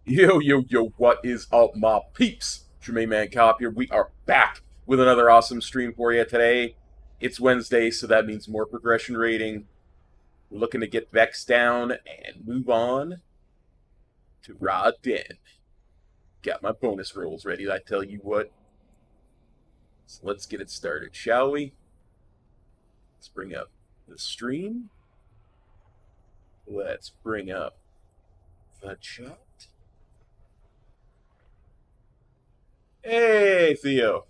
Yo, yo, yo, what is up, my peeps? Jermaine Man Cop here. We are back with another awesome stream for you today. It's Wednesday, so that means more progression rating. We're looking to get Vex down and move on to Rod Den. Got my bonus rolls ready, I tell you what. So let's get it started, shall we? Let's bring up the stream. Let's bring up the chat. Hey, Theo.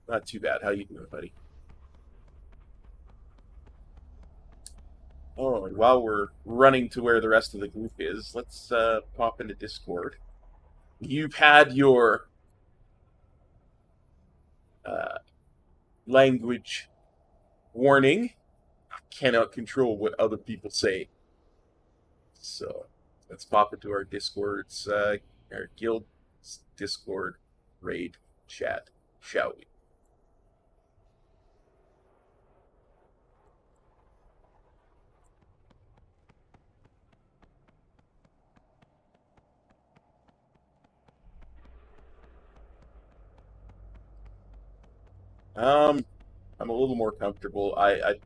Not too bad. How you doing, buddy? Oh, and while we're running to where the rest of the group is, let's pop into Discord. You've had your language warning. I cannot control what other people say. So let's pop into our Discord's, our guild Discord raid chat, shall we? I'm a little more comfortable. I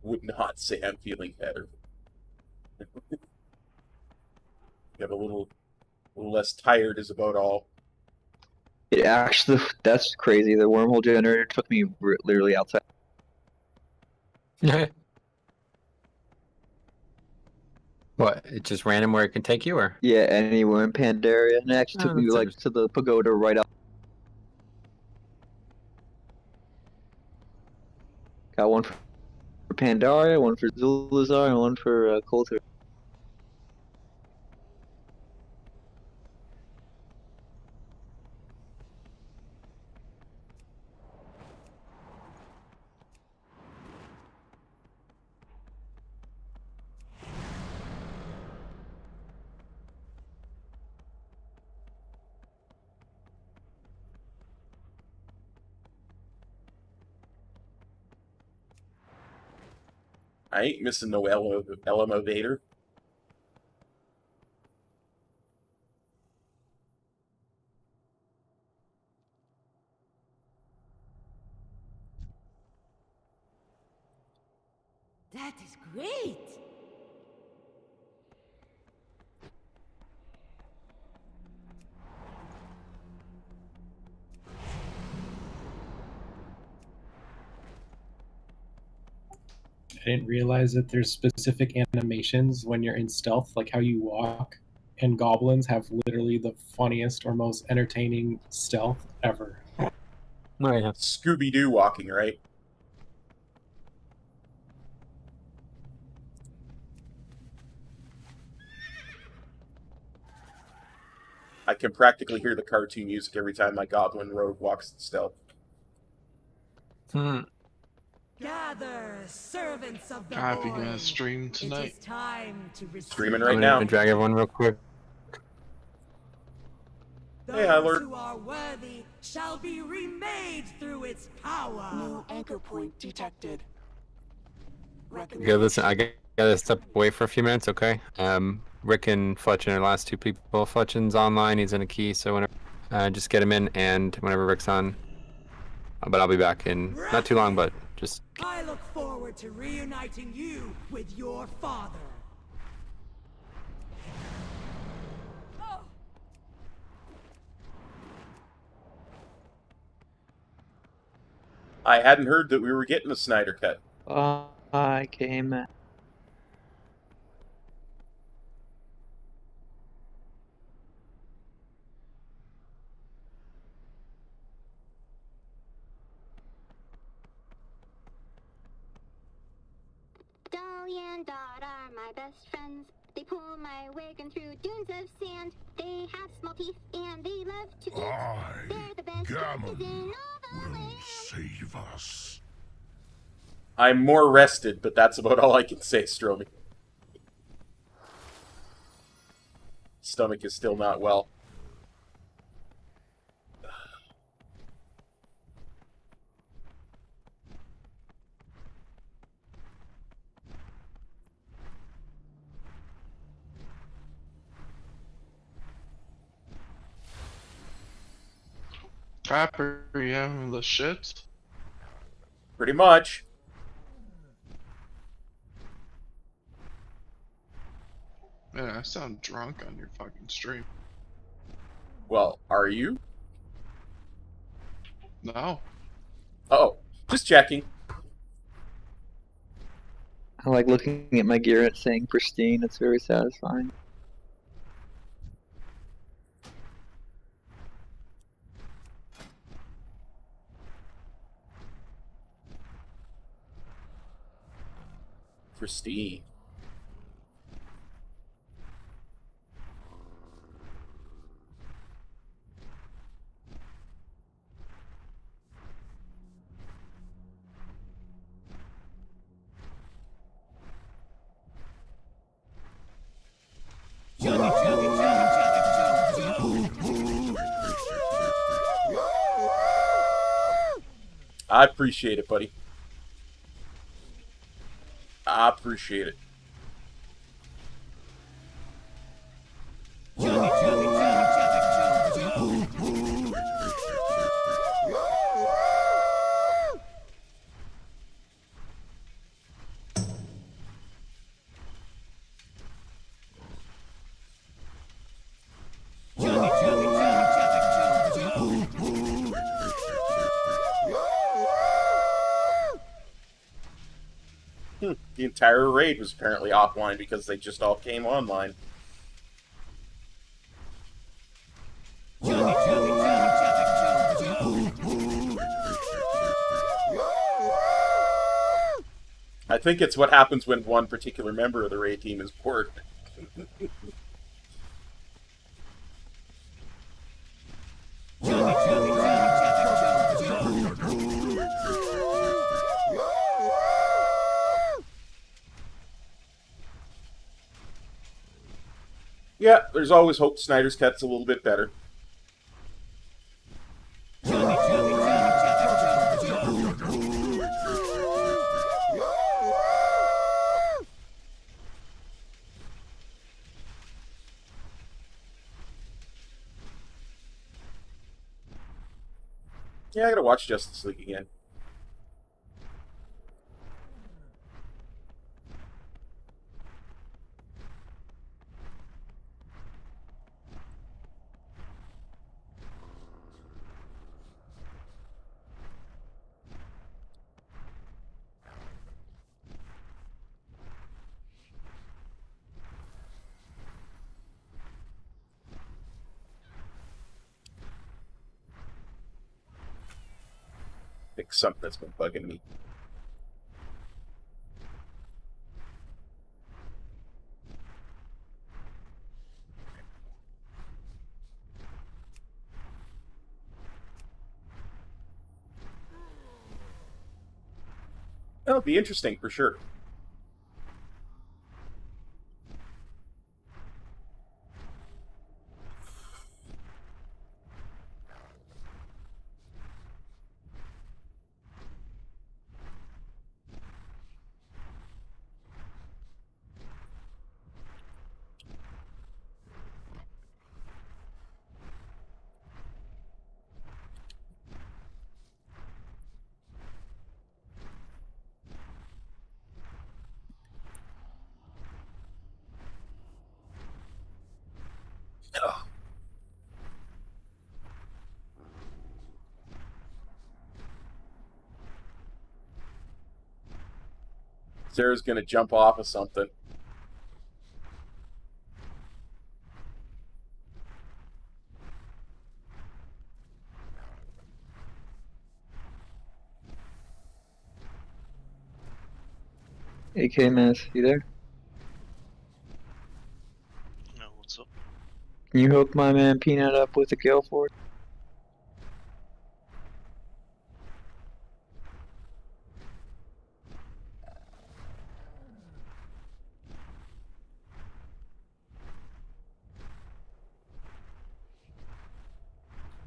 would not say I'm feeling better. Get a little less tired is about all. It actually, that's crazy. The wormhole generator took me literally outside. What? It just random where it can take you, or? Yeah, anywhere in Pandaria, and it actually took me like to the pagoda right out. Got one for Pandaria, one for Zulazar, and one for Coulter. I ain't missing no elevator. That is great! I didn't realize that there's specific animations when you're in stealth, like how you walk, and goblins have literally the funniest or most entertaining stealth ever. Oh, yeah. Scooby-Doo walking, right? I can practically hear the cartoon music every time my goblin rogue walks in stealth. Hmm. Gather, servants of the I'll be void. gonna stream It tonight. is time to receive. Streaming I'm right now. gonna drag everyone real quick. Hey, hi, Those Lord. who are worthy shall be remade through its power. New anchor point detected. Okay, listen, I gotta step away for a few minutes, okay? Rick and Fletchin are the last two people. Fletchin's online, he's in a key, so whenever, just get him in, and whenever Rick's on. But I'll be back in not too long, but just... I look forward to reuniting you with your father. I hadn't heard that we were getting a Snyder Cut. I came. Dolly and Dot are my best friends. They pull my wagon through dunes of sand. They have small teeth and they love to eat. They're the best judges in all the land. Save us. I'm more rested, but that's about all I can say, Stromy. Stomach is still not well. Trapper, yeah, the shit. Pretty much. Man, I sound drunk on your fucking stream. Well, are you? No. Oh, just checking. I like looking at my gear and it's saying pristine. It's very satisfying. Pristine. I appreciate it, buddy. I appreciate it. The entire raid was apparently offline because they just all came online. I think it's what happens when one particular member of the raid team is bored. Yeah, there's always hope Snyder's Cut's a little bit better. Yeah, I gotta watch Justice League again. fix something that's been bugging me. That'll be interesting for sure. Ugh. Sarah's gonna jump off of something. AK Mass, you there? No, what's up? Can you hook my man Peanut up with a gale force?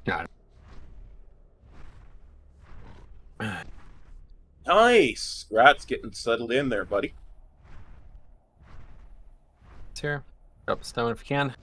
Got it. Nice! Rat's getting settled in there, buddy. It's here. Drop a stone if you can.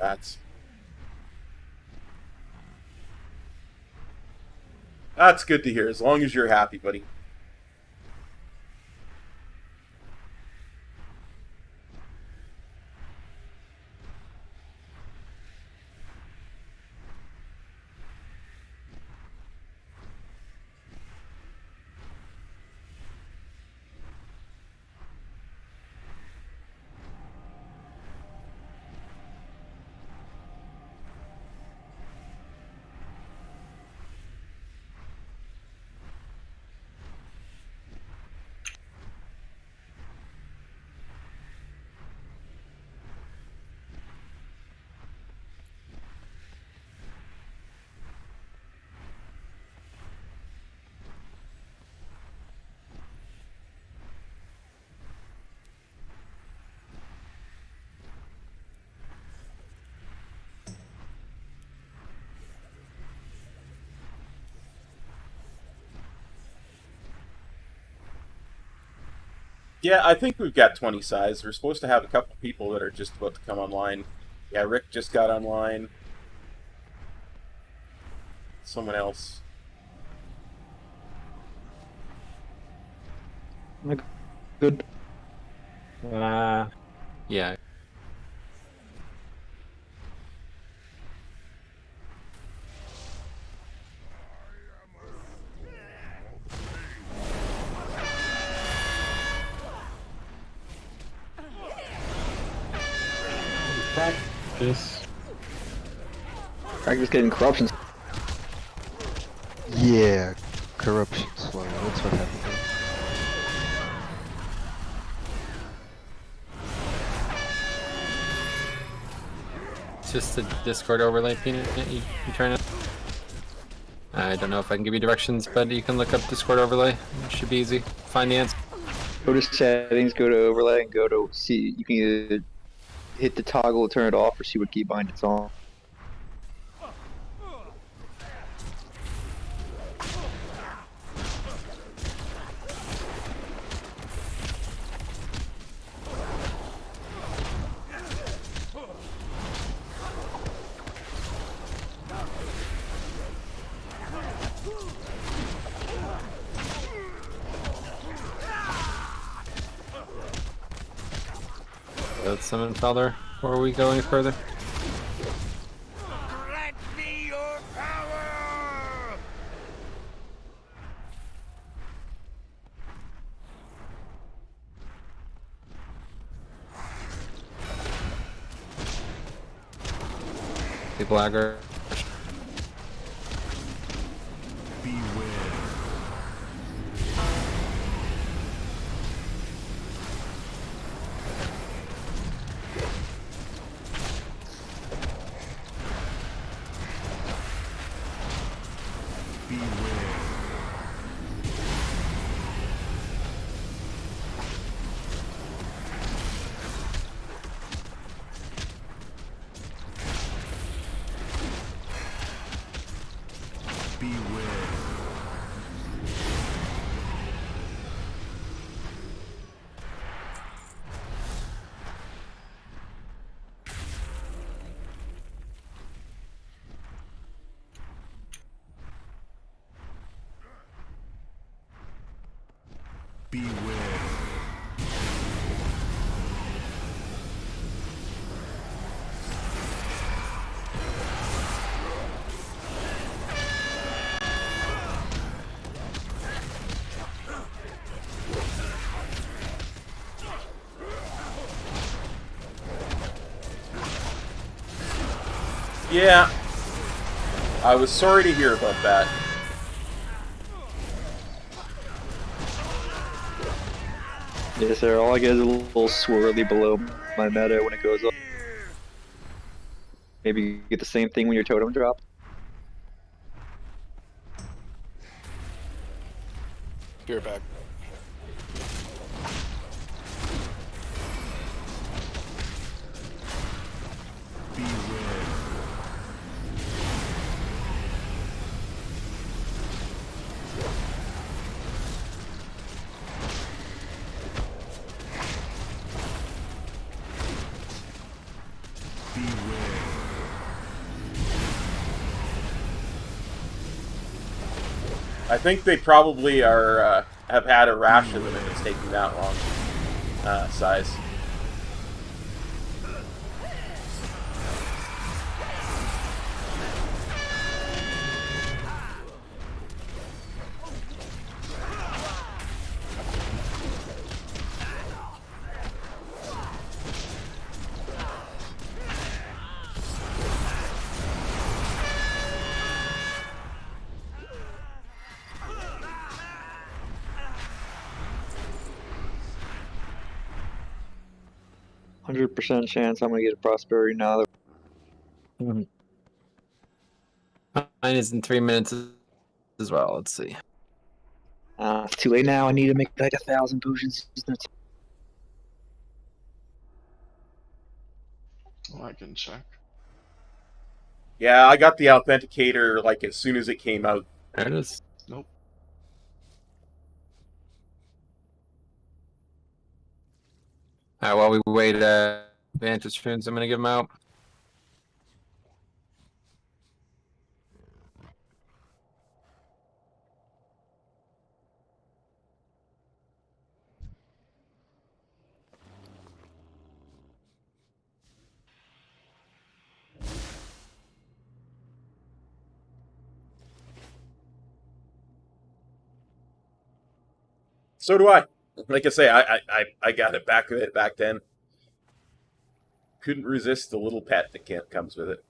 Rats. That's good to hear, as long as you're happy, buddy. Yeah, I think we've got 20 size. We're supposed to have a couple people that are just about to come online. Yeah, Rick just got online. Someone else. Good. Yeah. Practice. Practice getting corruption. Yeah, corruption slow. That's what happened. It's just a Discord overlay, Peanut. You trying to? I don't know if I can give you directions, but you can look up Discord overlay. It should be easy. Find the answer. Go to settings, go to overlay, and go to see. You can either hit the toggle to turn it off or see what keybind it's on. the summon Felder before we go any further. Grant me your power! People aggro. Yeah. I was sorry to hear about that. Yes, sir. All I get is a little swirly below my meta when it goes up. Maybe you get the same thing when your totem drop. You're back. I think they probably are have had a rash of them if it's taking that long. Size. %100% chance I'm gonna get a prosperity now. Mine is in 3 minutes as well. Let's see. It's too late now. I need to make like 1,000 potions. Well, I can check. Yeah, I got the authenticator like as soon as it came out. There it is. Nope. Alright, while we wait, Vantage Funes, I'm gonna give them out. So do I. Like I say, I got it back then. Couldn't resist the little pet that comes with it.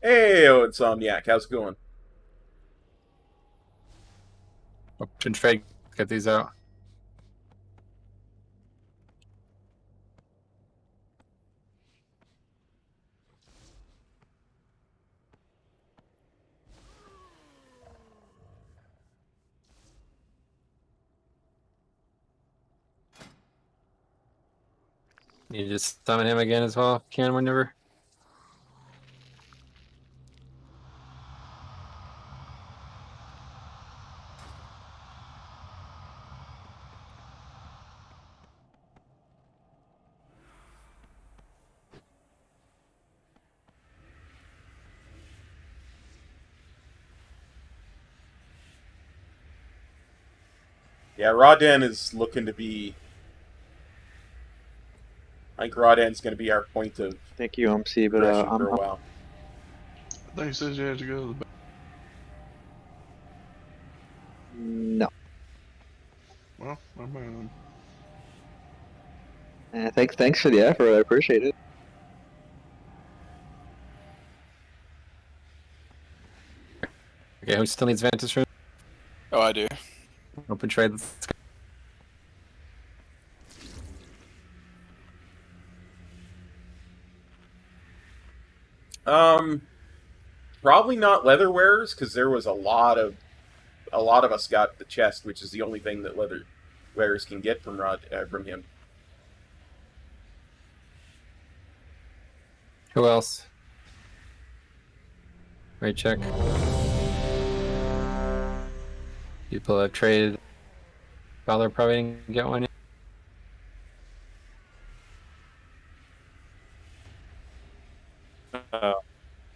Hey, Insomniac, how's it going? Option trade, get these out. You just summon him again as well, can whenever. Yeah, Rawden is looking to be... I think Rawden's going to be our point of Thank you, MC, but progression I'm for a while. I thought you said you had to go to the back. no. Well, I'm Thanks for the effort. I appreciate it. Okay, who still needs Vantage Room? Oh, I do. Open trade. Let's go. Probably not leather wearers, because there was a lot of us got the chest, which is the only thing that leather wearers can get from him. Who else? Right check. People have traded. Fowler probably didn't get one.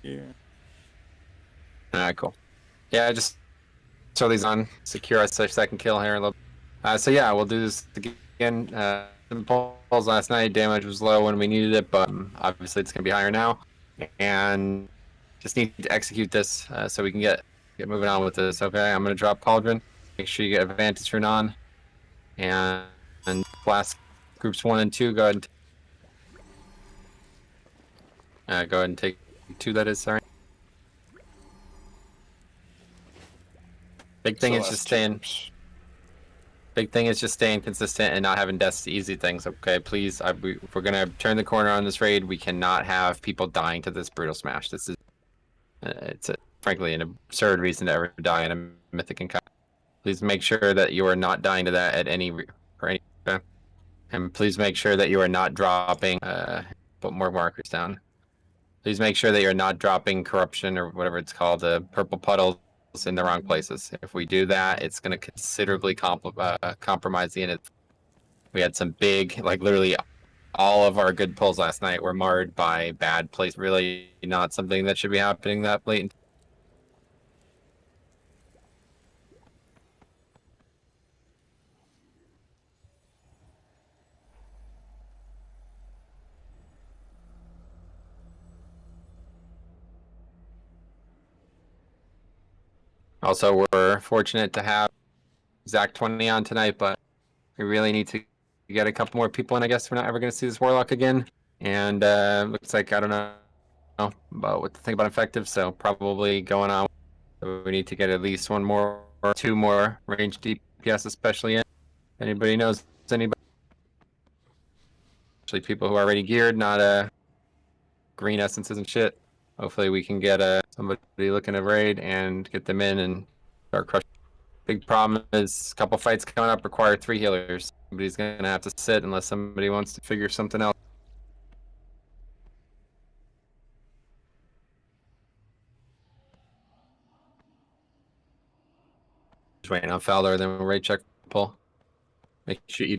Yeah. Alright, cool. Yeah, just throw these on. Secure us so I can kill here a little. So yeah, we'll do this again. Some polls last night. Damage was low when we needed it, but obviously it's gonna be higher now. And just need to execute this so we can get moving on with this. Okay, I'm gonna drop Cauldron. Make sure you get Advantage Rune on. And blast groups 1 and 2. Go ahead and take 2. That is, sorry. Big thing is just staying. Big thing is just staying consistent and not having deaths to easy things. Okay, please. If we're gonna turn the corner on this raid, we cannot have people dying to this brutal smash. This is frankly an absurd reason to ever die in a Mythic encounter. Please make sure that you are not dying to that at any time. And please make sure that you are not dropping. Put more markers down. Please make sure that you're not dropping corruption or whatever it's called, purple puddles in the wrong places. If we do that, it's going to considerably compromise the unit. We had some big, like literally all of our good pulls last night were marred by bad place. Really not something that should be happening that blatant. Also, we're fortunate to have Zach 20 on tonight, but we really need to get a couple more people, and I guess we're not ever going to see this Warlock again. And looks like, I don't know about what to think about effective, so probably going on. We need to get at least 1 more or 2 more range DPS, especially in. Anybody knows anybody? Actually, people who are already geared, not green essences and shit. Hopefully we can get somebody looking to raid and get them in and start crushing. Big problem is a couple fights coming up require 3 healers. Somebody's going to have to sit unless somebody wants to figure something else. Just waiting on Fowler, then we'll raid check pull. Make sure you...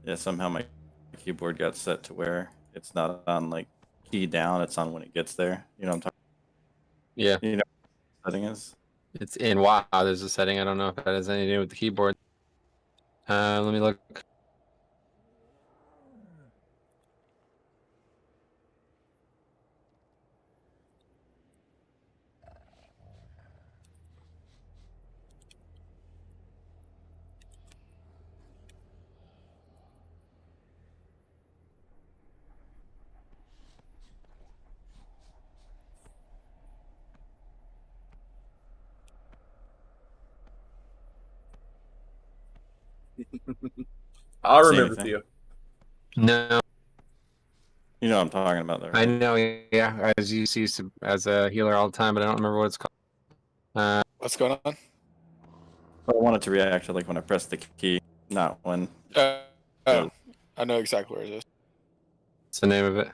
Yeah, somehow my keyboard got set to where it's not on like key down, it's on when it gets there. You know what I'm talking about? Yeah. You know what the setting is? It's in WoW, there's a setting. I don't know if that has anything to do with the keyboard. Let me look. I'll See remember anything? Theo. No. You know what I'm talking about there, I right? know, yeah. As you see as a healer all the time, but I don't remember what it's called. What's going on? I wanted to react to like when I press the key, not when. Oh, I know exactly where it is. What's the name of it?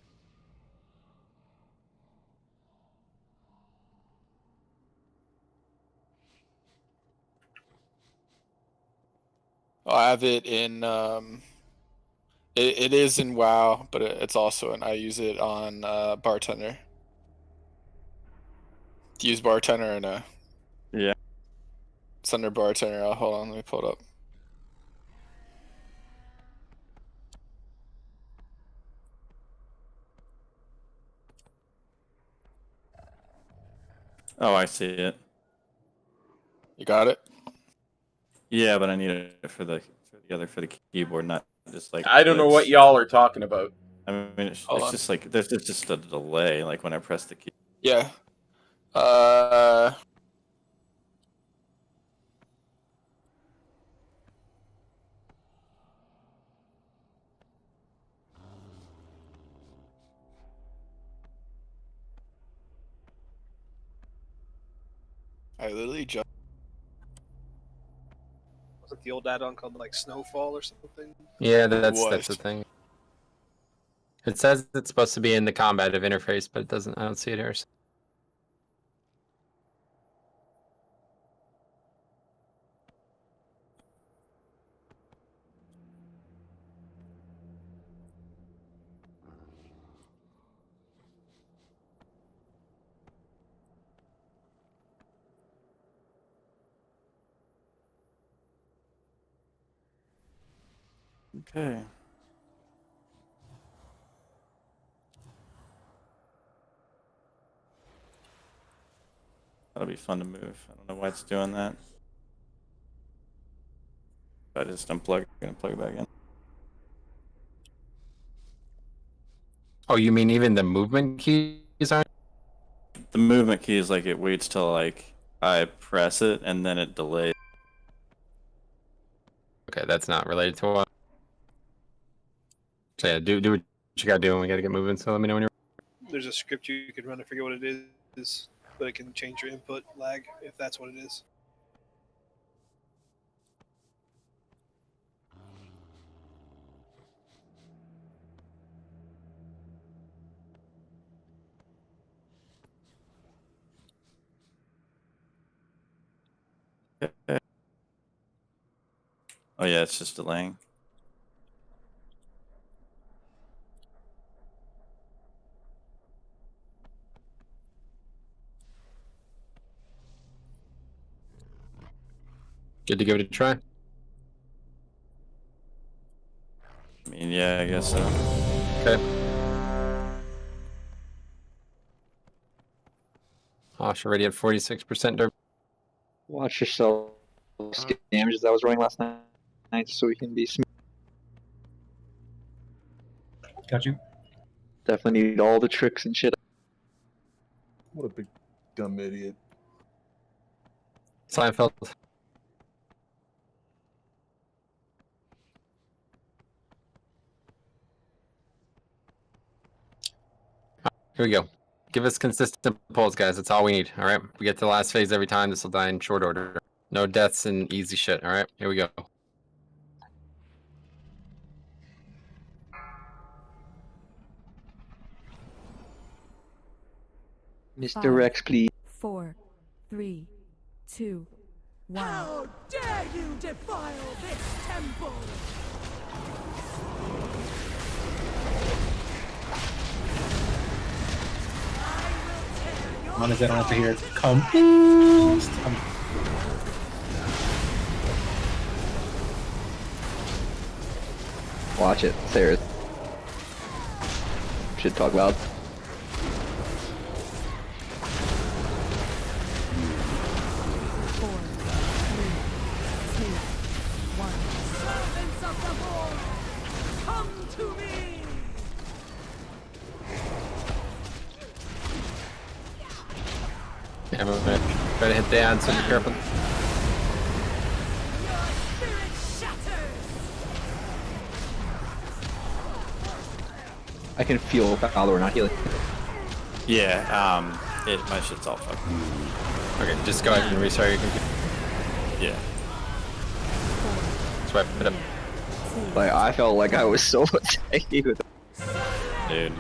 I have it in. It is in WoW, but it's also I use it on Bartender. Do you use Bartender or no? Yeah. It's under Bartender. Hold on, let me pull it up. Oh, I see it. You got it? Yeah, but I need it for the keyboard, not just like. I don't know what y'all are talking about. I mean, it's just like there's just a delay, like when I press the key. Yeah. I literally just. Was it the old add-on called like Snowfall or something? Yeah, that's the thing. It says it's supposed to be in the combative interface, but it doesn't. I don't see it here. Okay. That'll be fun to move. I don't know why it's doing that. I just unplug and plug it back in. Oh, you mean even the movement keys aren't? The movement key is like it waits till like I press it and then it delays. Okay, that's not related to what. So yeah, do what you gotta do, and we gotta get moving. So let me know when you're. There's a script you could run. I forget what it is, but it can change your input lag if that's what it is. Oh yeah, it's just delaying. Good to give it a try. I mean, yeah, I guess so. Okay. Osh already at 46% durability. Watch yourself. Damages I was running last night, so we can be smooth. Got you. Definitely need all the tricks and shit. What a big dumb idiot. Seinfeld. Here we go. Give us consistent pulls, guys. That's all we need. All right. We get to the last phase every time. This will die in short order. No deaths and easy shit. All right. Here we go. Mr. Rex, please. 4, 3, 2, 1. How dare you defile this temple! On as I don't have to hear come. Watch it. Sarah. Should talk loud. Servants of the Horde, come to me! Yeah, I'm gonna try to hit the ad, so be careful. Your spirit shatters! I can feel Valor not healing. Yeah, my shit's all fucked. Okay, just go ahead and restart your computer. Yeah. Swipe it up. Like, I felt like I was so tanky with Dude.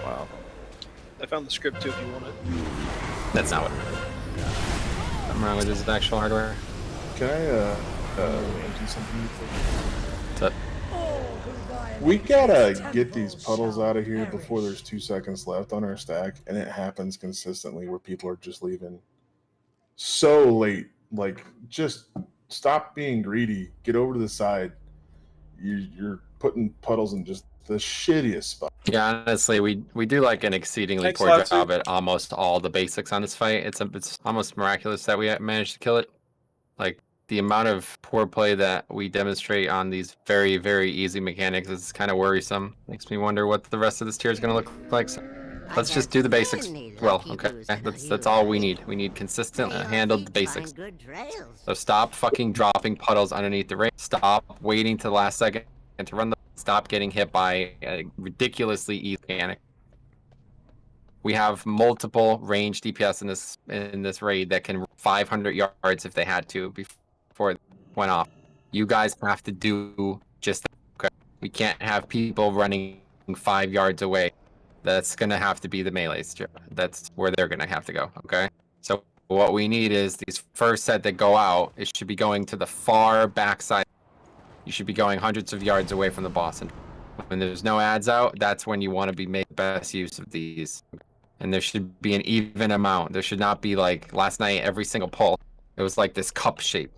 Wow. I found the script too if you want it. That's not what. I'm wrong with this actual hardware. Can I mention something? What's up? We gotta get these puddles out of here before there's 2 seconds left on our stack, and it happens consistently where people are just leaving so late. Like, just stop being greedy. Get over to the side. You're putting puddles in just the shittiest spot. Yeah, honestly, we do like an exceedingly Thanks, poor Latsu. job at almost all the basics on this fight. It's almost miraculous that we managed to kill it. Like the amount of poor play that we demonstrate on these very, very easy mechanics is kind of worrisome. Makes me wonder what the rest of this tier is going to look like. So let's just do the basics. Well, okay, that's all we need. We need consistent handled basics. So stop fucking dropping puddles underneath the ring. Stop waiting to the last second to run the. Stop getting hit by a ridiculously easy mechanic. We have multiple range DPS in this raid that can 500 yards if they had to before it went off. You guys have to do just that. Okay. We can't have people running 5 yards away. That's gonna have to be the melees. That's where they're gonna have to go. Okay. So what we need is these first set that go out. It should be going to the far backside. You should be going hundreds of yards away from the boss. And when there's no ads out, that's when you want to be making the best use of these. And there should be an even amount. There should not be like last night, every single pull. It was like this cup shape.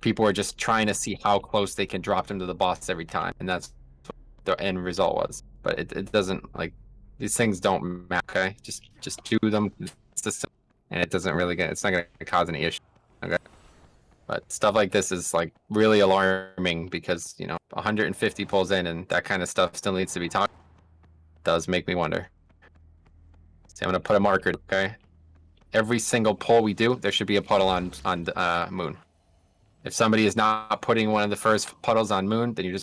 People were just trying to see how close they can drop them to the boss every time. And that's what the end result was. But it doesn't, like, these things don't matter, okay? Just do them consistently. And it doesn't really it's not going to cause any issue, okay? But stuff like this is like really alarming because, you know, 150 pulls in and that kind of stuff still needs to be talked. Does make me wonder. See, I'm gonna put a marker, okay? Every single pull we do, there should be a puddle on Moon. If somebody is not putting one of the first puddles on Moon, then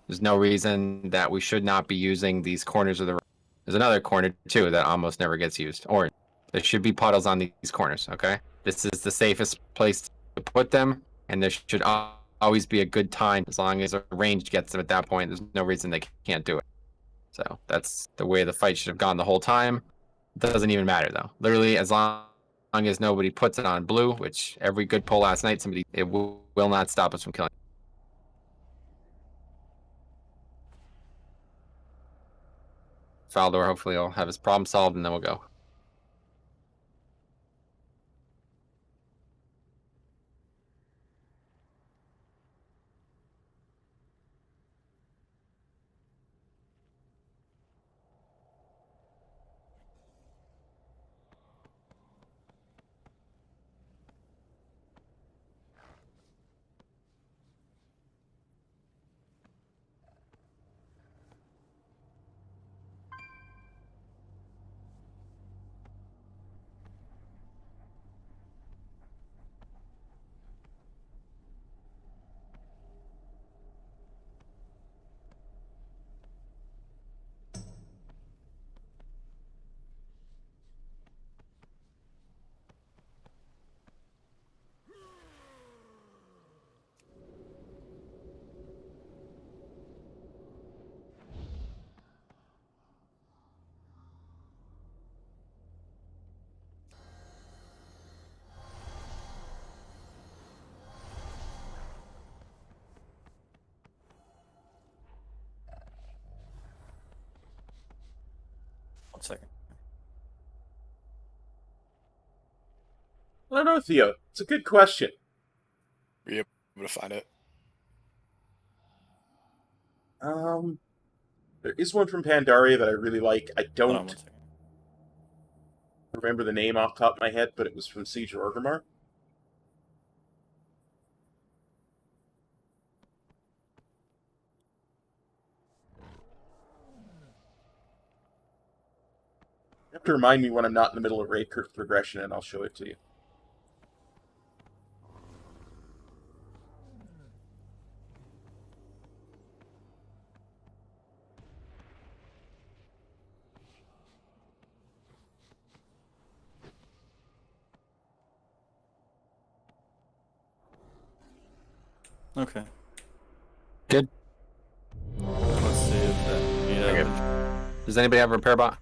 there's no reason that we should not be using these corners of the room. There's another corner too that almost never gets used. Or there should be puddles on these corners, okay? This is the safest place to put them, and there should always be a good time. As long as a range gets them at that point, there's no reason they can't do it. So that's the way the fight should have gone the whole time. It doesn't even matter though. Literally, as long as nobody puts it on blue, which every good pull last night, it will not stop us from killing. Faldor hopefully will have his problem solved, and then we'll go. One second. I don't know, Theo. It's a good question. Were you able to find it? There is one from Pandaria that I really like. I Hold on don't one second. remember the name off the top of my head, but it was from Siege of Orgrimmar. You have to remind me when I'm not in the middle of raid progression, and I'll show it to you. Okay. Good. Let's see if that. Okay. Does anybody have a repair bot?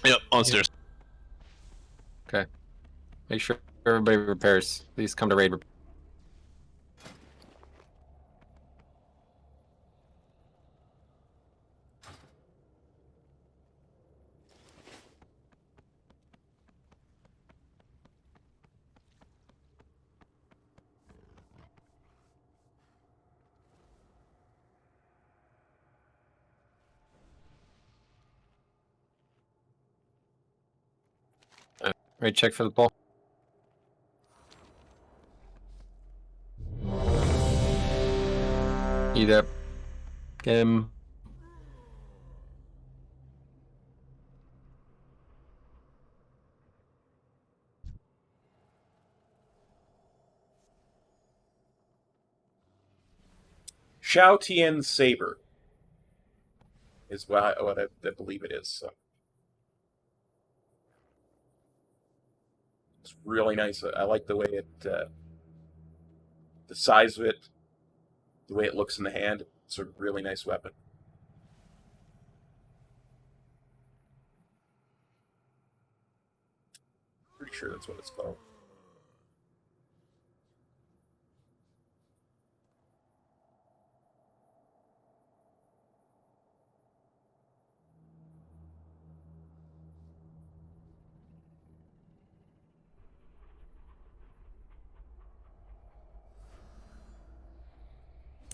Yep, on stairs. Okay. Make sure everybody repairs. Please come to raid. Raid check for the pole. Eat up. Get him. Shao Tian's saber is what I believe it is. So. It's really nice. I like the way it, the size of it, the way it looks in the hand. It's a really nice weapon. Pretty sure that's what it's called.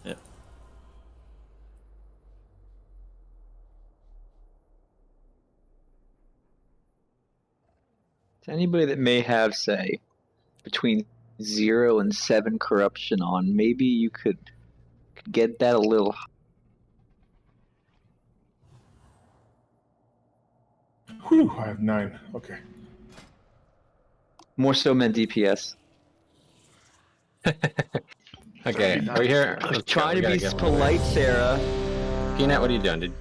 Yeah. To anybody that may have, say, between 0 and 7 corruption on, maybe you could get that a little. Whew, I have 9. Okay. More so meant DPS. Okay, are we here? I was trying to be polite, Sarah. Peanut, what are you doing, dude?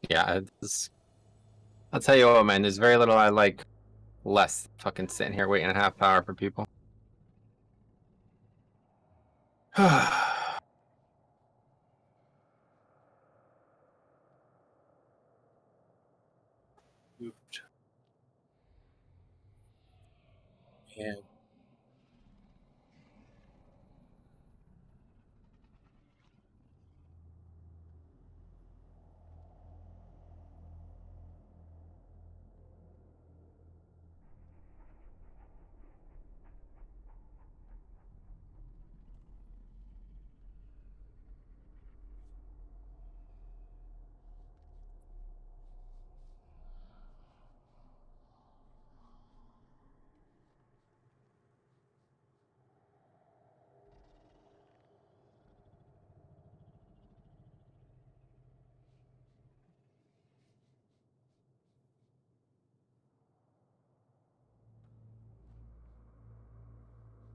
Yeah, I'll tell you what, man. There's very little I like less fucking sitting here waiting a half hour for people. Yeah.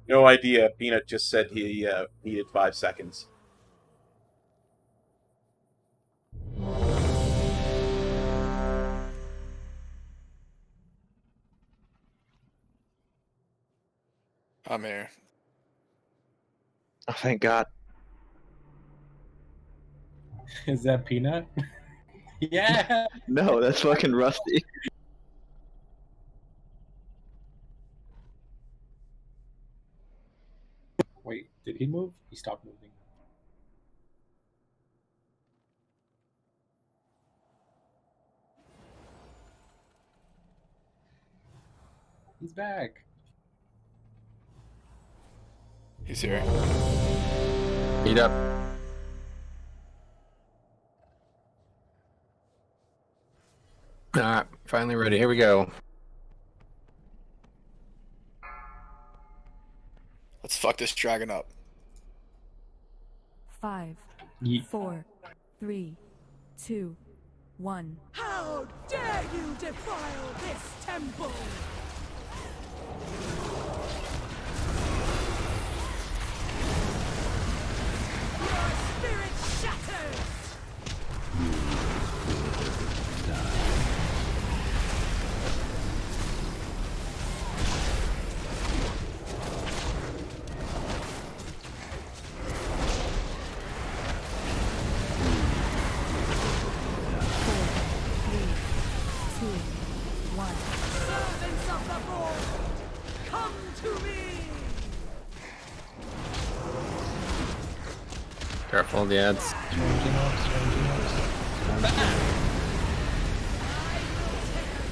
No idea. Peanut just said he needed 5 seconds. I'm here. Oh, thank God. Is that Peanut? Yeah. No, that's fucking Rusty. Wait, did he move? He stopped moving. He's back. He's here. Beat up. Alright, finally ready. Here we go. Let's fuck this dragon up. 5, Yeet. 4, 3, 2, 1. How dare you defile this temple! Your spirit shatters! Servants of the Lord, come to me! Careful, the ads. Stranging up, stranging up.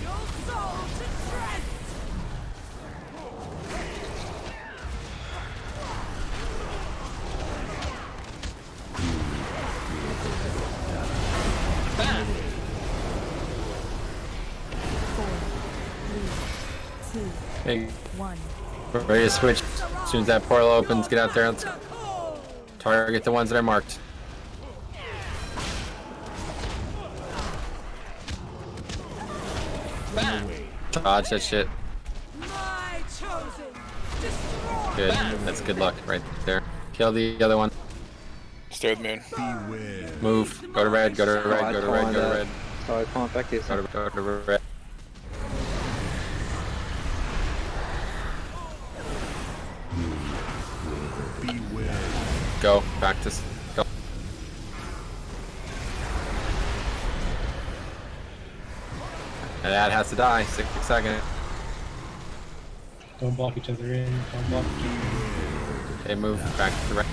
Your soul to tread! Hey, 1. ready to switch. As soon as that portal opens, get out there. Let's target the ones that are marked. Dodge that shit. My chosen! Destroy! Good. That's good luck right there. Kill the other one. Stay with Moon. Move. Go to red. Go to red. Go to red. Go to red. Oh, I can't back this. Go to red. Go. Practice. Go. And that has to die. 6 seconds. Don't block each other in. Don't block each other in. Okay, move back to the red.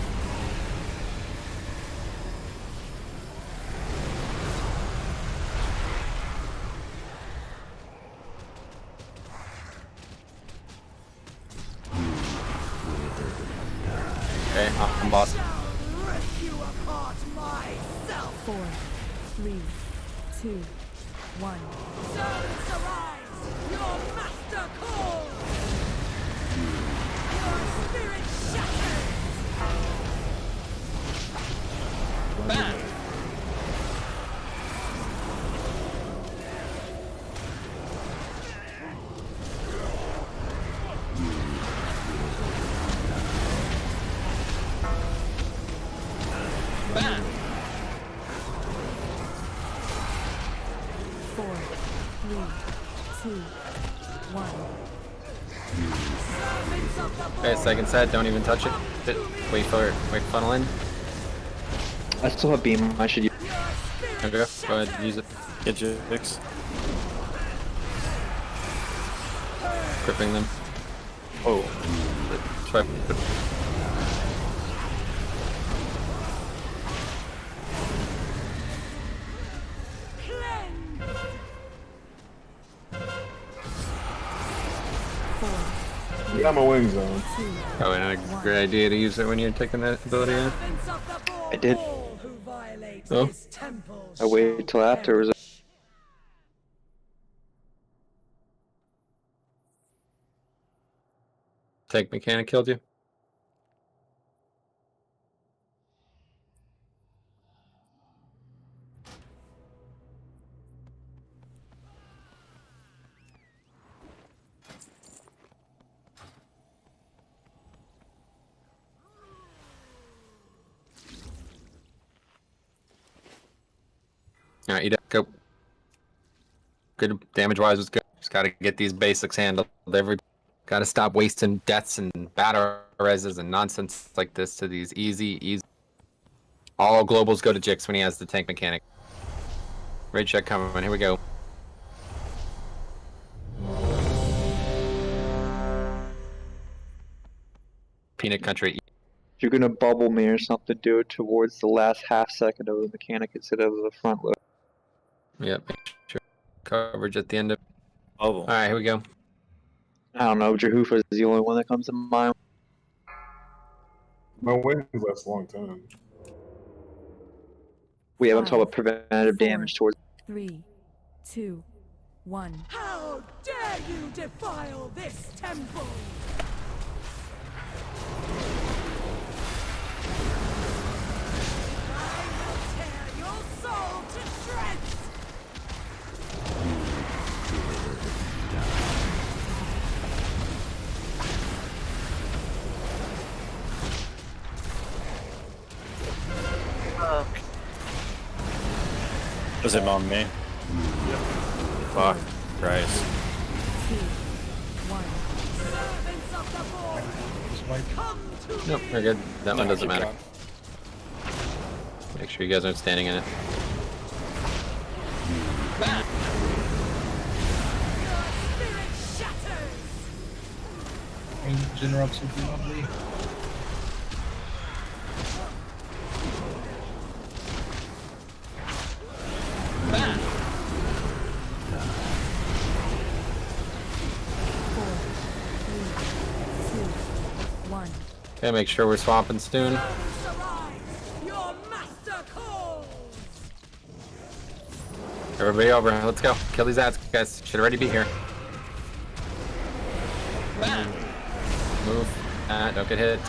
Okay, I'm boss. Rip you apart myself! 4, 3, 2, 1. Servants arise! Your master calls! Your spirit shatters! Four, 3, 2, 1. Servants of the Okay, second set. Don't even touch it. Wait for it. Wait, funnel in. I still have beam. I should use. Okay, go ahead. Use it. Get your fix. Cripping them. Oh. Try. Got my wings on. Probably not a great idea to use it when you're taking that ability in. I did. Oh. I waited till afterwards. Tank mechanic killed you. Alright, eat up. Go. Good damage-wise was good. Just gotta get these basics handled. Gotta stop wasting deaths and battle reses and nonsense like this to these easy. All globals go to Jix when he has the tank mechanic. Raid check coming. Here we go. Peanut Country. If you're gonna bubble me or something, do it towards the last half second of the mechanic instead of the front load. Yep, make sure coverage at the end of. Bubble. Alright, here we go. I don't know, Jehufa is the only one that comes to mind. My wings last a long time. We haven't talked about preventative damage towards. 3, 2, 1. How dare you defile this temple! I will tear your soul to shreds! Was it on me? Yep. Fuck. Christ. 2, 1. Servants of the void, come to Nope, me! we're good. That one doesn't keep matter. going. Make sure you guys aren't standing in it. Your spirit shatters! Range interrupts would be lovely. Okay, make sure we're swamping soon. Your master calls! Everybody over, let's go. Kill these ads, guys. Should already be here. Move. Don't get hit.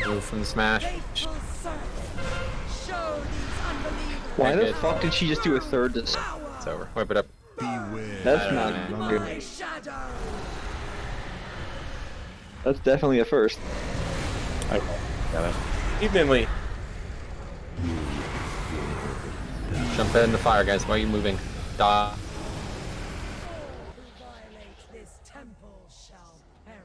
Move from the smash. Why Okay, the good. fuck did she just do a third? It's over. Wipe it up. That's not good. That's definitely a first. Okay, got it. Evenly. Jump in the fire, guys. Why are you moving? Da. Who violates this temple shall perish.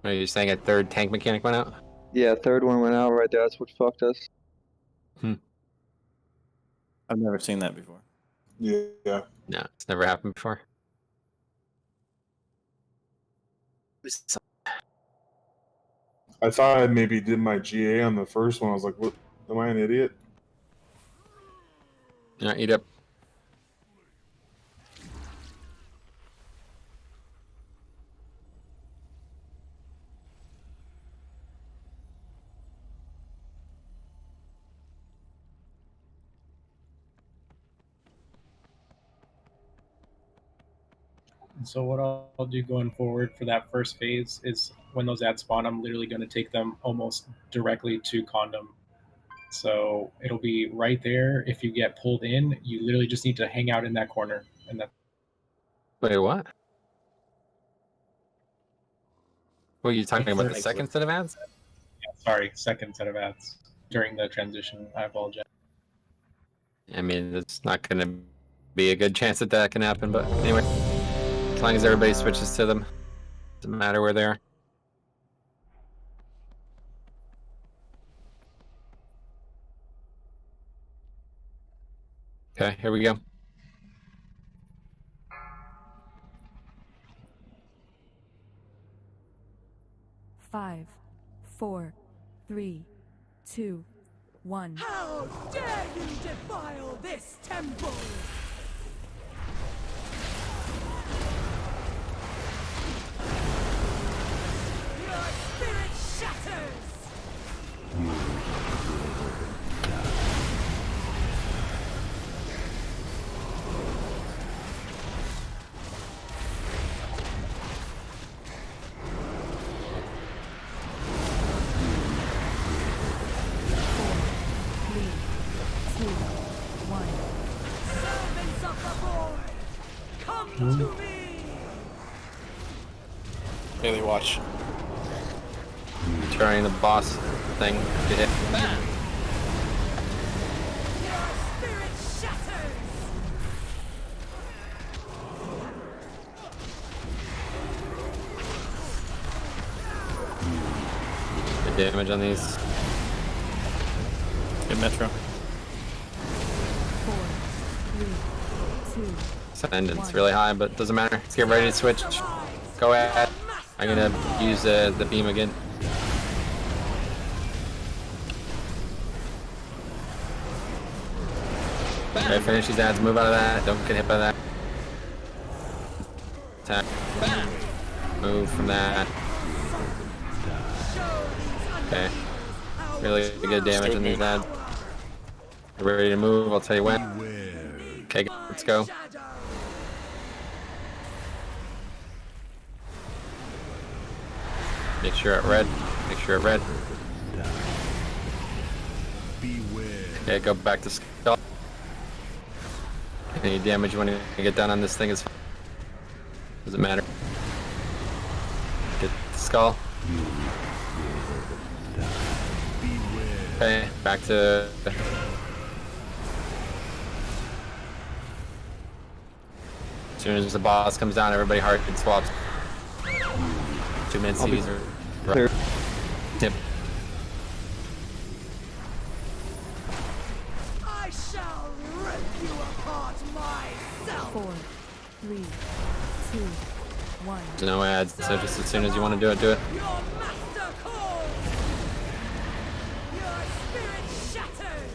Are you saying a third tank mechanic went out? Yeah, third one went out right there. That's what fucked us. I've never seen that before. Yeah. No, it's never happened before. I thought I maybe did my GA on the first one. I was like, what? Am I an idiot? Yeah, eat up. And so what I'll do going forward for that first phase is when those ads spawn, I'm literally going to take them almost directly to Condom. So it'll be right there. If you get pulled in, you literally just need to hang out in that corner. And that. Wait, what? Well, you talking about the Like, second set of ads? Yeah, sorry, second set of ads during the transition. I apologize. I mean, it's not going to be a good chance that that can happen, but anyway. As long as everybody switches to them. Doesn't matter where they are. Okay, here we go. Five, 4, 3, 2, 1. How dare you defile this temple! Your spirit shatters! Servants of the void, come to me! Melee watch. Turning the boss thing to hit. Good damage on these. Good Metro. 4, 3, 2. Ascendant's really high, but doesn't matter. Let's get ready to switch. Go ahead. I'm gonna use the beam again. Okay, finish these ads. Move out of that. Don't get hit by that. Attack. Move from that. Okay. Really good damage on these ads. You're ready to move. I'll tell you when. Okay, let's go. Make sure at red. Make sure at red. Okay, go back to skull. Any damage you want to get done on this thing is fine. Doesn't matter. Get the skull. Okay, back to. As soon as the boss comes down, everybody hard swaps. 2 minutes C's or clear. Tip. I shall rip you apart myself. 4, 3, 2, 1. There's no ads, so just as soon as you want to do it, do it. Your master calls. Your spirit shatters.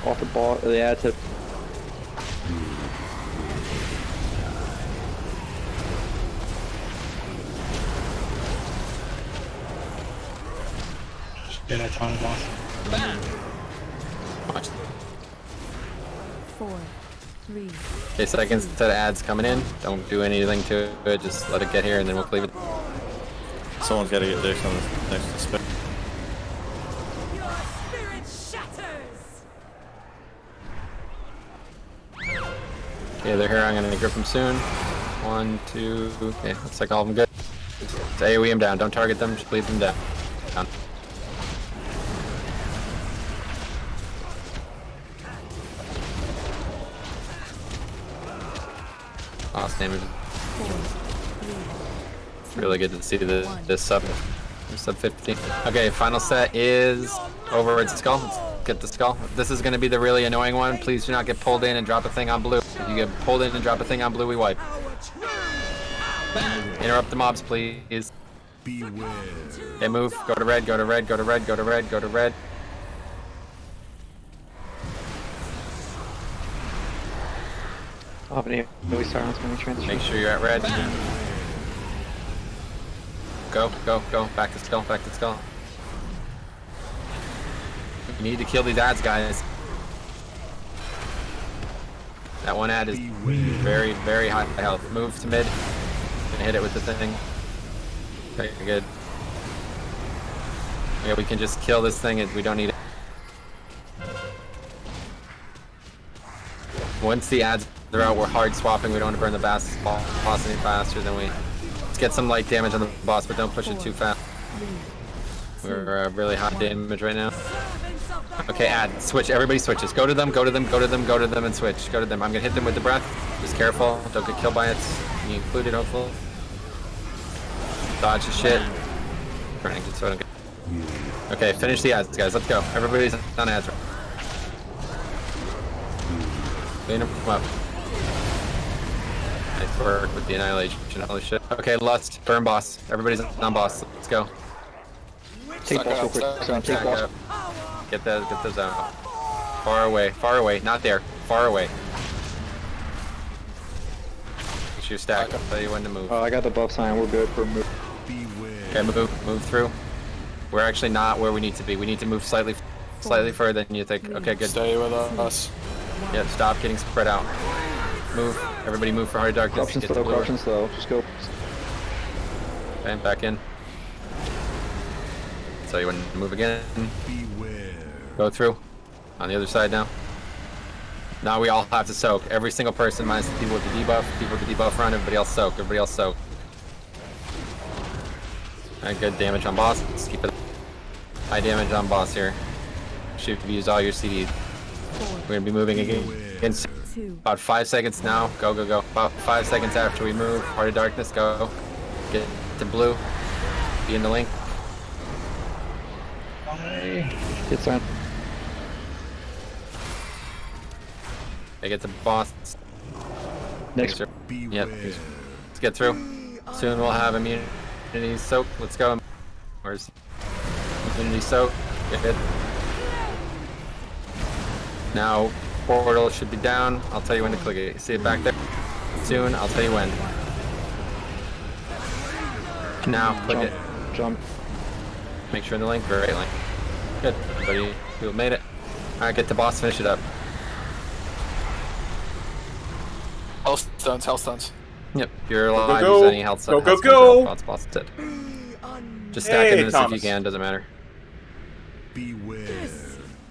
Off the ball, the ad tip. Shit, I found a boss. Watch. 4, 3. Okay, seconds to ads coming in. Don't do anything to it, just let it get here and then we'll cleave it. Someone's got to get Dix on this next spec. Your spirit shatters. Okay, they're here. I'm gonna grip them soon. 1, 2. Okay, looks like all of them good. Just AoE them down. Don't target them. Just leave them down. Lost damage. It's really good to see this sub 50. Okay, final set is over at skull. Let's get the skull. This is going to be the really annoying one. Please do not get pulled in and drop a thing on blue. If you get pulled in and drop a thing on blue, we wipe. Interrupt the mobs, please. Okay, move. Go to red, go to red, go to red, go to red, go to red. Off an AoE silence when we transition. Make sure you're at red. Go, go, go. Back to skull, back to skull. You need to kill these ads, guys. That one ad is very, very high health. Move to mid. Gonna hit it with the thing. Okay, good. Yeah, we can just kill this thing. We don't need it. Once the ads are out, we're hard swapping. We don't want to burn the boss any faster than we. Let's get some light damage on the boss, but don't push it too fast. We're really hot damage right now. Okay, add. Switch. Everybody switches. Go to them, go to them, go to them, go to them, and switch. Go to them. I'm gonna hit them with the breath. Just careful. Don't get killed by it. You included, hopefully. Dodge the shit. Burning it so I don't get. Okay, finish the ads, guys. Let's go. Everybody's on ads. Clean them up. Nice work with the annihilation. Holy shit. Okay, lust. Burn boss. Everybody's on boss. Let's go. Take boss real quick. Take boss. Get those out. Far away. Far away. Not there. Far away. Make sure you stack. I'll tell you when to move. Oh, I got the buff sign. We're good for move. Okay, move through. We're actually not where we need to be. We need to move slightly further than you think. Okay, good. Stay with us. Yeah, stop getting spread out. Move. Everybody move for Heart of Darkness. Corruption slow. Just go. Okay, back in. Tell you when to move again. Go through. On the other side now. Now we all have to soak. Every single person minus the people with the debuff. People with the debuff run. Everybody else soak. Everybody else soak. Alright, good damage on boss. Let's keep it high damage on boss here. Should have used all your CD. We're gonna be moving against About 5 seconds now. Go, go, go. About 5 seconds after we move. Heart of Darkness, go. Get to blue. Be in the link. It's on. They get the boss. Next. Yep. Let's get through. Soon we'll have immunity soak. Let's go. Where's immunity soak? Good. Now portal should be down. I'll tell you when to click it. See it back there? Soon. I'll tell you when. Now click it. Jump. Make sure in the link. Right link. Good. Everybody who made it. Alright, get the boss. Finish it up. Health stones, health stones. Yep. If you're alive, go. use any health stones. Go. Health spots. That's it. Just stack it in if you can. Doesn't matter. Beware.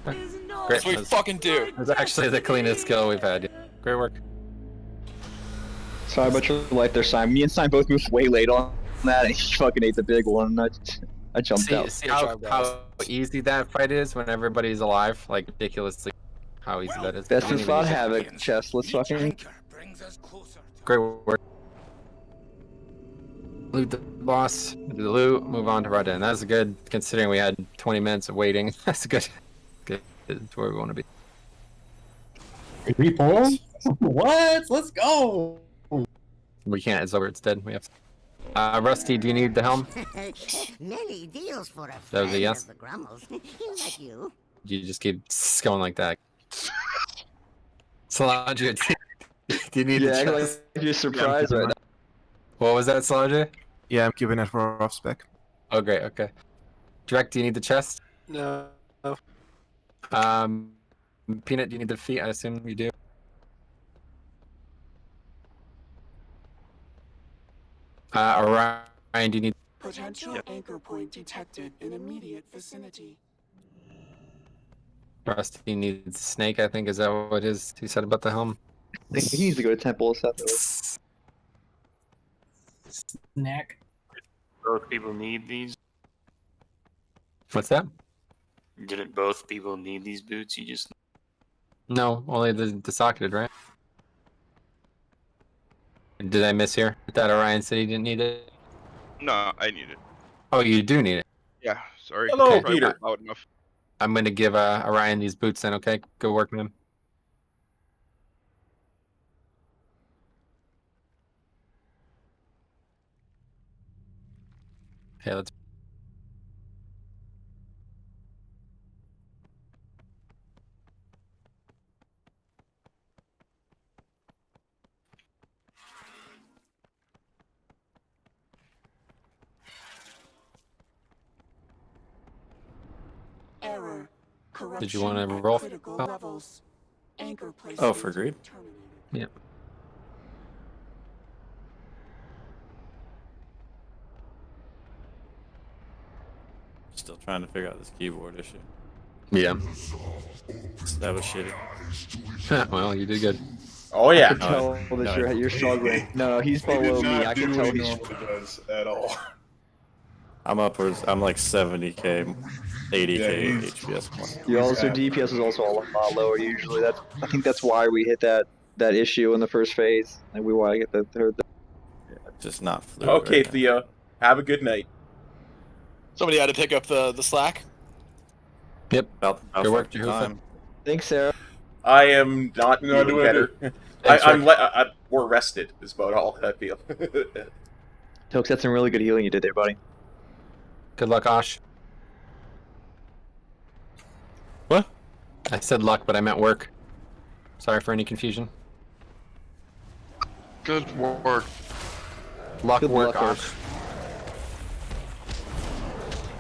Great. That's what we fucking do. That's actually the cleanest skill we've had. Great work. Sorry about your life there, Simon. Me and Simon both moved way late on that, and he fucking ate the big one. I jumped out. See how easy that fight is when everybody's alive? Like, ridiculously how easy that is. Best of thought havoc, chest. Let's fucking... Great work. Loot the boss, do the loot, move on to Rudden. That's good, considering we had 20 minutes of waiting. That's good. Good. That's where we want to be. 3 points? What? Let's go! We can't. It's over. It's dead. We have. Rusty, do you need the helm? Many deals for a That was a friend yes. of the Grummels. Like you. You just keep going like that. Solange, do you need the chest? Like you're surprised right now. What was that, Solange? Yeah, I'm keeping it for off spec. Oh, great. Okay. Direct, do you need the chest? No. Peanut, do you need the feet? I assume you do. Orion, do you need... Potential anchor point detected in immediate vicinity. Rusty needs snake, I think. Is that what he said about the helm? I think he needs to go to Temple of Seth. Snack. Both people need these. What's that? Didn't both people need these boots? You just... No, only the socketed, right? Did I miss here? That Orion said he didn't need it? No, I need it. Oh, you do need it? Yeah, sorry. Hello, Probably Peter. weren't loud enough. I'm gonna give Orion these boots then, okay? Go work with him. Okay, let's... Error. Did you want to roll? Levels. Anchor Oh, for greed? Yep. Still trying to figure out this keyboard issue. Yeah. That was shitty. Well, you did good. Oh yeah. I can tell that you're struggling. No, he's below me. I can tell he's... does at all. I'm upwards. I'm like 70k, 80k HPS. You also DPS is also a lot lower usually. I think that's why we hit that issue in the first phase, and we want to get the third. Yeah, just not fluid. Okay, right Theo. Have a good night. Somebody had to pick up the slack. Yep. About Good work, fucking Jehovah. time. Thanks, Sarah. I am not No, feeling do it, better. Thanks, I'm Rick. more rested is about all I feel. Tokes, that's some really good healing you did there, buddy. Good luck, Osh. What? I said luck, but I meant work. Sorry for any confusion. Good work. Luck, Good work, luck, Osh.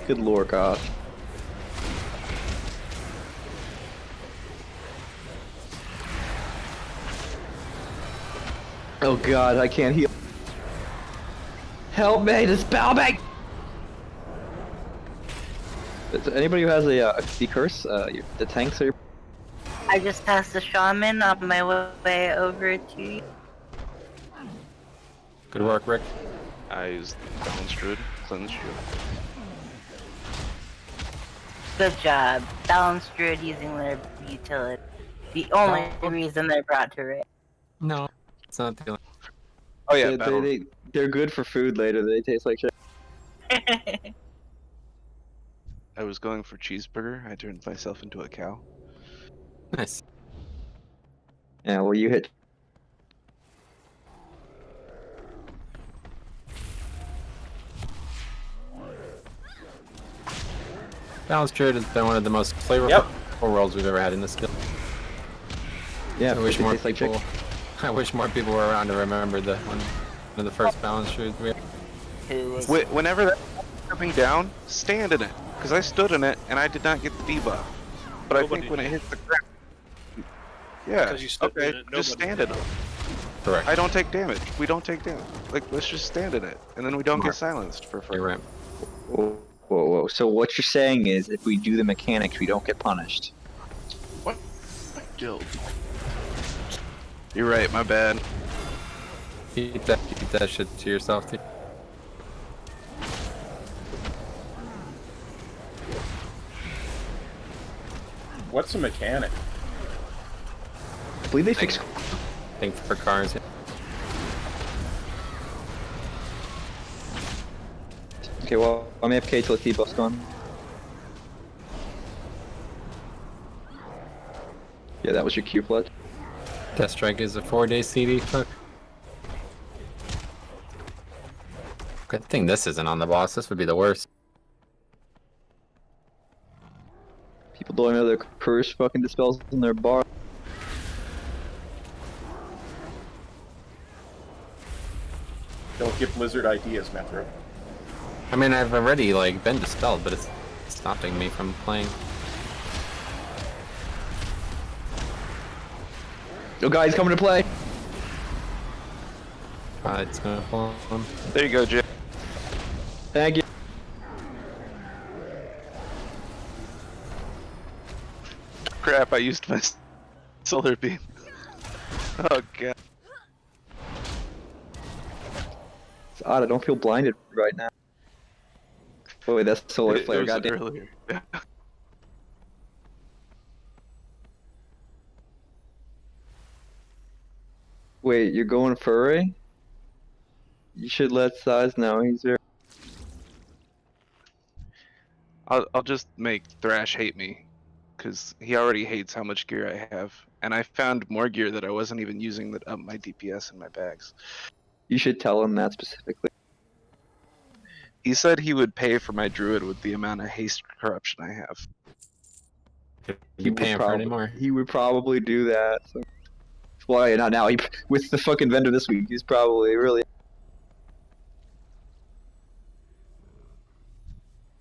Good lord, God. Oh God, I can't heal. Help me! Dispel me! Is there anybody who has a curse? The tanks are. I just passed the shaman on my way over to you. Good work, Rick. I used Balance Druid, Cleanse Shield. Good job. Balanced druid using their utility. The only reason they're brought to it. No, it's not the only. Oh yeah, they're good for food later. They taste like shit. I was going for cheeseburger. I turned myself into a cow. Nice. Yeah, well, you hit. Balanced Druid has been one of the most flavorful worlds we've ever had in this guild. Yeah, I wish more tastes like people. I wish more people were around to remember one of the first Balanced Druids we had. Who was Whenever that coming down, stand in it. Because I stood in it and I did not get the debuff. But I think when it hits the ground. Yeah, Because you stood okay, in it, just nobody stand in it. Correct. I don't take damage. We don't take damage. Like, let's just stand in it. And then we don't Smart. get silenced for free. You're right. Whoa, whoa, whoa. So what you're saying is, if we do the mechanics, we don't get punished. What guild? You're right, my bad. Keep that shit to yourself, dude. What's a mechanic? I believe they fixed. Think for cars. Yeah. Okay, well, I'm AFK till the T-buff's gone. Yeah, that was your Q flood. Death Strike is a 4-day CD. Fuck. Good thing this isn't on the boss. This would be the worst. People don't know their curse fucking dispels in their bar. Don't give Blizzard ideas, Metro. I mean, I've already like been dispelled, but it's stopping me from playing. Yo, guys, coming to play. It's gonna fall on. There you go, Jay. Thank you. Crap, I used my solar beam. Oh god. It's odd, I don't feel blinded right now. Oh wait, that's solar flare, was goddamn. earlier. Yeah. Wait, you're going furry? You should let Size know he's there. I'll just make Thrash hate me, because he already hates how much gear I have, and I found more gear that I wasn't even using that up my DPS in my bags. You should tell him that specifically. He said he would pay for my druid with the amount of haste corruption I have. You pay him for anymore? He would probably do that. So. Well, not now. With the fucking vendor this week, he's probably really.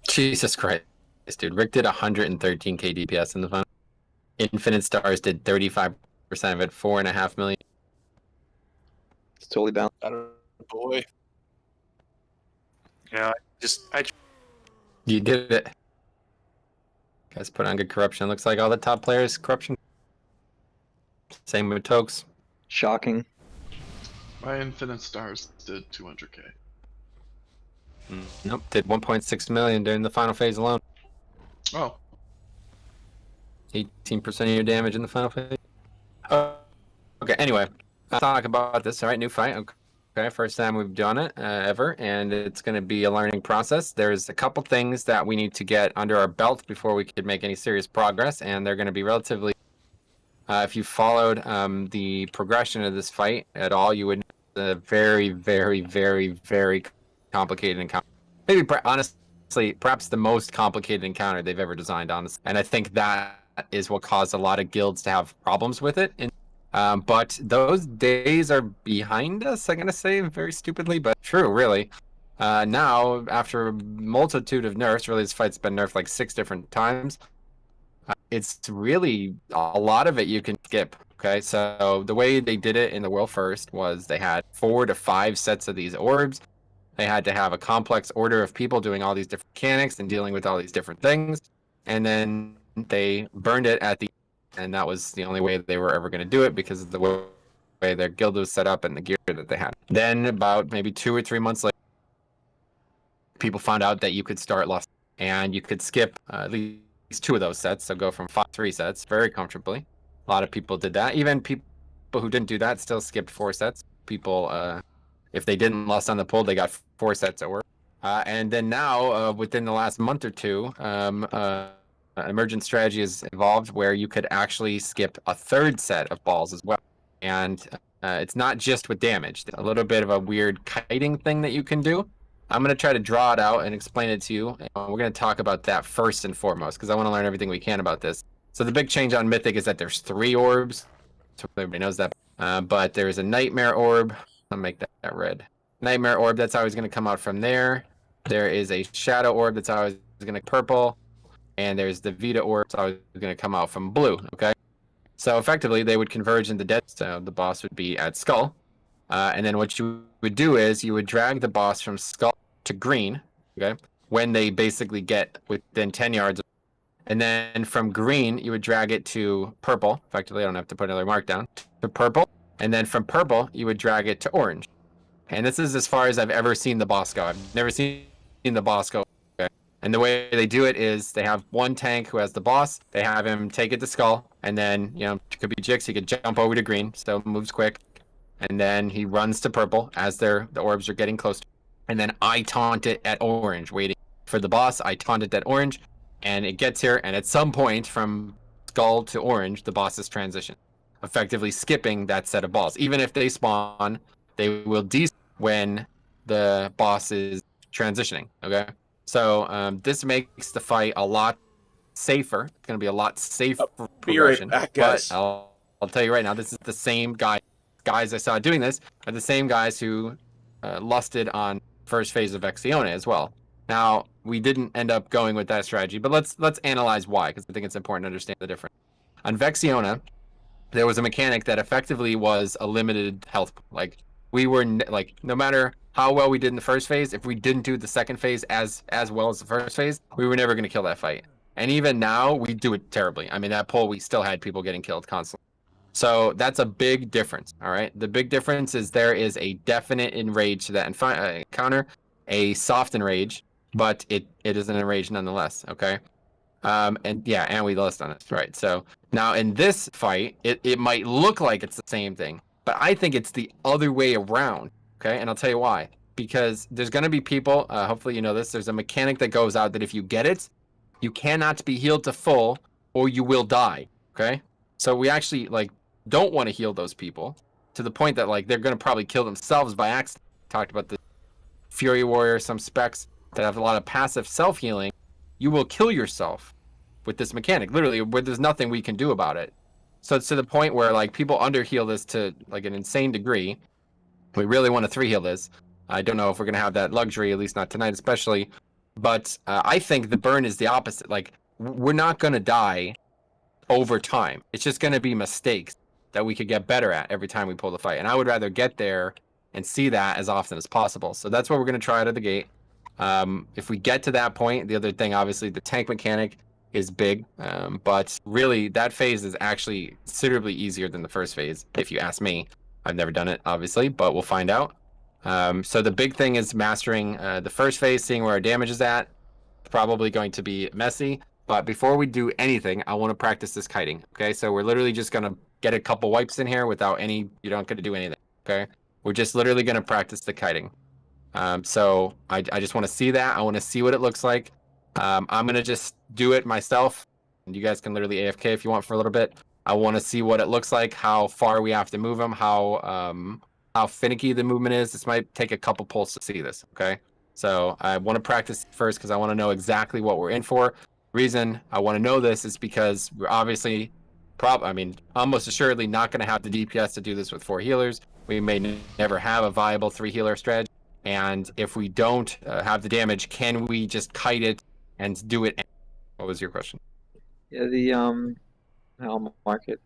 Jesus Christ, dude. Rick did 113k DPS in the final. Infinite Stars did 35% of it, 4.5 million. It's totally balanced. Boy. Yeah, You did it. Guys put on good corruption. Looks like all the top players corruption. Same with Tokes. Shocking. My Infinite Stars did 200k. Nope, did 1.6 million during the final phase alone. Oh. 18% of your damage in the final phase. Okay, anyway. Let's talk about this. Alright, new fight. Okay, first time we've done it ever, and it's going to be a learning process. There's a couple things that we need to get under our belt before we could make any serious progress, and they're going to be relatively... if you followed the progression of this fight at all, you would know a very, very, very, very complicated encounter. Maybe, honestly, perhaps the most complicated encounter they've ever designed, honestly. And I think that is what caused a lot of guilds to have problems with it. But those days are behind us, I'm going to say, very stupidly, but true, really. Now, after a multitude of nerfs, really this fight's been nerfed like 6 different times, it's really a lot of it you can skip. Okay, so the way they did it in the world first was they had 4 to 5 sets of these orbs. They had to have a complex order of people doing all these different mechanics and dealing with all these different things. And then they burned it at the end, and that was the only way they were ever going to do it because of the way their guild was set up and the gear that they had. Then about maybe 2 or 3 months later, people found out that you could start Lost and you could skip at least 2 of those sets, so go from 5 to 3 sets very comfortably. A lot of people did that. Even people who didn't do that still skipped 4 sets. People, if they didn't lost on the pull, they got 4 sets at work. And then now, within the last month or two, emergent strategy has evolved where you could actually skip a 3rd set of balls as well. And it's not just with damage. A little bit of a weird kiting thing that you can do. I'm going to try to draw it out and explain it to you. We're going to talk about that first and foremost because I want to learn everything we can about this. So the big change on Mythic is that there's 3 orbs. So everybody knows that. But there's a Nightmare Orb. I'll make that red. Nightmare Orb, that's always going to come out from there. There is a Shadow Orb that's always going to purple. And there's the Vita Orb that's always going to come out from blue, okay? So effectively, they would converge into dead. So the boss would be at Skull. And then what you would do is you would drag the boss from Skull to green, okay? When they basically get within 10 yards. And then from green, you would drag it to purple. Effectively, I don't have to put another mark down. To purple. And then from purple, you would drag it to orange. And this is as far as I've ever seen the boss go. I've never seen the boss go. Okay? And the way they do it is they have one tank who has the boss. They have him take it to Skull. And then, you know, it could be Jix. He could jump over to green. So moves quick. And then he runs to purple as the orbs are getting close. And then I taunt it at orange, waiting for the boss. I taunt it at orange. And it gets here, and at some point from Skull to orange, the boss is transition, effectively skipping that set of balls. Even if they spawn, they will when the boss is transitioning, okay? So this makes the fight a lot safer. It's going to be a lot safer progression. Back, guys. But I'll tell you right now, this is the same guys I saw doing this are the same guys who lusted on first phase of Vexiona as well. Now, we didn't end up going with that strategy, but let's analyze why, because I think it's important to understand the difference. On Vexiona, there was a mechanic that effectively was a limited health. Like, we were, like, no matter how well we did in the first phase, if we didn't do the second phase as well as the first phase, we were never going to kill that fight. And even now, we do it terribly. I mean, that pull, we still had people getting killed constantly. So that's a big difference, all right? The big difference is there is a definite enrage to that encounter, a soft enrage, but it is an enrage nonetheless, okay? And we lost on it, right? So now in this fight, it might look like it's the same thing, but I think it's the other way around, okay? And I'll tell you why. Because there's going to be people, hopefully you know this, there's a mechanic that goes out that if you get it, you cannot be healed to full or you will die, okay? So we actually, like, don't want to heal those people to the point that, like, they're going to probably kill themselves by accident. Talked about the Fury Warrior, some specs that have a lot of passive self-healing. You will kill yourself with this mechanic, literally, where there's nothing we can do about it. So it's to the point where, like, people underheal this to, like, an insane degree. We really want to 3-heal this. I don't know if we're going to have that luxury, at least not tonight especially. But I think the burn is the opposite. Like, we're not going to die over time. It's just going to be mistakes that we could get better at every time we pull the fight. And I would rather get there and see that as often as possible. So that's what we're going to try out of the gate. If we get to that point, the other thing, obviously, the tank mechanic is big. But really, that phase is actually considerably easier than the first phase, if you ask me. I've never done it, obviously, but we'll find out. So the big thing is mastering the first phase, seeing where our damage is at. It's probably going to be messy. But before we do anything, I want to practice this kiting. Okay, so we're literally just going to get a couple wipes in here without any, you don't get to do anything. Okay, we're just literally going to practice the kiting. So I just want to see that. I want to see what it looks like. I'm going to just do it myself. And you guys can literally AFK if you want for a little bit. I want to see what it looks like, how far we have to move them, how finicky the movement is. This might take a couple pulls to see this, okay? So I want to practice first because I want to know exactly what we're in for. Reason I want to know this is because we're obviously, almost assuredly not going to have the DPS to do this with 4 healers. We may never have a viable 3-healer strategy. And if we don't have the damage, can we just kite it and do it? What was your question? Yeah, I'll mark it.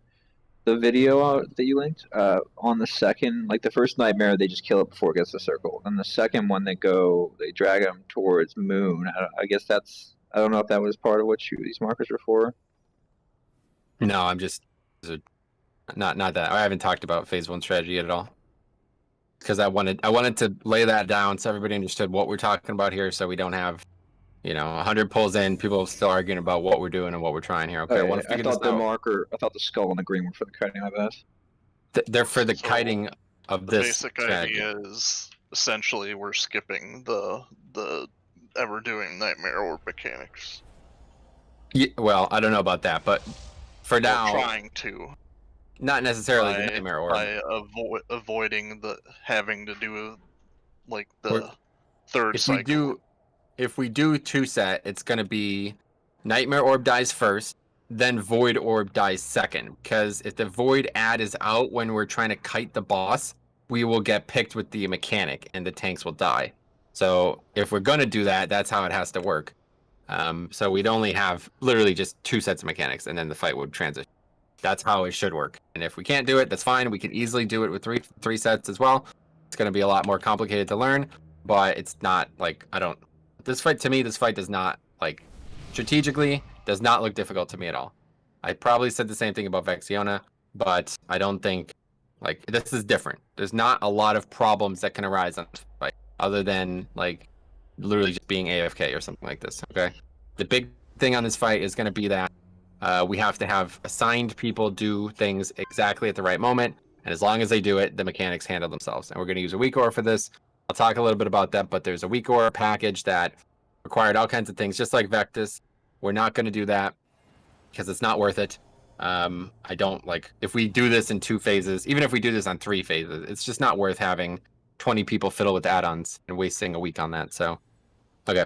The video that you linked, on the second, like the first nightmare, they just kill it before it gets to circle. And the second one, they drag them towards moon. I guess I don't know if that was part of what these markers were for. No, I'm just not that. I haven't talked about phase 1 strategy yet at all. Because I wanted to lay that down so everybody understood what we're talking about here, so we don't have You know, 100 pulls in, people are still arguing about what we're doing and what we're trying here. Okay, I want to I figure this thought the out. marker, I thought the skull and the green were for the kiting. My bad. They're for the kiting of The this basic strategy. idea is essentially we're skipping the ever doing nightmare orb mechanics. Yeah, well, I don't know about that, but for We're now, trying to. not necessarily the nightmare orb. By avoiding the having to do like the third cycle. If we do 2-set, it's going to be Nightmare Orb dies first, then Void Orb dies second. Because if the Void ad is out when we're trying to kite the boss, we will get picked with the mechanic and the tanks will die. So if we're going to do that, that's how it has to work. So we'd only have literally just 2 sets of mechanics and then the fight would transition. That's how it should work. And if we can't do it, that's fine. We can easily do it with three sets as well. It's going to be a lot more complicated to learn, but it's not like, this fight does not, like, strategically, does not look difficult to me at all. I probably said the same thing about Vexiona, but I don't think, like, this is different. There's not a lot of problems that can arise on this fight, other than, like, literally just being AFK or something like this, okay? The big thing on this fight is going to be that we have to have assigned people do things exactly at the right moment, and as long as they do it, the mechanics handle themselves. And we're going to use a weak ore for this. I'll talk a little bit about that, but there's a weak ore package that required all kinds of things, just like Vectus. We're not going to do that because it's not worth it. I don't like, if we do this in 2 phases, even if we do this on 3 phases, it's just not worth having 20 people fiddle with add-ons and wasting a week on that. So, okay,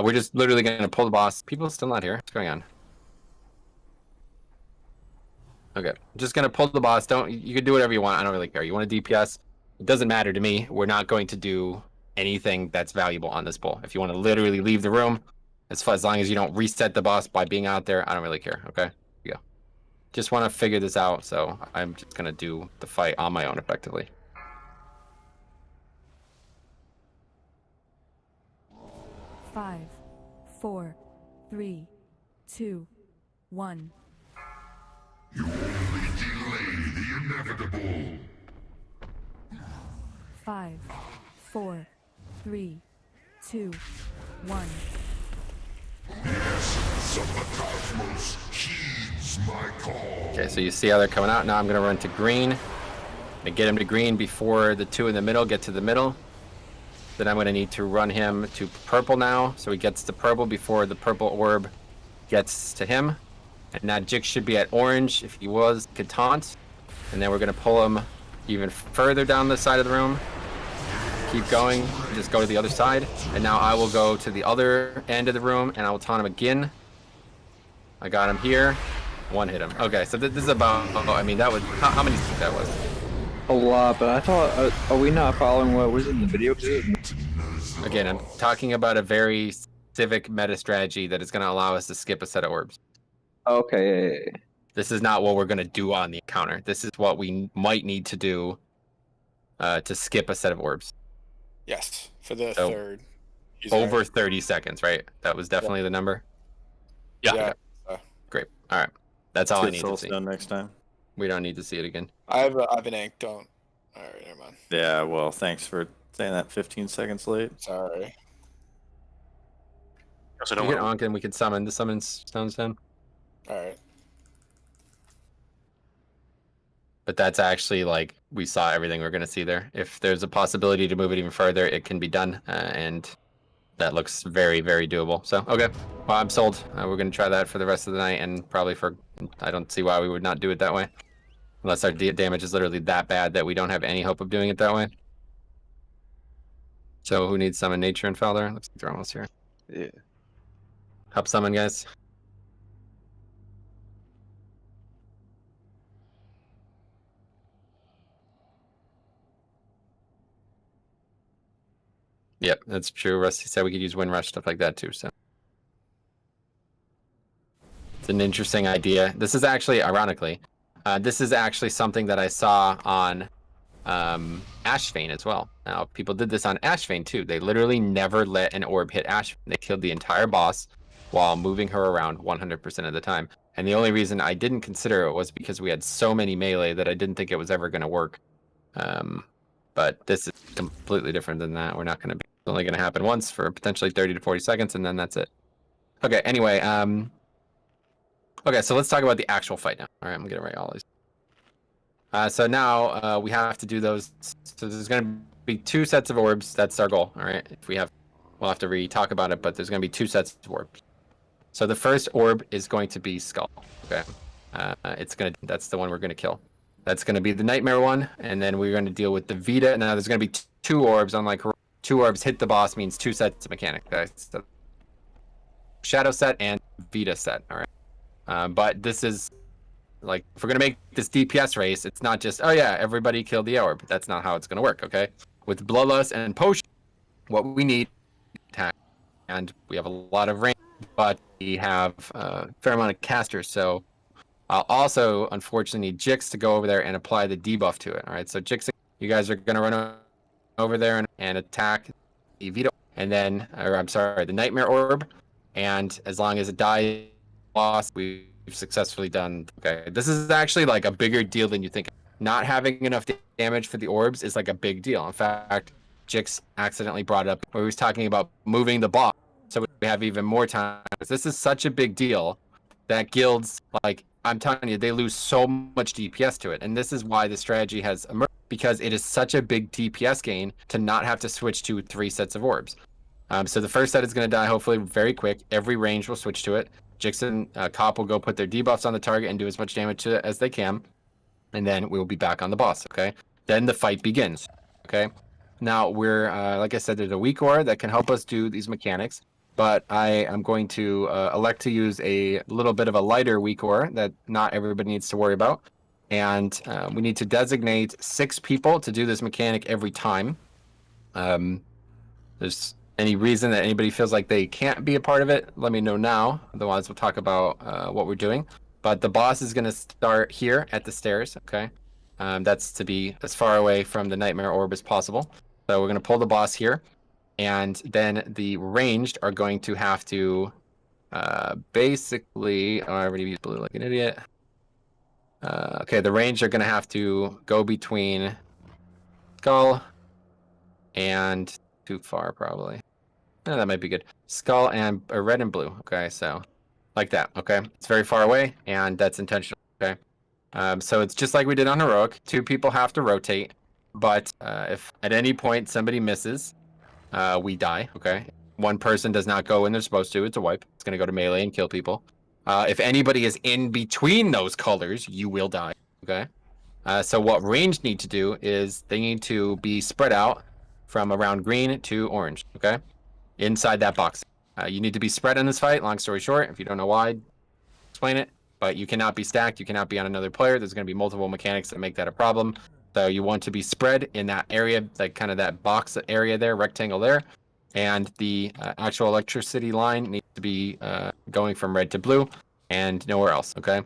we're just literally going to pull the boss. People still not here. What's going on? Okay, just going to pull the boss. You can do whatever you want. I don't really care. You want a DPS? It doesn't matter to me. We're not going to do anything that's valuable on this pull. If you want to literally leave the room, as long as you don't reset the boss by being out there, I don't really care. Okay, here you go. Just want to figure this out, so I'm just going to do the fight on my own effectively. Five, 4, 3, 2, 1. You only delay the inevitable. 5, 4, 3, 2, 1. The essence of the cosmos heeds my call. Okay, so you see how they're coming out. Now I'm going to run to green. To get him to green before the 2 in the middle get to the middle. Then I'm going to need to run him to purple now, so he gets to purple before the purple orb gets to him. And now Jix should be at orange if he was, could taunt. And then we're going to pull him even further down the side of the room. Keep going, just go to the other side. And now I will go to the other end of the room and I will taunt him again. I got him here. 1 hit him. Okay, so this is about, I mean, that was, how many do you think that was? A lot, but I thought, are we not following what was in the video? Again, I'm talking about a very civic meta strategy that is going to allow us to skip a set of orbs. Okay. This is not what we're going to do on the encounter. This is what we might need to do to skip a set of orbs. Yes, for the third. Over 30 seconds, right? That was definitely the number? Yeah. Great. All right. That's all I need to see. Next time. We don't need to see it again. I have an ink, don't. Alright, never mind. Yeah, well, thanks for saying that 15 seconds late. Sorry. So don't get Onk and we can summon. The summon stones down. Alright. But that's actually like, we saw everything we're going to see there. If there's a possibility to move it even further, it can be done. And that looks very, very doable. So, okay. Well, I'm sold. We're going to try that for the rest of the night and probably for, I don't see why we would not do it that way. Unless our damage is literally that bad that we don't have any hope of doing it that way. So who needs summon nature and Felder? Looks like they're almost here. Yeah. Help summon, guys. Yep, that's true. Rusty said we could use Wind Rush, stuff like that too, so. It's an interesting idea. This is actually, ironically, this is actually something that I saw on Ashvane as well. Now, people did this on Ashvane too. They literally never let an orb hit Ashvane. They killed the entire boss while moving her around 100% of the time. And the only reason I didn't consider it was because we had so many melee that I didn't think it was ever going to work. But this is completely different than that. We're not going to be only going to happen once for potentially 30 to 40 seconds, and then that's it. Okay, anyway, okay, so let's talk about the actual fight now. All right, I'm going to write all these. So now we have to do those. So there's going to be 2 sets of orbs. That's our goal, all right? If we have, we'll have to re-talk about it, but there's going to be 2 sets of orbs. So the first orb is going to be Skull, okay? That's the one we're going to kill. That's going to be the Nightmare one, and then we're going to deal with the Vita. Now there's going to be 2 orbs, unlike 2 orbs hit the boss means 2 sets of mechanic, guys. So Shadow set and Vita set, all right? But this is, like, if we're going to make this DPS race, it's not just, oh yeah, everybody kill the orb. That's not how it's going to work, okay? With Bloodlust and Potion, what we need is attack. And we have a lot of range, but we have a fair amount of casters, so I'll also, unfortunately, need Jix to go over there and apply the debuff to it. All right, so Jix, you guys are going to run over there and attack the Vito, and then, or I'm sorry, the Nightmare Orb, and as long as it dies, lost, we've successfully done. Okay, this is actually like a bigger deal than you think. Not having enough damage for the orbs is like a big deal. In fact, Jix accidentally brought it up where he was talking about moving the boss, so we have even more time. This is such a big deal that guilds, like, I'm telling you, they lose so much DPS to it. And this is why the strategy has emerged, because it is such a big DPS gain to not have to switch to 3 sets of orbs. So the first set is going to die, hopefully, very quick. Every range will switch to it. Jix and Cop will go put their debuffs on the target and do as much damage to it as they can. And then we will be back on the boss, okay? Then the fight begins, okay? Now, we're, like I said, there's a weak aura that can help us do these mechanics. But I am going to elect to use a little bit of a lighter weak aura that not everybody needs to worry about. And we need to designate 6 people to do this mechanic every time. There's any reason that anybody feels like they can't be a part of it, let me know now. Otherwise, we'll talk about what we're doing. But the boss is going to start here at the stairs, okay? That's to be as far away from the Nightmare Orb as possible. So we're going to pull the boss here. And then the ranged are going to have to basically... Oh, I already used blue like an idiot. Okay, the ranged are going to have to go between Skull and... Too far, probably. Oh, that might be good. Skull and red and blue. Okay, so like that. Okay, it's very far away, and that's intentional. Okay, so it's just like we did on Heroic. 2 people have to rotate, but if at any point somebody misses... we die, okay? 1 person does not go when they're supposed to. It's a wipe. It's going to go to melee and kill people. If anybody is in between those colors, you will die, okay? So what ranged need to do is they need to be spread out from around green to orange, okay? Inside that box. You need to be spread in this fight, long story short. If you don't know why, explain it. But you cannot be stacked. You cannot be on another player. There's going to be multiple mechanics that make that a problem. So you want to be spread in that area, like kind of that box area there, rectangle there. And the actual electricity line needs to be going from red to blue and nowhere else, okay?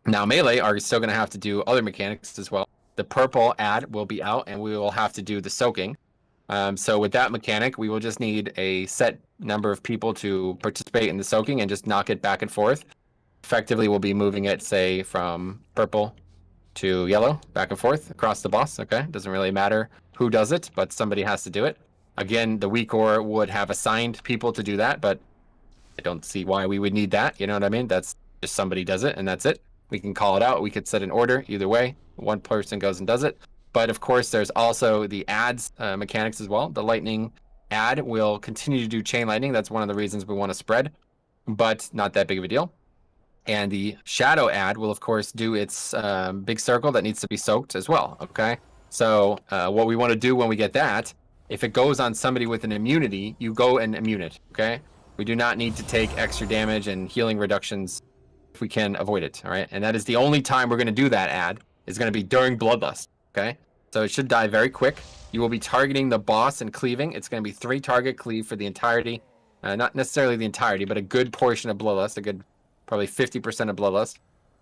Now melee are still going to have to do other mechanics as well. The purple ad will be out and we will have to do the soaking. So with that mechanic, we will just need a set number of people to participate in the soaking and just knock it back and forth. Effectively, we'll be moving it, say, from purple to yellow, back and forth across the boss, okay? Doesn't really matter who does it, but somebody has to do it. Again, the weak aura would have assigned people to do that, but I don't see why we would need that, you know what I mean? That's just somebody does it, and that's it. We can call it out, we could set an order, either way. 1 person goes and does it. But of course, there's also the ads mechanics as well. The lightning ad will continue to do chain lightning. That's one of the reasons we want to spread, but not that big of a deal. And the shadow ad will, of course, do its big circle that needs to be soaked as well, okay? So what we want to do when we get that, if it goes on somebody with an immunity, you go and immune it, okay? We do not need to take extra damage and healing reductions if we can avoid it, all right? And that is the only time we're going to do that ad, is going to be during Bloodlust, okay? So it should die very quick. You will be targeting the boss and cleaving. It's going to be 3 target cleave for the entirety. Not necessarily the entirety, but a good portion of Bloodlust, a good... probably 50% of Bloodlust,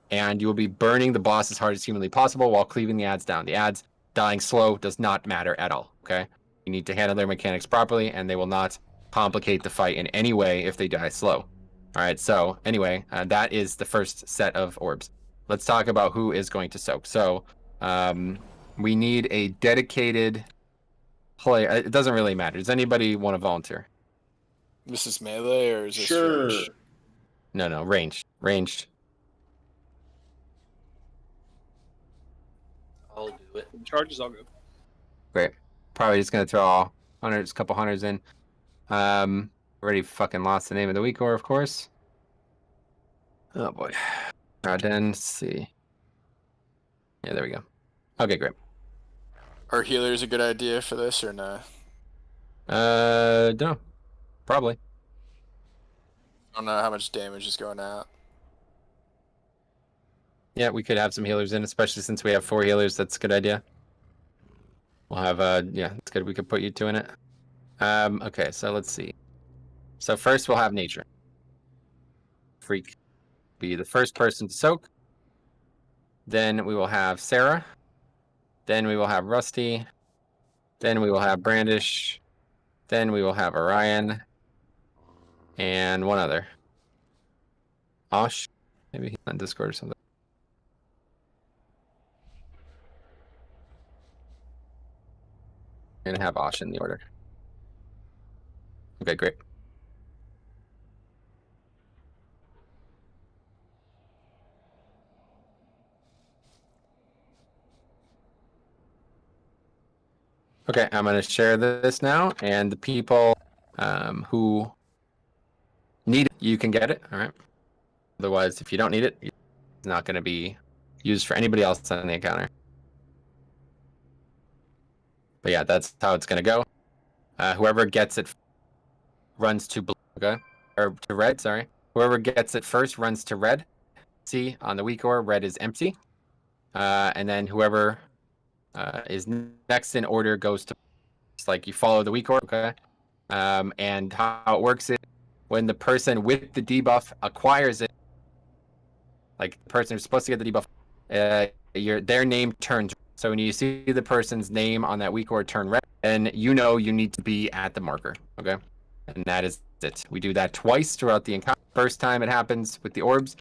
and you will be burning the boss as hard as humanly possible while cleaving the ads down. The ads dying slow does not matter at all, okay? You need to handle their mechanics properly, and they will not complicate the fight in any way if they die slow. All right, so anyway, that is the first set of orbs. Let's talk about who is going to soak. So we need a dedicated play. It doesn't really matter. Does anybody want to volunteer? This is melee or is this Sure. range? No, ranged. Ranged. I'll do it. Charges, I'll go. Great. Probably just gonna throw a couple hunters in. Already fucking lost the name of the week, or of course. Oh boy. Then let's see. Yeah, there we go. Okay, great. Are healers a good idea for this or no? Don't know. Probably. I don't know how much damage is going out. Yeah, we could have some healers in, especially since we have 4 healers. That's a good idea. We'll have yeah, it's good. We could put you 2 in it. Okay, so let's see. So first we'll have nature. Freak be the first person to soak. Then we will have Sarah. Then we will have Rusty. Then we will have Brandish. Then we will have Orion. And one other. Osh. Maybe he's on Discord or something. I'm gonna have Osh in the order. Okay, great. Okay, I'm going to share this now, and the people who need it, you can get it, all right? Otherwise, if you don't need it, it's not going to be used for anybody else on the encounter. But yeah, that's how it's going to go. Whoever gets it runs to blue, okay? Or to red, sorry. Whoever gets it first runs to red. See, on the weak ore, red is empty. And then whoever is next in order goes to, it's like you follow the weak order, okay? And how it works is when the person with the debuff acquires it, like the person who's supposed to get the debuff, their name turns. So when you see the person's name on that weak order turn red, then you know you need to be at the marker, okay? And that is it. We do that twice throughout the encounter. First time it happens with the orbs,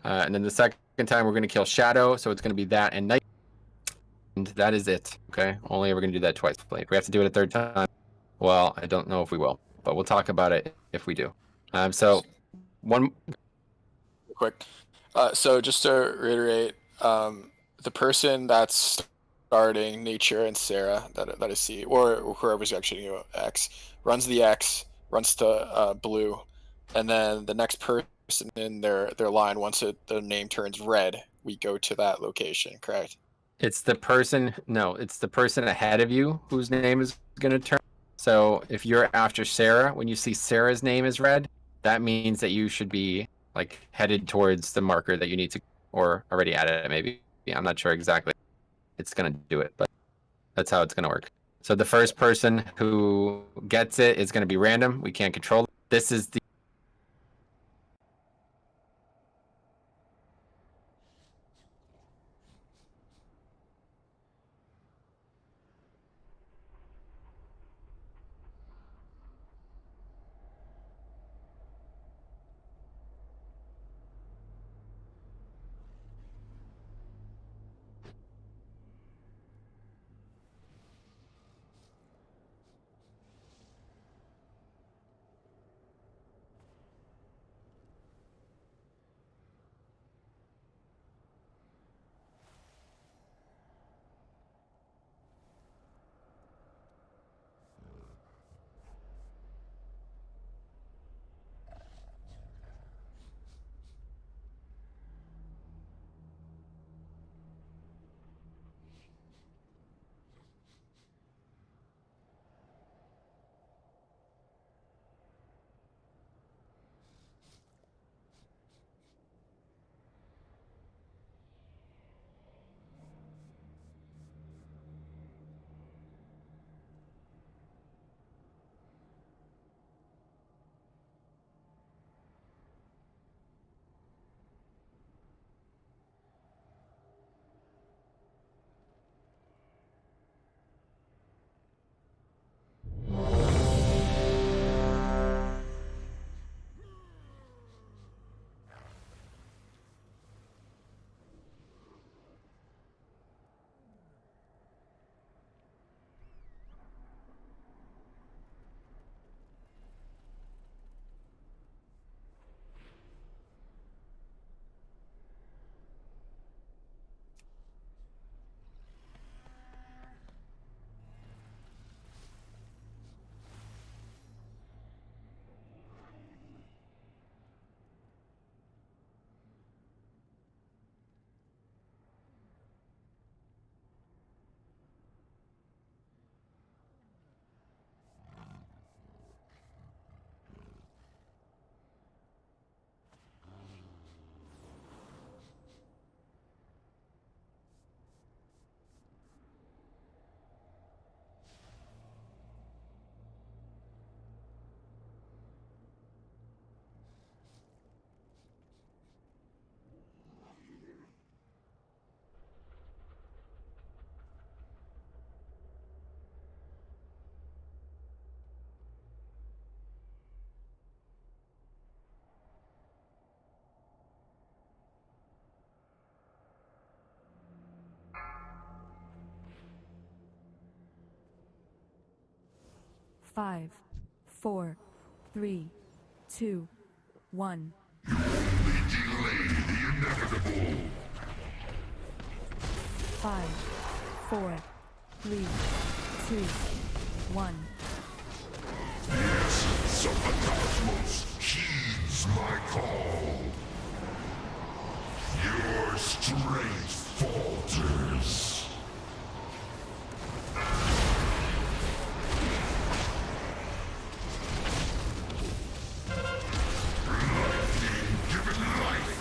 and then the second time we're going to kill Shadow, so it's going to be that and Night. And that is it, okay? Only ever going to do that twice. If we have to do it a third time, well, I don't know if we will, but we'll talk about it if we do. So, one... Quick. So just to reiterate, the person that's starting Nature and Sarah, that is C, or whoever's actually X, runs the X, runs to blue, and then the next person in their line, once the name turns red, we go to that location, correct? It's the person, no, it's the person ahead of you whose name is going to turn. So if you're after Sarah, when you see Sarah's name is red, that means that you should be like headed towards the marker that you need to, or already at it maybe. Yeah, I'm not sure exactly it's going to do it, but that's how it's going to work. So the first person who gets it is going to be random. We can't control it. This is the 5, 4, 3, 2, 1. Delay the inevitable. 5, 4, 3, 2, 1. The essence of the cosmos heeds my call. Your strength falters. Lightning given life.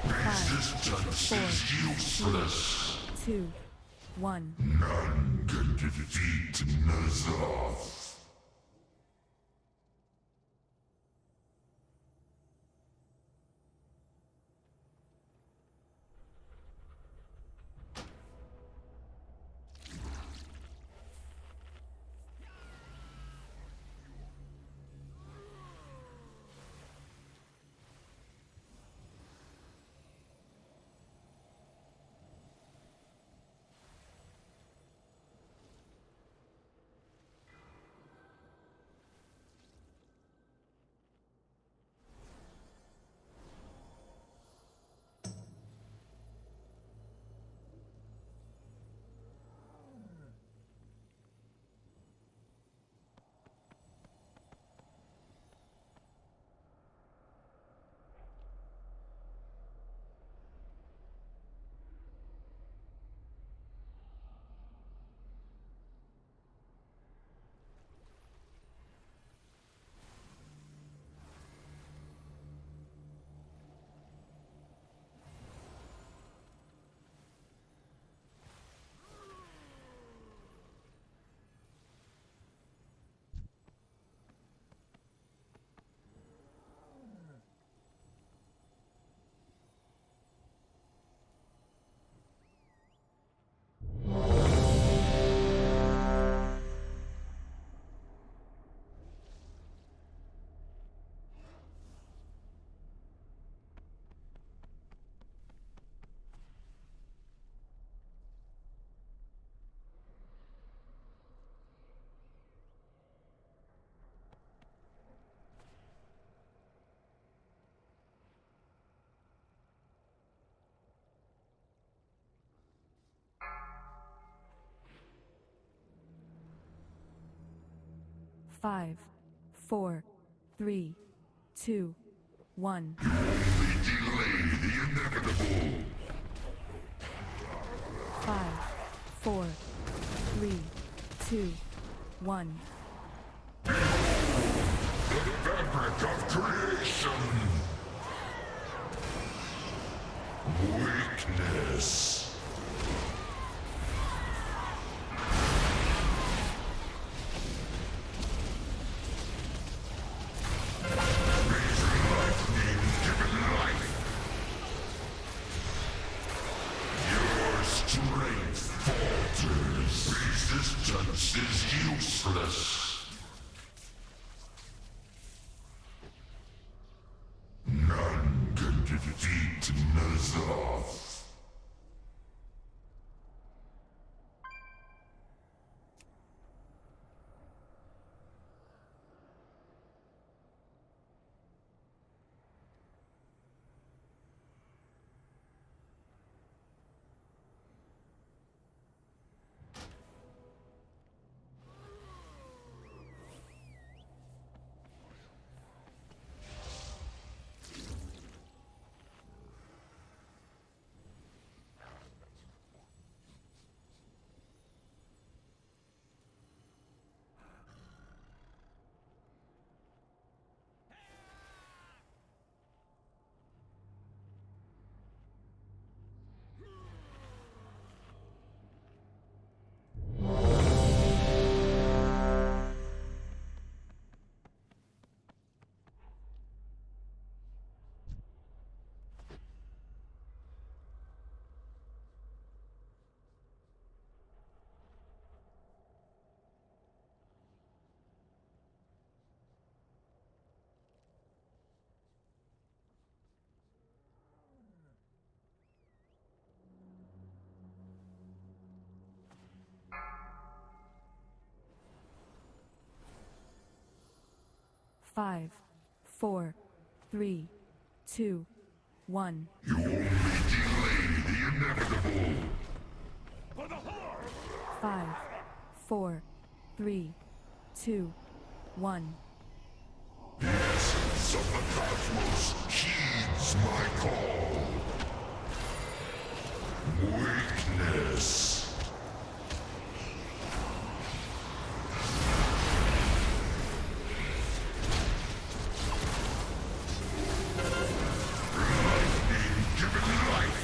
Resistance is useless. 2, 1. None can defeat Nyalotha. Five, 4, 3, 2, 1. Delay the inevitable. 5, 4, 3, 2, 1. The fabric of creation. Weakness. Lightning given life. Your strength falters. Resistance is useless. None can defeat Nyalotha. 5, 4, 3, 2, 1. You only delay the inevitable. 5, 4, 3, 2, 1. The essence of the cosmos heeds my call. Weakness. Lightning given life.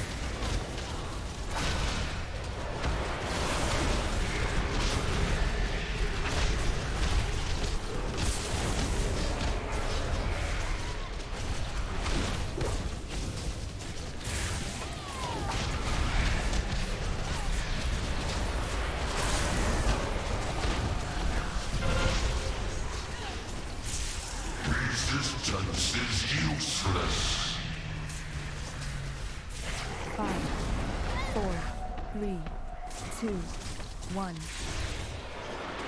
Resistance is useless. 5, 4, 3, 2, 1.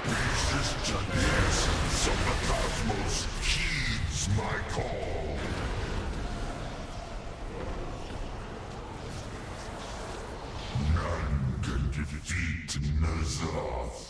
Resistance, the essence of the cosmos heeds my call. None can defeat Nyalotha.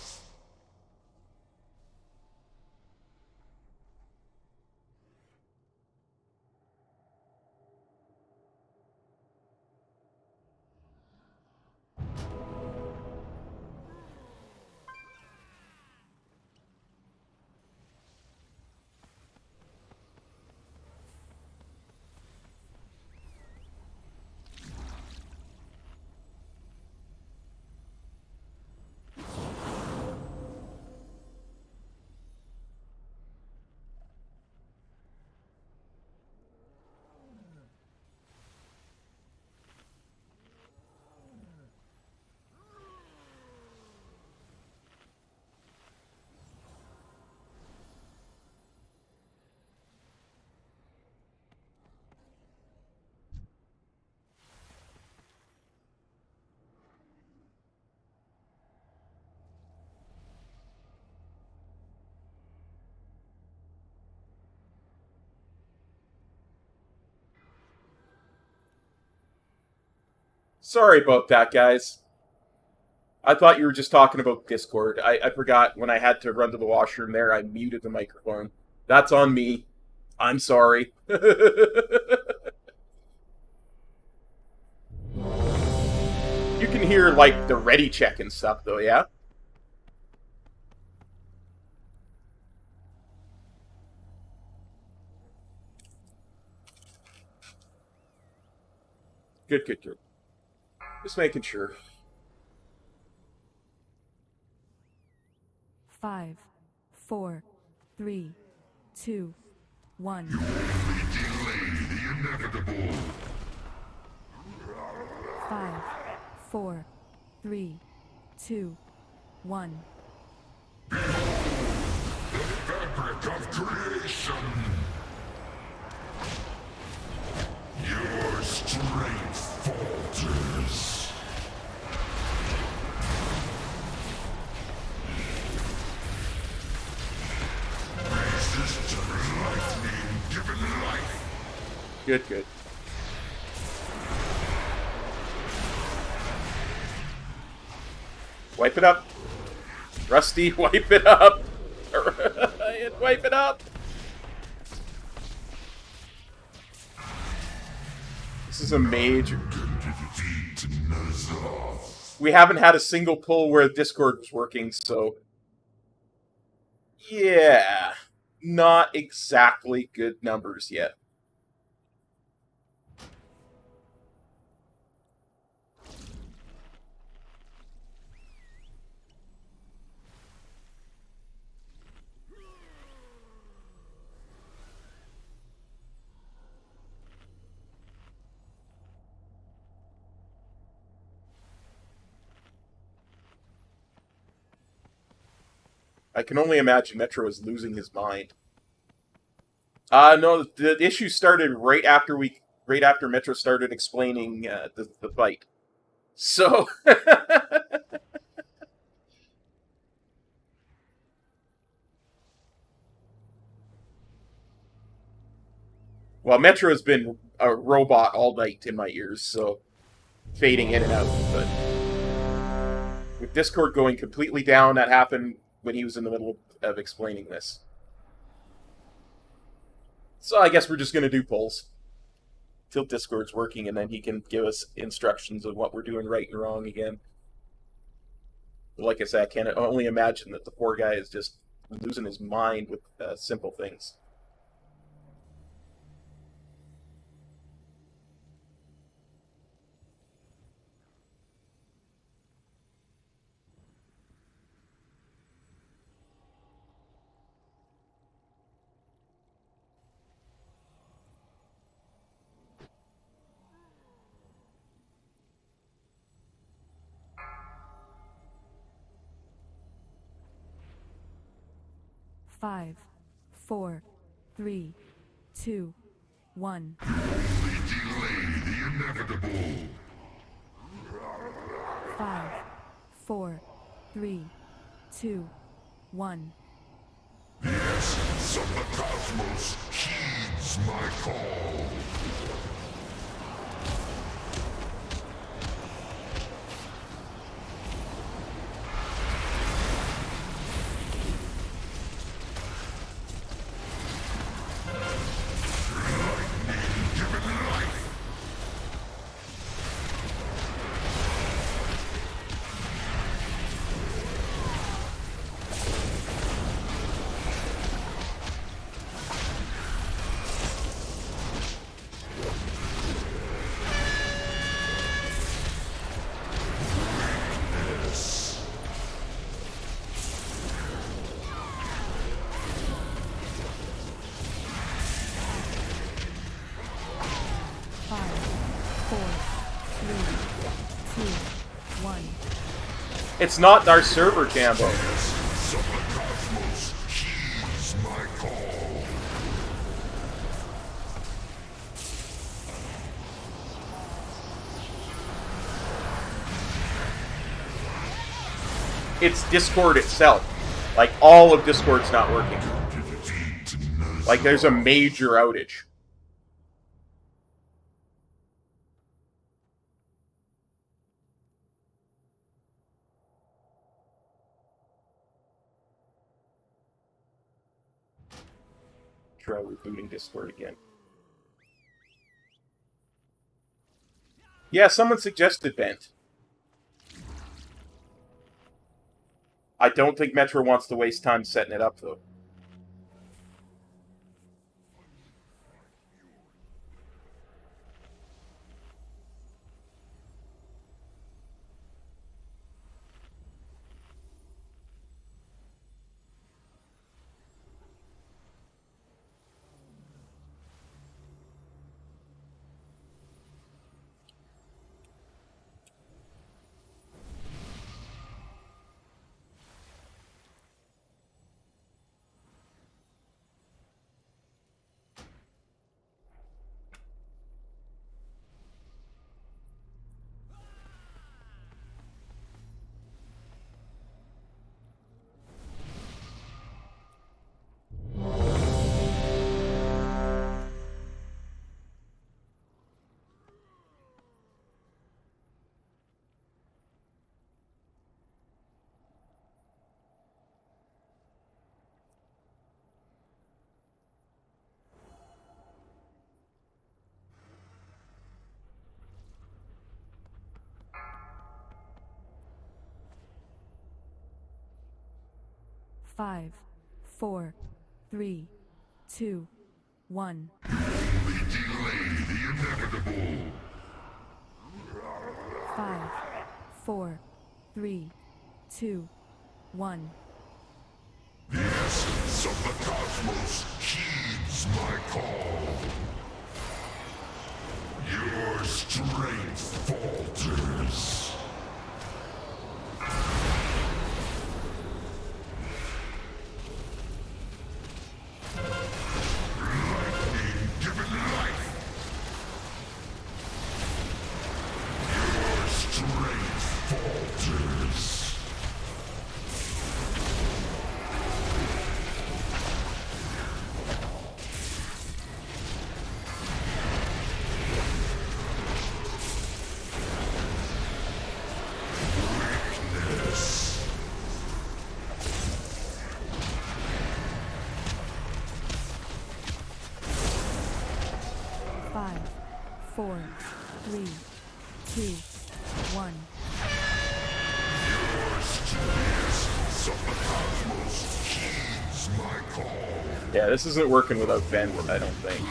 Sorry about that, guys. I thought you were just talking about Discord. I forgot when I had to run to the washroom there, I muted the microphone. That's on me. I'm sorry. You can hear, like, the ready check and stuff, though, yeah? Good, good, good. Just making sure. 5, 4, 3, 2, 1. You only delay the inevitable. 5, 4, 3, 2, 1. The fabric of creation. Your strength falters. Resistant lightning given life. Good, good. Wipe it up. Rusty, wipe it up. Wipe it up. This is a major... We haven't had a single pull where Discord was working, so... Yeah. Not exactly good numbers yet. I can only imagine Metro is losing his mind. No, the issue started right after Metro started explaining the fight. So Well, Metro's been a robot all night in my ears, so fading in and out. But with Discord going completely down, that happened when he was in the middle of explaining this. So I guess we're just going to do polls till Discord's working, and then he can give us instructions on what we're doing right and wrong again. But like I said, I can only imagine that the poor guy is just losing his mind with simple things. Five, 4, 3, 2, 1. Delay the inevitable. 5, 4, 3, 2, 1. The essence of the cosmos heeds my call. It's not our server, Jambo. It's Discord itself. Like, all of Discord's not working. Like, there's a major outage. Try rebooting Discord again. Yeah, someone suggested Bent. I don't think Metro wants to waste time setting it up, though. Five, 4, 3, 2, 1. Only delay the inevitable. 5, 4, 3, 2, 1. The essence of the cosmos heeds my call. Your strength falters. 5, 4, 3, 2, 1. Yeah, this isn't working without Ben, I don't think.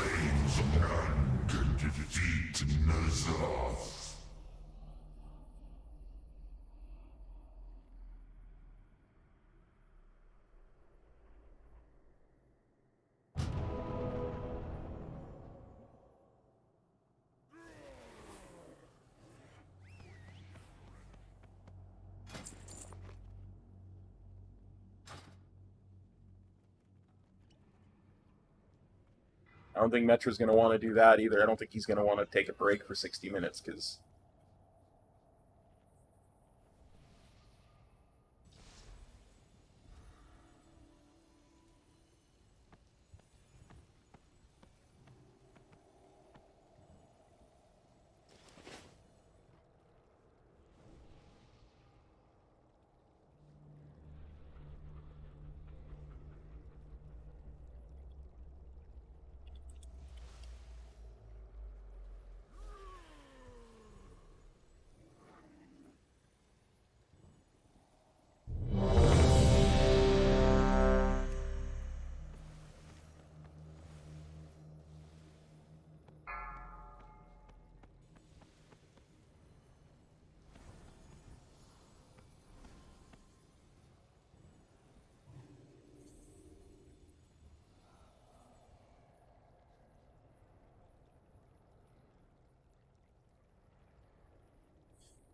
I don't think Metra's going to want to do that either. I don't think he's going to want to take a break for 60 minutes, because...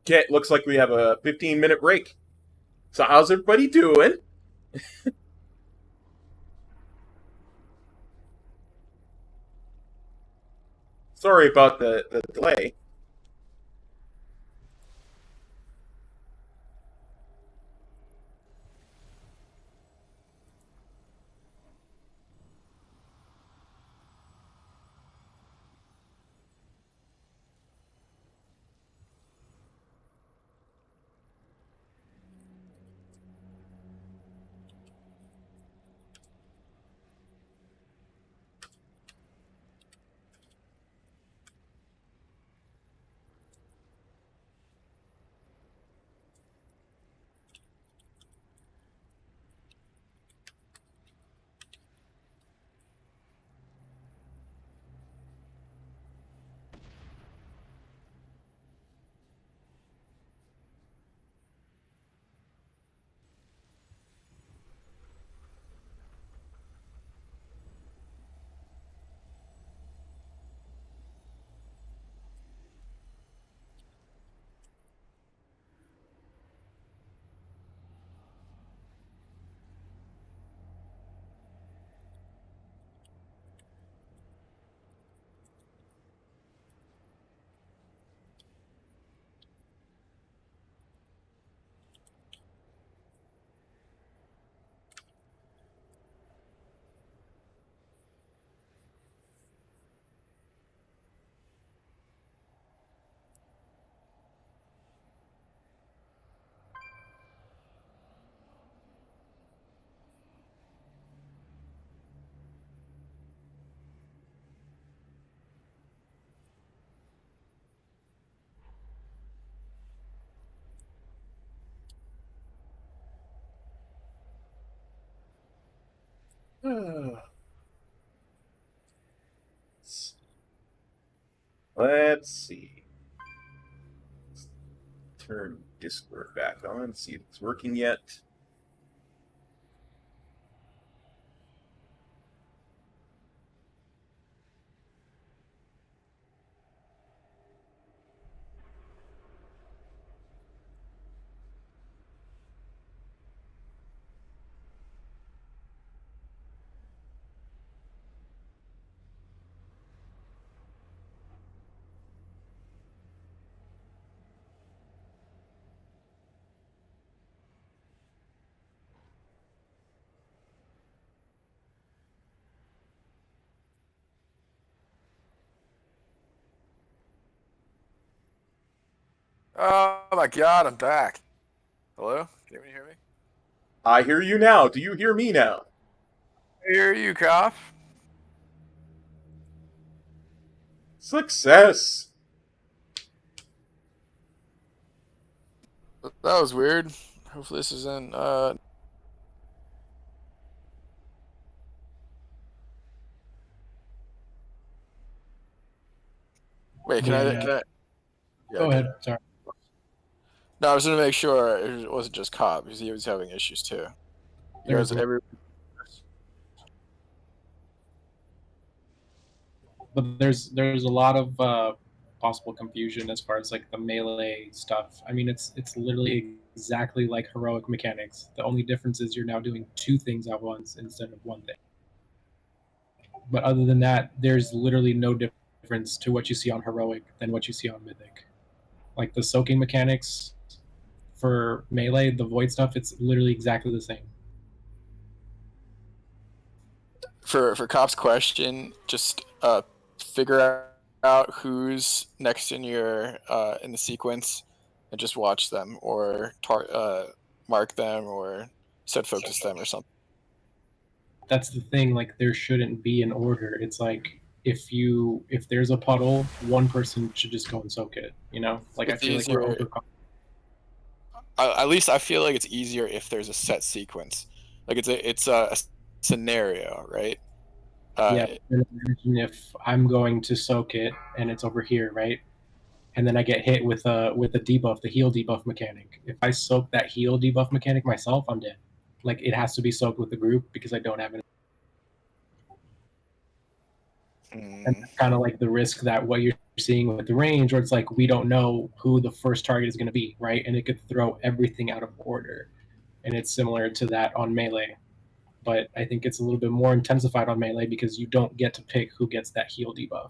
Okay, looks like we have a 15-minute break. So how's everybody doing? Sorry about the delay. Let's see. Let's turn Discord back on, see if it's working yet. Oh my god, I'm back. Hello? Can you hear me? I hear you now. Do you hear me now? I hear you, Cough. Success. That was weird. Hopefully this isn't Wait, can I yeah, Go ahead. Sorry. No, I was gonna make sure it wasn't just Cobb, because he was having issues too. You guys, But there's a lot of possible confusion as far as like the melee stuff. I mean, it's literally exactly like heroic mechanics. The only difference is you're now doing two things at once instead of one thing. But other than that, there's literally no difference to what you see on heroic than what you see on mythic. Like the soaking mechanics for melee, the void stuff, it's literally exactly the same. For Cobb's question, just figure out who's next in your in the sequence, and just watch them, or mark them, or set focus them, or something. That's the thing. Like there shouldn't be an order. It's like if there's a puddle, one person should just go and soak it. You know, like It's I feel easier. like we're At least I feel like it's easier if there's a set sequence. Like it's a scenario, right? Yeah, and imagine if I'm going to soak it and it's over here, right? And then I get hit with a debuff, the heal debuff mechanic. If I soak that heal debuff mechanic myself, I'm dead. Like it has to be soaked with the group because I don't have it. And it's kind of like the risk that what you're seeing with the range, where it's like we don't know who the first target is going to be, right? And it could throw everything out of order. And it's similar to that on melee. But I think it's a little bit more intensified on melee because you don't get to pick who gets that heal debuff.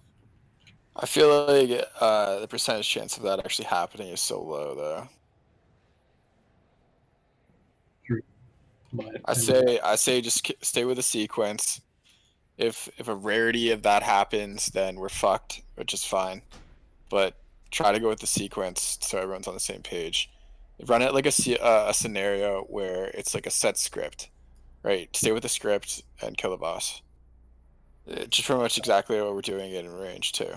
I feel like the percentage chance of that actually happening is so low, though. True. But I say just stay with the sequence. If a rarity of that happens, then we're fucked, which is fine. But try to go with the sequence so everyone's on the same page. Run it like a scenario where it's like a set script, right? Stay with the script and kill the boss. Just pretty much exactly what we're doing in range too.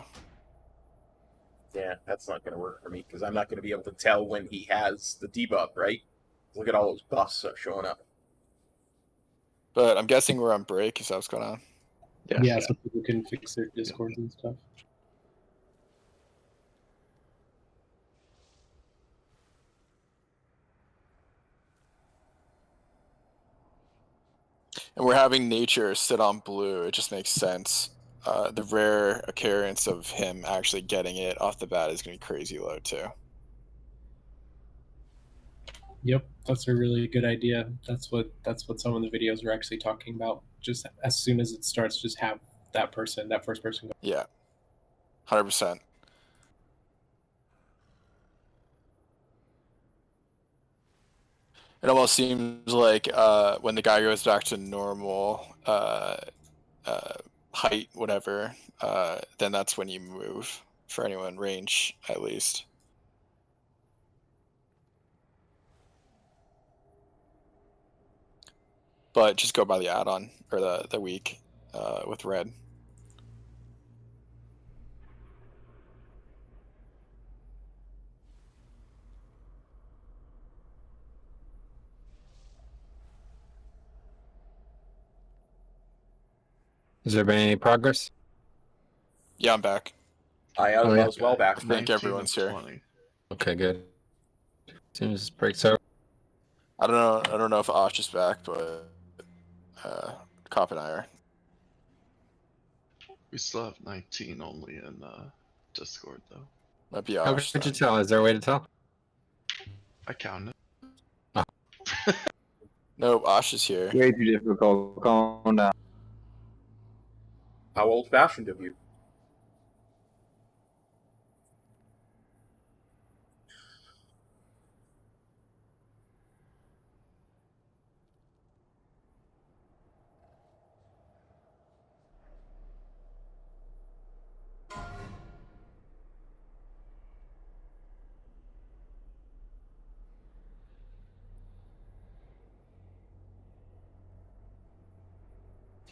Yeah, that's not going to work for me because I'm not going to be able to tell when he has the debuff, right? Look at all those buffs showing up. But I'm guessing we're on break. Is that what's going on? Yeah, so people can fix their discords and stuff. And we're having nature sit on blue. It just makes sense. The rare occurrence of him actually getting it off the bat is going to be crazy low too. Yep, that's a really good idea. That's what some of the videos are actually talking about. Just as soon as it starts, just have that first person go. Yeah, 100%. It almost seems like when the guy goes back to normal height, whatever, then that's when you move, for anyone range at least. But just go by the add-on or the week with red. Has there been any progress? Yeah, I'm back. I am as well back. I think everyone's here. Okay, good. As soon as this breaks over. I don't know if Osh is back, but Cop and I are. We still have 19 only in Discord though. Might be How Osh. could you tell? Is there a way to tell? I counted. Nope, Osh is here. Way too difficult. Calm down. How old-fashioned of you.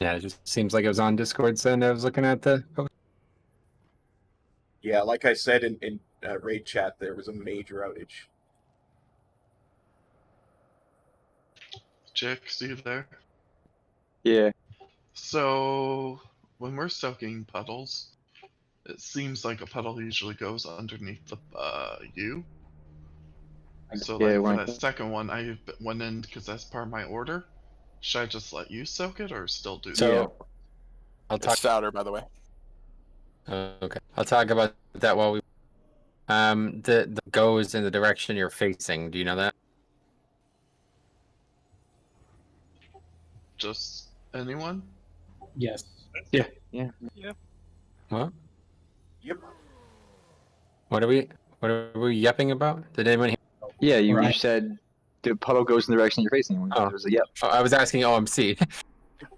Yeah, it just seems like it was on Discord, so I was looking at the post. Yeah, like I said in raid chat, there was a major outage. Jix, are you there? Yeah. So when we're soaking puddles, it seems like a puddle usually goes underneath the U. So Yeah, like for when- that second one, I went in because that's part of my order. Should I just let you soak it or still do So that? I'll It's talk. Founder, by the way. Okay, I'll talk about that while we. The goes in the direction you're facing. Do you know that? Just anyone? Yes. Yeah. Yeah. What? Yep. What are we yapping about? Did anyone hear? Yeah, you Right. said the puddle goes in the direction you're facing. Oh. There was a yep. Oh, I was asking OMC.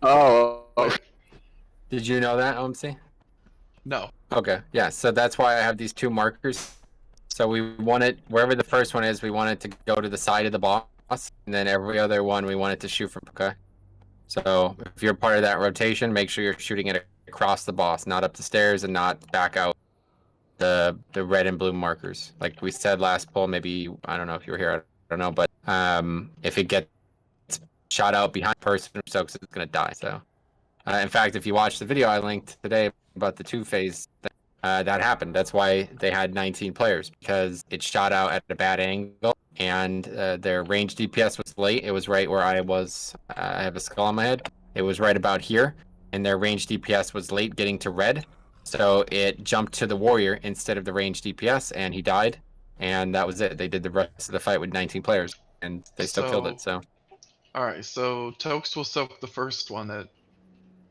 Oh. Did you know that, OMC? No. Okay, yeah, so that's why I have these two markers. So we want it, wherever the first one is, we want it to go to the side of the boss, and then every other one we want it to shoot from, okay? So if you're part of that rotation, make sure you're shooting it across the boss, not up the stairs and not back out the red and blue markers. Like we said last poll, maybe, I don't know if you were here, I don't know, but if it gets shot out behind the person who soaks, it's gonna die, so. In fact, if you watch the video I linked today about the two-phase, that happened. That's why they had 19 players, because it shot out at a bad angle, and their range DPS was late. It was right where I was. I have a skull on my head. It was right about here, and their range DPS was late getting to red, so it jumped to the warrior instead of the range DPS, and he died, and that was it. They did the rest of the fight with 19 players, and they still killed it, so. Alright, so Tokes will soak the first one at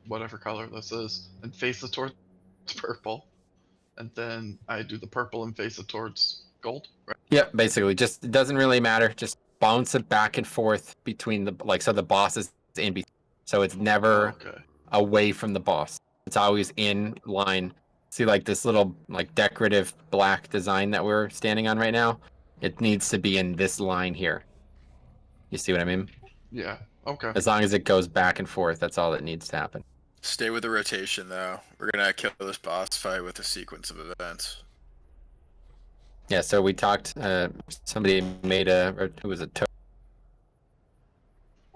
whatever color this is, and face it towards purple. And then I do the purple and face it towards gold, right? Yep, basically, just it doesn't really matter. Just bounce it back and forth between the so the boss is in between, so it's never away from the boss. It's always in line. See, like this little like decorative black design that we're standing on right now. It needs to be in this line here. You see what I mean? Yeah. Okay. As long as it goes back and forth, that's all that needs to happen. Stay with the rotation, though. We're gonna kill this boss fight with a sequence of events. Yeah. So we talked. Somebody made a. Who was it?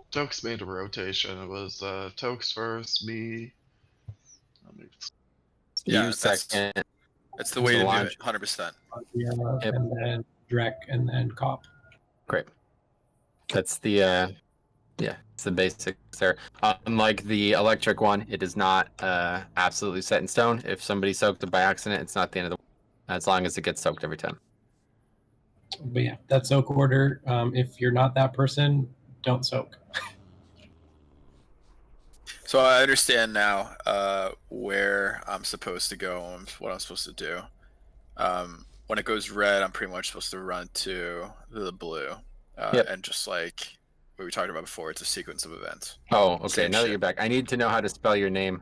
Tokes made a rotation. It was Tokes first, me. You second. That's the way to do it. 100%. And then Drek, and then Cop. Great. That's the. Yeah, it's the basics there. Unlike the electric one, it is not absolutely set in stone. If somebody soaked it by accident, it's not the end of the world, as long as it gets soaked every time. But yeah, that soak order. If you're not that person, don't soak. So I understand now where I'm supposed to go and what I'm supposed to do. When it goes red, I'm pretty much supposed to run to the blue. And just like what we talked about before, it's a sequence of events. Oh, okay. Same Now that shit. you're back, I need to know how to spell your name.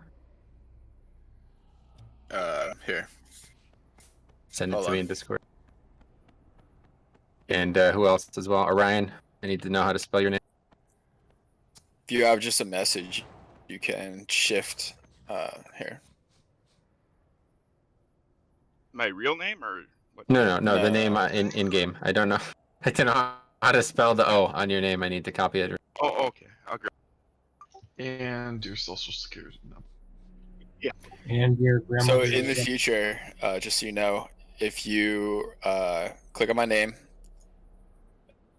Here. Send it Hold to me on. in Discord. And who else as well? Orion, I need to know how to spell your name. If you have just a message, you can shift here. My real name or what? No, the name in game. I don't know. I don't know how to spell the O on your name. I need to copy it. Oh, okay. I'll grab. And your social security number. Yeah. And your grandma. So in the future, just so you know, if you click on my name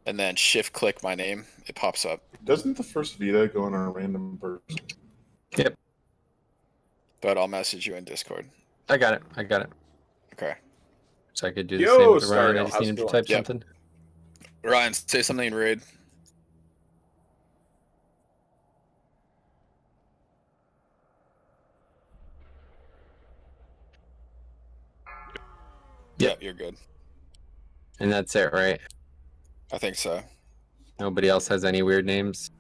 and then shift click my name, it pops up. Doesn't the first Vita go on a random person? Yep. But I'll message you in Discord. I got it. Okay. So I could do the same with Orion. I just need him to type Yep. something. Ryan, say something rude. Yep, you're good. And that's it, right? I think so. Nobody else has any weird names?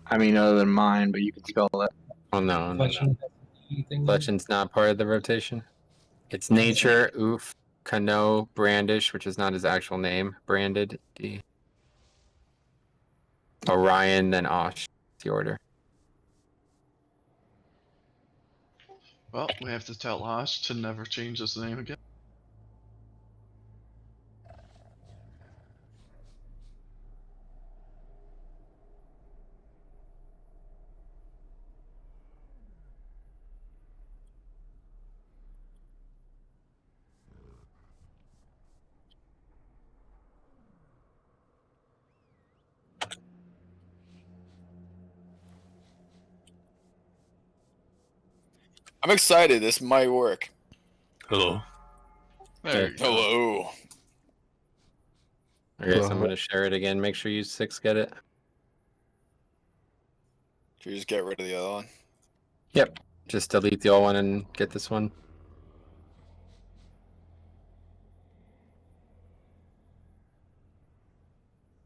I mean, other than mine, but you can spell that. Oh, no. Fletching. Fletching's not part of the rotation. It's Nature, Oof, Kano, Brandish, which is not his actual name. Branded, D. Orion, then Osh. The order. Well, we have to tell Ash to never change his name again. I'm excited. This might work. Hello. There you go. Hello. Okay, so I'm gonna share it again. Make sure you 6 get it. Should we just get rid of the other one? Yep. Just delete the old one and get this one.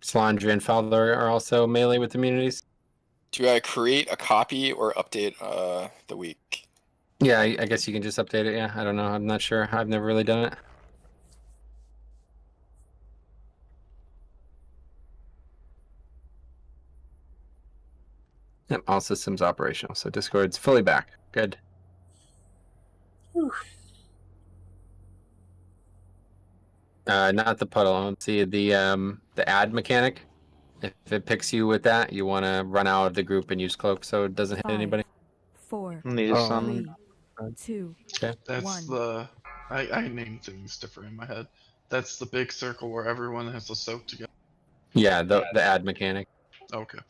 Slandry and Fowler are also melee with immunities. Do I create a copy or update the week? Yeah, I guess you can just update it. Yeah, I don't know. I'm not sure. I've never really done it. Yep, all systems operational. So Discord's fully back. Good. Not the puddle. Let's see the add mechanic. If it picks you with that, you want to run out of the group and use cloak so it doesn't hit anybody. 4, Need Oh. some. 2, Okay. That's 1. the. I name things different in my head. That's the big circle where everyone has to soak together. Yeah, the add mechanic. Okay.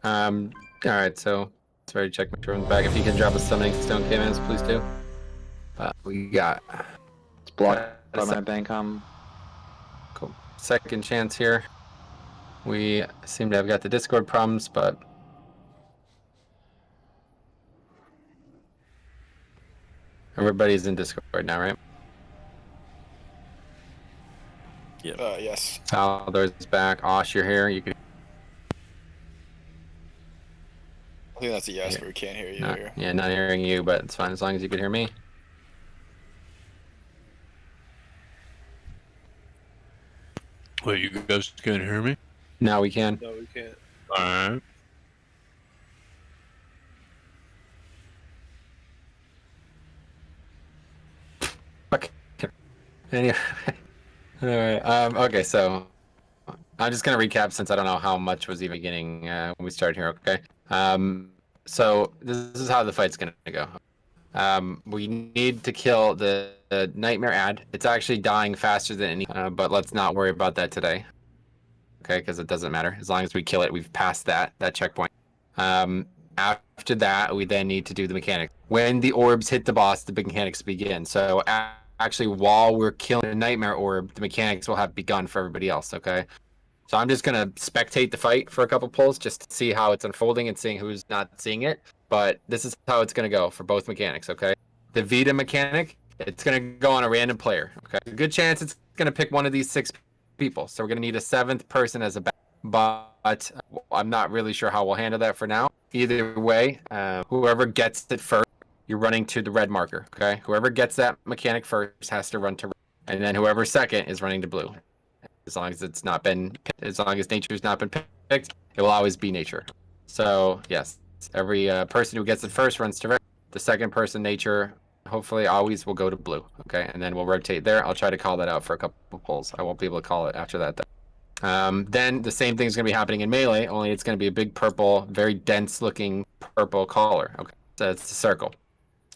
All right, so let's ready to check my everyone's back. If you can drop a summoning stone K-Mans, please do. We got. It's blocked by my Bancom. Cool. Second chance here. We seem to have got the Discord problems, but everybody's in Discord now, right? Yep. Yes. Fowler's back. Osh, you're here. You can. I think that's a yes, but we can't hear you here. Yeah, not hearing you, but it's fine as long as you can hear me. Wait, you guys can't hear me? Now we can. No, we can't. Alright. Okay. Anyway. Alright. Okay, so I'm just gonna recap since I don't know how much was even beginning when we started here, okay? So this is how the fight's gonna go. We need to kill the nightmare ad. It's actually dying faster than any, but let's not worry about that today. Okay, because it doesn't matter. As long as we kill it, we've passed that checkpoint. After that, we then need to do the mechanics. When the orbs hit the boss, the mechanics begin. So actually, while we're killing the nightmare orb, the mechanics will have begun for everybody else, okay? So I'm just going to spectate the fight for a couple pulls just to see how it's unfolding and seeing who's not seeing it. But this is how it's going to go for both mechanics, okay? The Vita mechanic, it's going to go on a random player, okay? A good chance it's going to pick one of these 6 people. So we're going to need a 7th person as a back. But I'm not really sure how we'll handle that for now. Either way, whoever gets it first, you're running to the red marker, okay? Whoever gets that mechanic first has to run to red. And then whoever second is running to blue. As long as it's not been, as long as nature's not been picked, it will always be nature. So yes, every person who gets it first runs to red. The second person, nature, hopefully always will go to blue. Okay, and then we'll rotate there. I'll try to call that out for a couple pulls. I won't be able to call it after that. Then the same thing is going to be happening in melee. Only it's going to be a big purple, very dense looking purple collar. Okay, so it's a circle.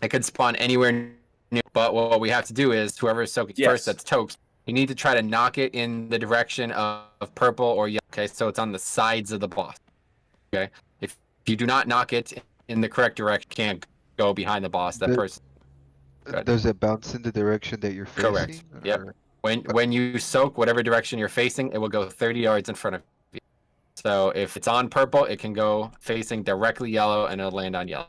It could spawn anywhere near, but what we have to do is whoever is soaking first, that's Tokes. You need to try to knock it in the direction of purple or yellow. Okay, so it's on the sides of the boss. Okay, if you do not knock it in the correct direction, can't go behind the boss. That person. Does it bounce in the direction that you're facing? Correct. Yep. or- When you soak, whatever direction you're facing, it will go 30 yards in front of you. So if it's on purple, it can go facing directly yellow and it'll land on yellow.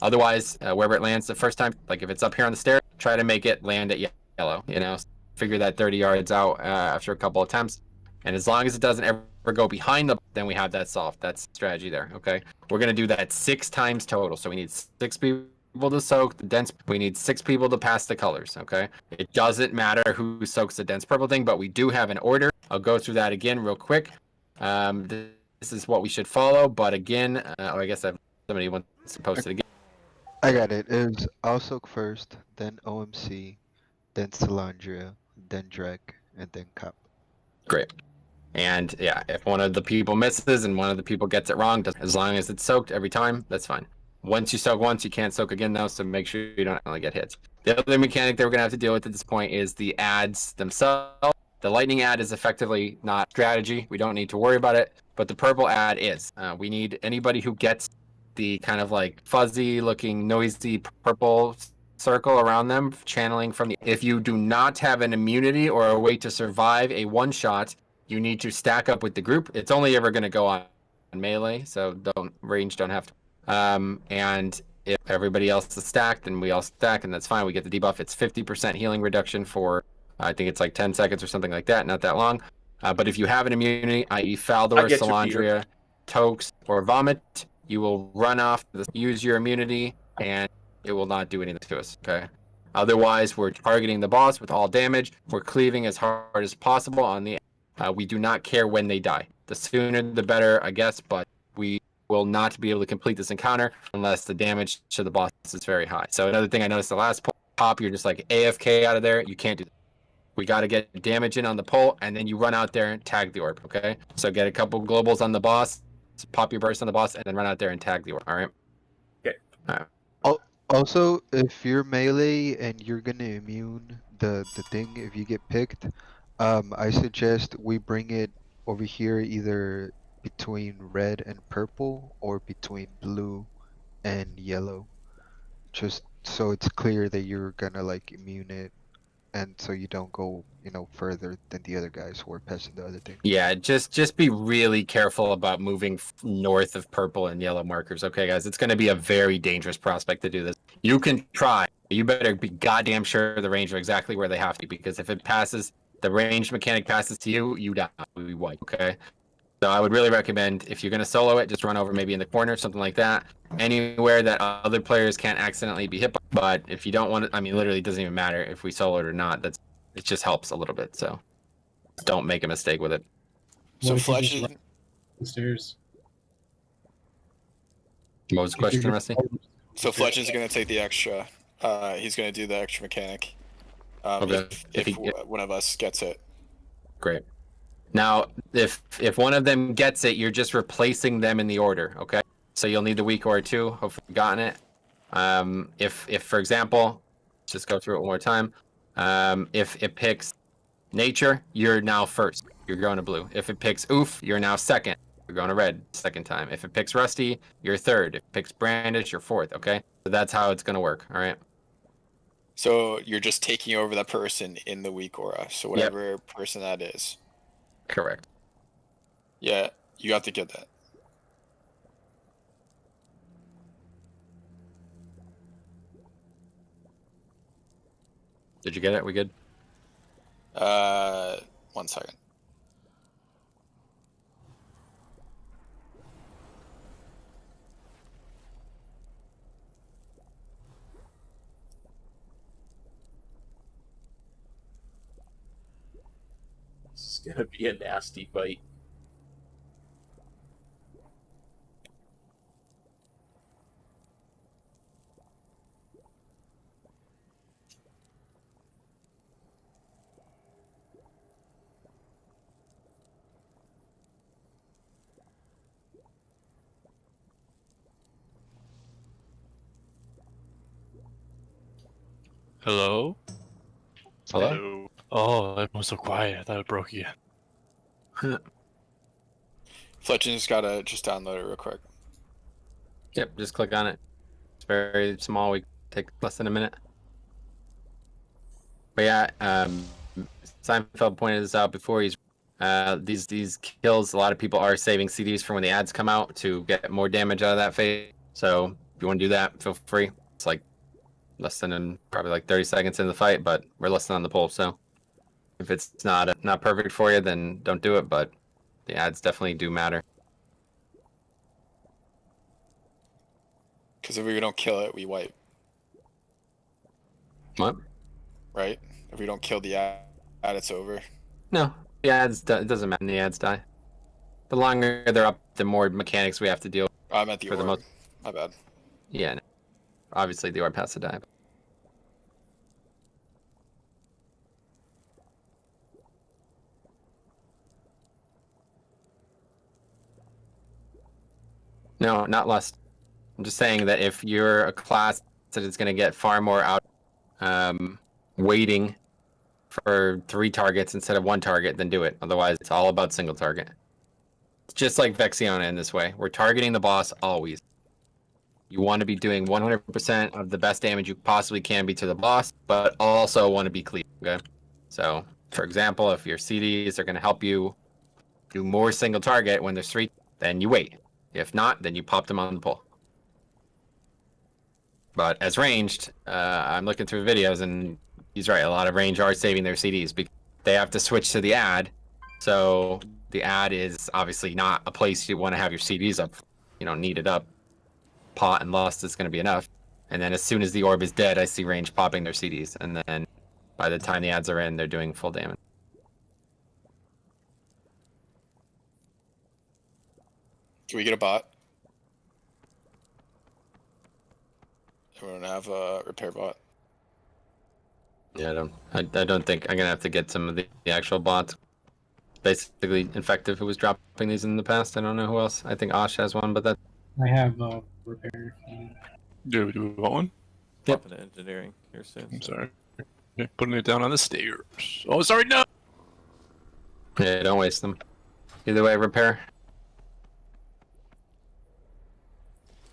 Otherwise, wherever it lands the first time, like if it's up here on the stairs, try to make it land at yellow. You know, figure that 30 yards out after a couple attempts. And as long as it doesn't ever go behind the, then we have that solved. That's strategy there. Okay, we're gonna do that 6 times total. So we need 6 people to soak the dense. We need 6 people to pass the colors. Okay, it doesn't matter who soaks the dense purple thing, but we do have an order. I'll go through that again real quick. This is what we should follow. But again, I guess somebody wants to post it again. I got it. It was I'll soak first, then OMC, then Salandria, then Drek, and then Cop. Great. And yeah, if one of the people misses and one of the people gets it wrong, as long as it's soaked every time, that's fine. Once you soak once, you can't soak again though, so make sure you don't only get hits. The other mechanic that we're gonna have to deal with at this point is the ads themselves. The lightning ad is effectively not strategy. We don't need to worry about it, but the purple ad is. We need anybody who gets the kind of like fuzzy looking noisy purple circle around them, channeling from the. If you do not have an immunity or a way to survive a one shot, you need to stack up with the group. It's only ever going to go on melee, so don't have to. And if everybody else is stacked, then we all stack, and that's fine. We get the debuff. It's 50% healing reduction for, I think it's like 10 seconds or something like that, not that long. But if you have an immunity, i.e. Faldor, Salandria, Tokes, or Vomit, you will run off, use your immunity, and it will not do anything to us, okay? Otherwise, we're targeting the boss with all damage. We're cleaving as hard as possible on the we do not care when they die. The sooner the better, I guess, but we will not be able to complete this encounter unless the damage to the boss is very high. So another thing I noticed the last pop, you're just like AFK out of there. You can't do that. We got to get damage in on the pole, and then you run out there and tag the orb, okay? So get a couple globals on the boss, pop your burst on the boss, and then run out there and tag the orb, all right? Okay. All right. Also, if you're melee and you're gonna immune the thing, if you get picked, I suggest we bring it over here either between red and purple or between blue and yellow. Just so it's clear that you're gonna like immune it, and so you don't go, further than the other guys who are passing the other thing. Yeah, just be really careful about moving north of purple and yellow markers, okay, guys? It's going to be a very dangerous prospect to do this. You can try. You better be goddamn sure the range of exactly where they have to be, because if it passes, the range mechanic passes to you, you die. We wipe, okay? So I would really recommend, if you're going to solo it, just run over maybe in the corner, something like that. Anywhere that other players can't accidentally be hit by. But if you don't want to, I mean, literally it doesn't even matter if we solo it or not. It just helps a little bit, so don't make a mistake with it. So Fletch is the stairs. What was the question, Rusty? So Fletch is going to take the extra. He's going to do the extra mechanic. Okay. If one of us gets it. Great. Now, if one of them gets it, you're just replacing them in the order, okay? So you'll need the weak aura too. Hopefully you've gotten it. If for example, let's just go through it one more time. If it picks nature, you're now first. You're going to blue. If it picks oof, you're now second. You're going to red second time. If it picks rusty, you're third. If it picks brandish, you're fourth, okay? So that's how it's going to work, all right? So you're just taking over that person in the weak aura. So whatever person that is. Correct. Yeah, you have to get that. Did you get it? We good? 1 second. This is gonna be a nasty fight. Hello? Hello? Oh, that was so quiet. I thought it broke again. Fletch just gotta download it real quick. Yep, just click on it. It's very small. We take less than a minute. But yeah, Seinfeld pointed this out before. These kills, a lot of people are saving CDs for when the ads come out to get more damage out of that phase. So if you want to do that, feel free. It's like less than probably like 30 seconds in the fight, but we're less than on the poll. So if it's not perfect for you, then don't do it. But the ads definitely do matter. Because if we don't kill it, we wipe. What? Right? If we don't kill the ad, it's over. No, the ads, it doesn't matter. The ads die. The longer they're up, the more mechanics we have to deal with. I'm at the for orb. the most. My bad. Yeah. No. Obviously, the orb has to die. No, not lust. I'm just saying that if you're a class that is going to get far more out waiting for 3 targets instead of 1 target, then do it. Otherwise, it's all about single target. It's just like Vexiona in this way. We're targeting the boss always. You want to be doing 100% of the best damage you possibly can be to the boss, but also want to be clear, okay? So, for example, if your CDs are going to help you do more single target when there's 3, then you wait. If not, then you pop them on the pull. But as ranged, I'm looking through videos, and he's right. A lot of range are saving their CDs because they have to switch to the ad. So the ad is obviously not a place you want to have your CDs up. You don't need it up. Pot and lust is going to be enough. And then as soon as the orb is dead, I see range popping their CDs. And then by the time the ads are in, they're doing full damage. Can we get a bot? Everyone have a repair bot. Yeah, I don't think I'm gonna have to get some of the actual bots. Basically, Infective, who was dropping these in the past. I don't know who else. I think Osh has one, but that. I have repair. Do we want one? Yep. Popping engineering here soon. I'm sorry. Yeah, putting it down on the stairs. Oh, sorry, no. Yeah, don't waste them. Either way, repair.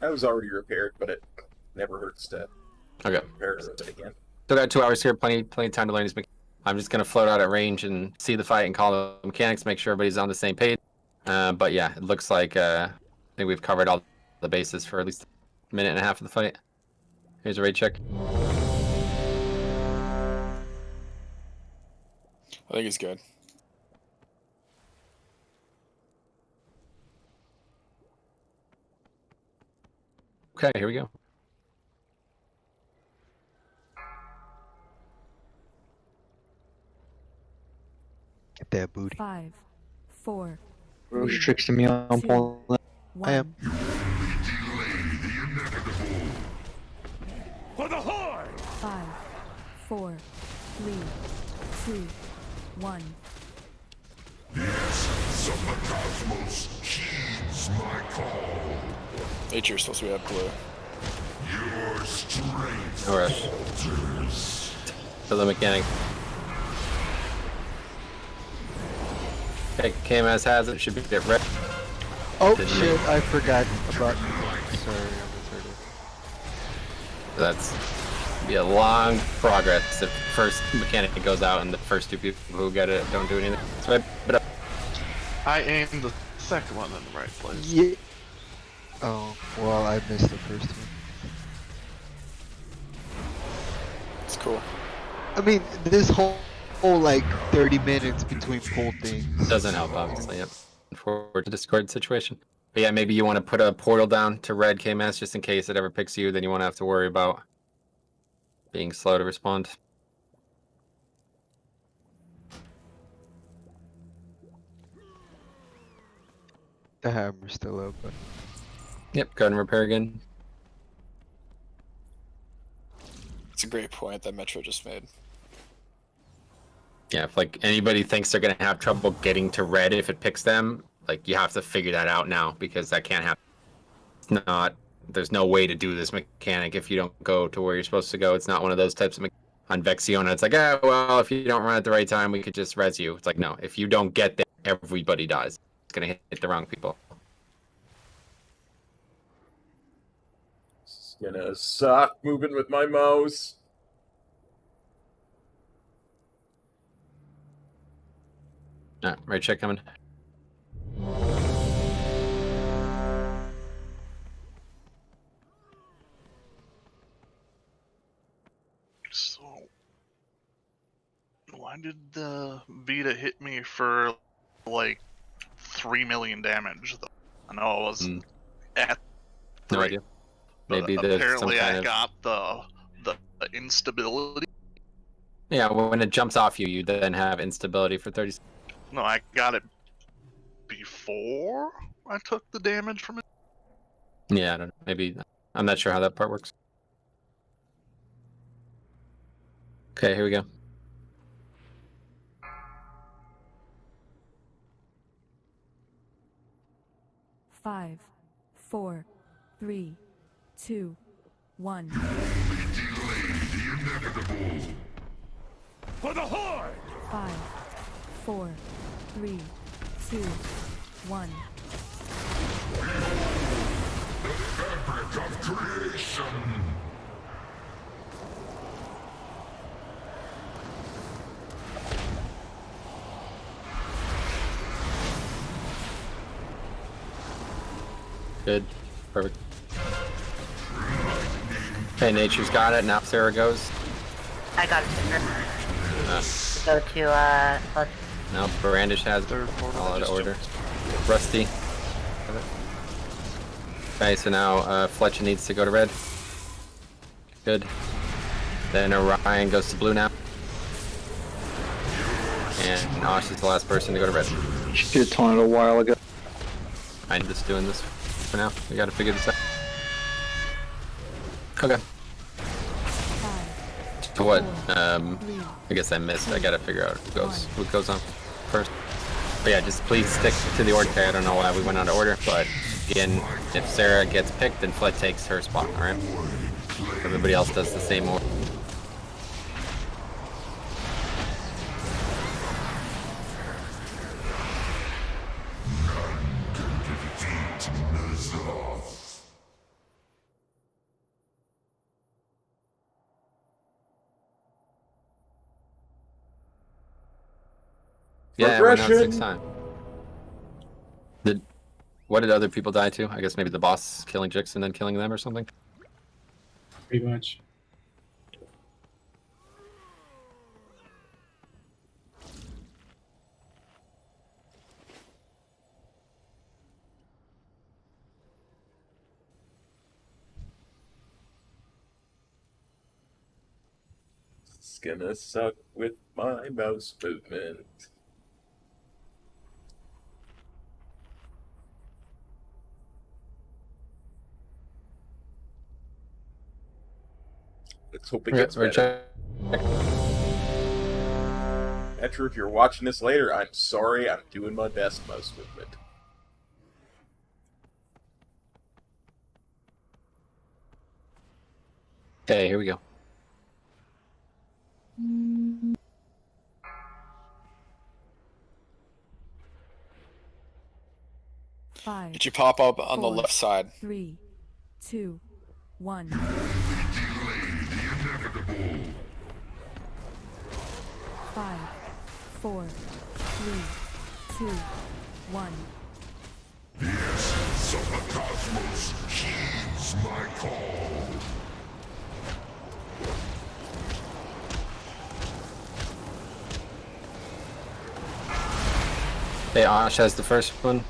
I was already repaired, but it never hurts to Okay. repair it again. Still got 2 hours here. Plenty of time to learn these mechanics. I'm just gonna float out at range and see the fight and call the mechanics. Make sure everybody's on the same page. But yeah, it looks like I think we've covered all the bases for at least a minute and a half of the fight. Here's a raid check. I think he's good. Okay, here we go. Get that booty. 5, 4. Roche tricks me on pulling. I am. For the Horde! 5, 4, 3, 2, 1. Yes, of the cosmos heeds my call. Nature's supposed to be up blue. Your strength All right. falters. For the mechanic. Okay, KMS has it. Should be get red. Oh Didn't shit! make- I forgot about. Sorry, I misheard it. That's be a long progress if first mechanic goes out and the first 2 people who get it don't do anything. So but I aimed the second one in the right place. Yeah. Oh well, I missed the first one. It's cool. I mean, this whole like 30 minutes between pull things doesn't help, obviously. Yep. For the Discord situation. But yeah, maybe you want to put a portal down to red KMS just in case it ever picks you. Then you won't have to worry about being slow to respond. The hammer's still up, but Yep, go ahead and repair again. It's a great point that Metro just made. Yeah, if like anybody thinks they're gonna have trouble getting to red if it picks them, like you have to figure that out now because that can't happen. It's not. There's no way to do this mechanic if you don't go to where you're supposed to go. It's not one of those types of on Vexiona. It's like, oh well, if you don't run at the right time, we could just res you. It's like no, if you don't get there, everybody dies. It's gonna hit the wrong people. It's gonna suck moving with my mouse. Right check coming. So, why did the Vita hit me for like 3 million damage? Though I know I was at No 3, idea. but Maybe there's some apparently kind I of... got the instability. Yeah, when it jumps off you, you then have instability for 30 seconds. No, I got it before I took the damage from it. Yeah, I don't know. Maybe I'm not sure how that part works. Okay, here we go. Five, 4, 3, 2, 1. For the Horde! 5, 4, 3, 2, 1. Fabric of creation! Good. Perfect. Okay, Nature's got it. Now Sarah goes. I got it. Go to let's Now Brandish has it. All out of order. Rusty. Okay, so now Fletcher needs to go to red. Good. Then Orion goes to blue now. And Osh is the last person to go to red. Should have told it a while ago. I'm just doing this for now. We gotta figure this out. Okay. So what? I guess I missed. I gotta figure out who goes on first. But yeah, just please stick to the order. I don't know why we went out of order, but again, if Sarah gets picked, then Flet takes her spot, alright? Everybody else does the same order. Yeah, we're not 6 times. What did other people die to? I guess maybe the boss killing Jix and then killing them or something? Pretty much. It's gonna suck with my mouse movement. Let's hope it gets better. Petra, if you're watching this later, I'm sorry. I'm doing my best mouse movement. Okay, here we go. Did you pop up on the left side? 3, 2, 1. 5, 4, 3, 2, 1. The essence of the cosmos heeds my call. Hey, Osh has the first one.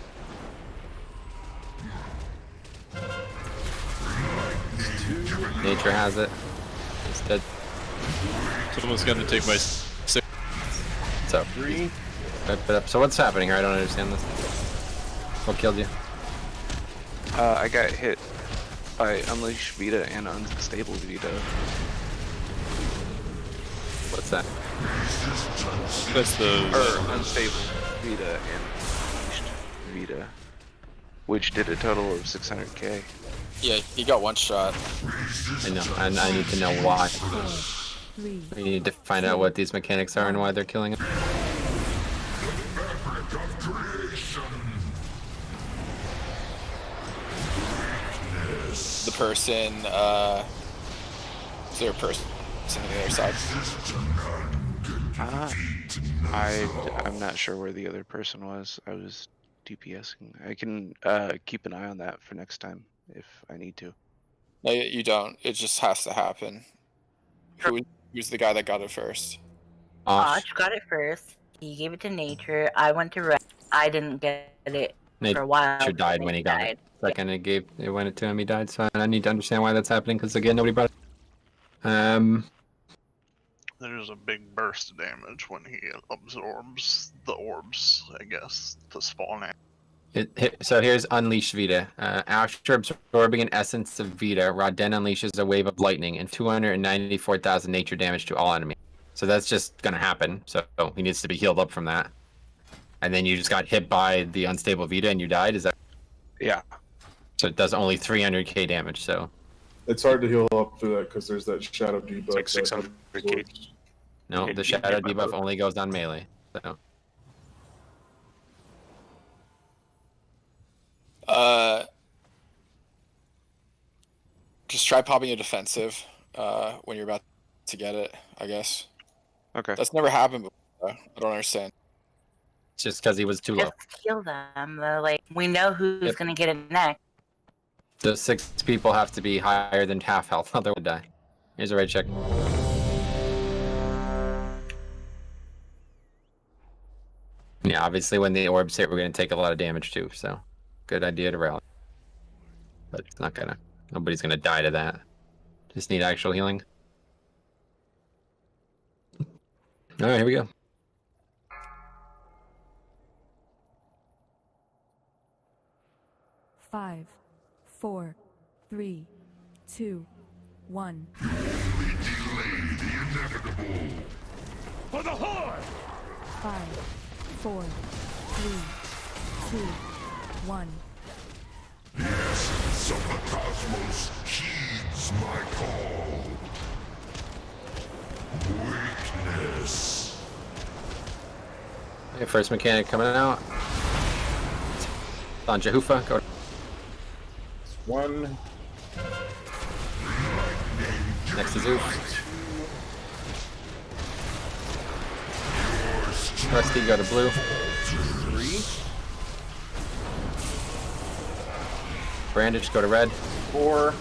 Nature has it. It's dead. Someone's gonna take my 6. So, so what's happening here? I don't understand this. What killed you? I got hit by Unleash Vita and Unstable Vita. What's that? That's the Unstable Vita and Unleashed Vita, which did a total of 600k. Yeah, he got one shot. I know, and I need to know why. We need to find out what these mechanics are and why they're killing him. The person, is there a person on the other side? I'm not sure where the other person was. I was DPSing. I can keep an eye on that for next time if I need to. No, you don't. It just has to happen. Who's the guy that got it first? Osh got it first. He gave it to Nature. I went to Red. I didn't get it for a while. Nature died when he got it. Second it went to him, he died. So I need to understand why that's happening because again, nobody brought it. There's a big burst of damage when he absorbs the orbs, I guess, to spawn in. So here's Unleash Vita. After absorbing an essence of Vita, Rodden unleashes a wave of lightning and 294,000 nature damage to all enemies. So that's just gonna happen. So he needs to be healed up from that. And then you just got hit by the unstable Vita and you died. Is that? Yeah. So it does only 300k damage. So It's hard to heal up through that because there's that shadow debuff. It's like 600k. no, the shadow debuff only goes on melee. So just try popping a defensive when you're about to get it, I guess. Okay. That's never happened before. I don't understand. it's just because he was too low. Just kill them. Like, we know who's gonna get it next. The 6 people have to be higher than half health, otherwise they die. Here's a raid check. Yeah, obviously when the orbs hit, we're gonna take a lot of damage too. So, good idea to rally. But it's not gonna. Nobody's gonna die to that. Just need actual healing. All right, here we go. Five, 4, 3, 2, 1. For the Horde! 5, 4, 3, 2, 1. The essence of the cosmos heeds my call. Weakness. Okay, first mechanic coming out. On Jehufa, go. One. Next is Oof. Rusty, go to blue. 3. Brandish, go to red. 4.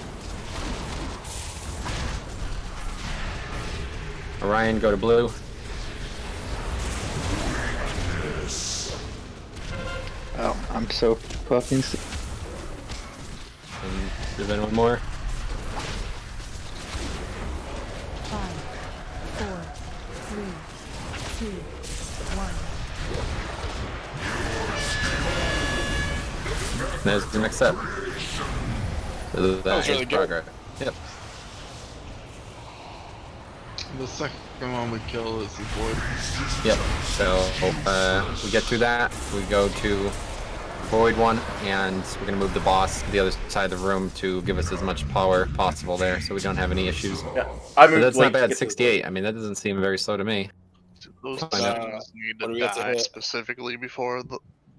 Orion, go to blue. Oh, I'm so fucking. And there's been one more. 5, 4, 3, 2, 1. There's the next step. That was really is good. progress. Yep. The second one we kill is the void. Yep. So we get through that. We go to Void one, and we're gonna move the boss to the other side of the room to give us as much power possible there, so we don't have any issues. Yeah, I But moved that's late not to bad. get to the 68. I mean, that doesn't seem very slow to me. Those Fine, decisions need what do to we have to die hit? specifically before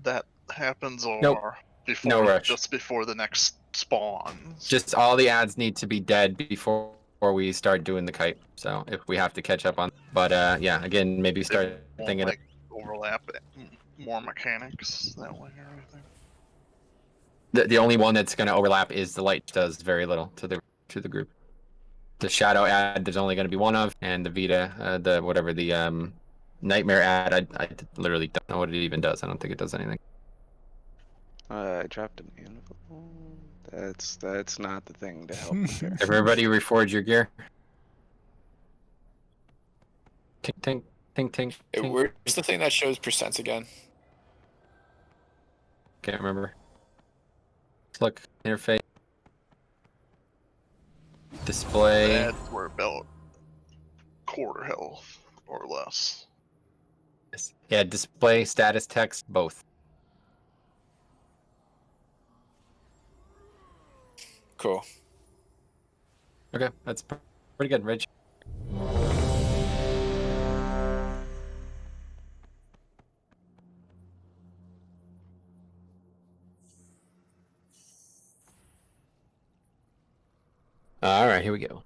that happens, or Nope. before No rush. just before the next spawn. Just all the ads need to be dead before we start doing the kite. So if we have to catch up on, but yeah, again, maybe start Won't, thinking. like overlap more mechanics that way or anything. The only one that's going to overlap is the light. Does very little to the group. The shadow ad, there's only going to be one of, and the Vita, the nightmare ad, I literally don't know what it even does. I don't think it does anything. I dropped a mandible. That's not the thing to help. Here. Everybody reforge your gear. Tink, tink, tink, tink. tink. Where's the thing that shows percents again? Can't remember. Look, interface. Display. Ads were about quarter health or less. Yeah, display, status, text, both. Cool. Okay, that's pretty good, Rich. All right, here we go.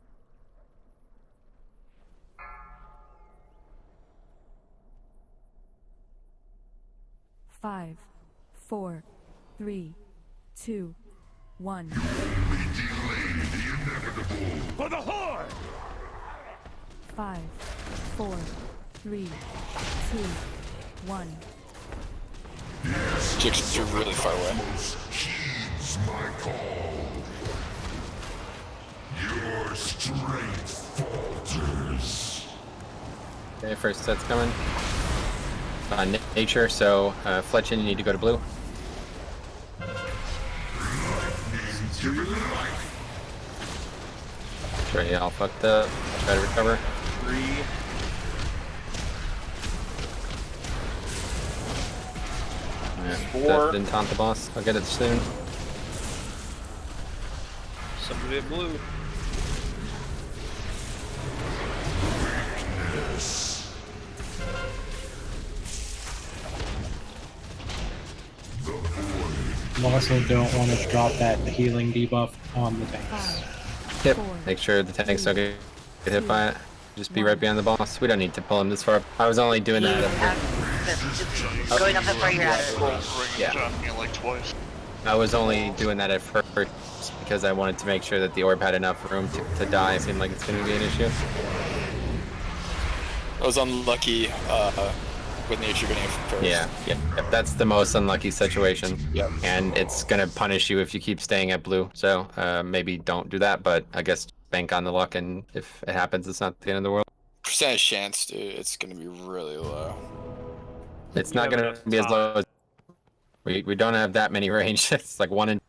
Five, 4, 3, 2, 1. For the Horde! 5, 4, 3, 2, 1. Jix, you're really far away. Heeds my call. Your strength falters. Okay, first set's coming. Nature, so Fletchin, you need to go to blue. Sure, you all fucked up. Try to recover. 3, Four. Didn't taunt the boss. I'll get it soon. Somebody at blue. You also don't want to drop that healing debuff on the tanks. Yep. Make sure the tanks don't get hit by it. Just be right behind the boss. We don't need to pull him this far. I was only doing that. Going up that far, you're at it. Yeah. Like twice. I was only doing that at first because I wanted to make sure that the orb had enough room to die. It seemed like it's going to be an issue. I was unlucky with nature getting it first. Yeah. That's the most unlucky situation. Yep. And it's going to punish you if you keep staying at blue. So maybe don't do that, but I guess bank on the luck, and if it happens, it's not the end of the world. Percentage chance, dude, it's going to be really low. It's not going to be as low as... We don't have that many range. It's like 1 in...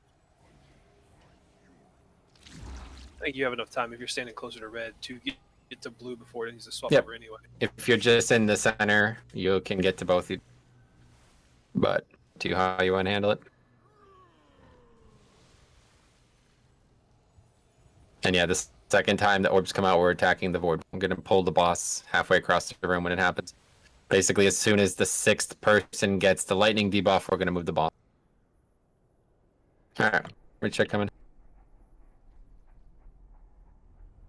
I think you have enough time if you're standing closer to red to get to blue before it needs to swap Yep. over anyway. If you're just in the center, you can get to both. But to how you want to handle it. And yeah, the second time the orbs come out, we're attacking the void. I'm going to pull the boss halfway across the room when it happens. Basically, as soon as the 6th person gets the lightning debuff, we're going to move the boss. Alright, recheck coming.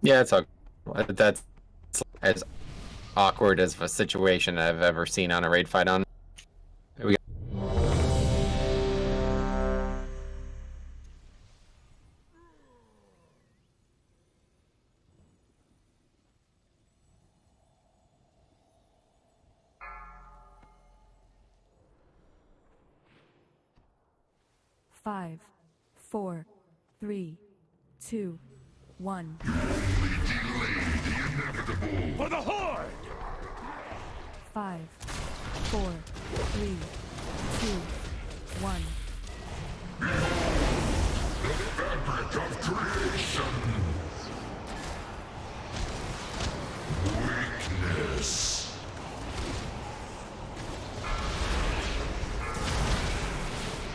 Yeah, it's all. That's as awkward as a situation I've ever seen on a raid fight on. Here we go. Five, 4, 3, 2, 1. For the Horde! 5, 4, 3, 2, 1. Fabric of creation! Weakness!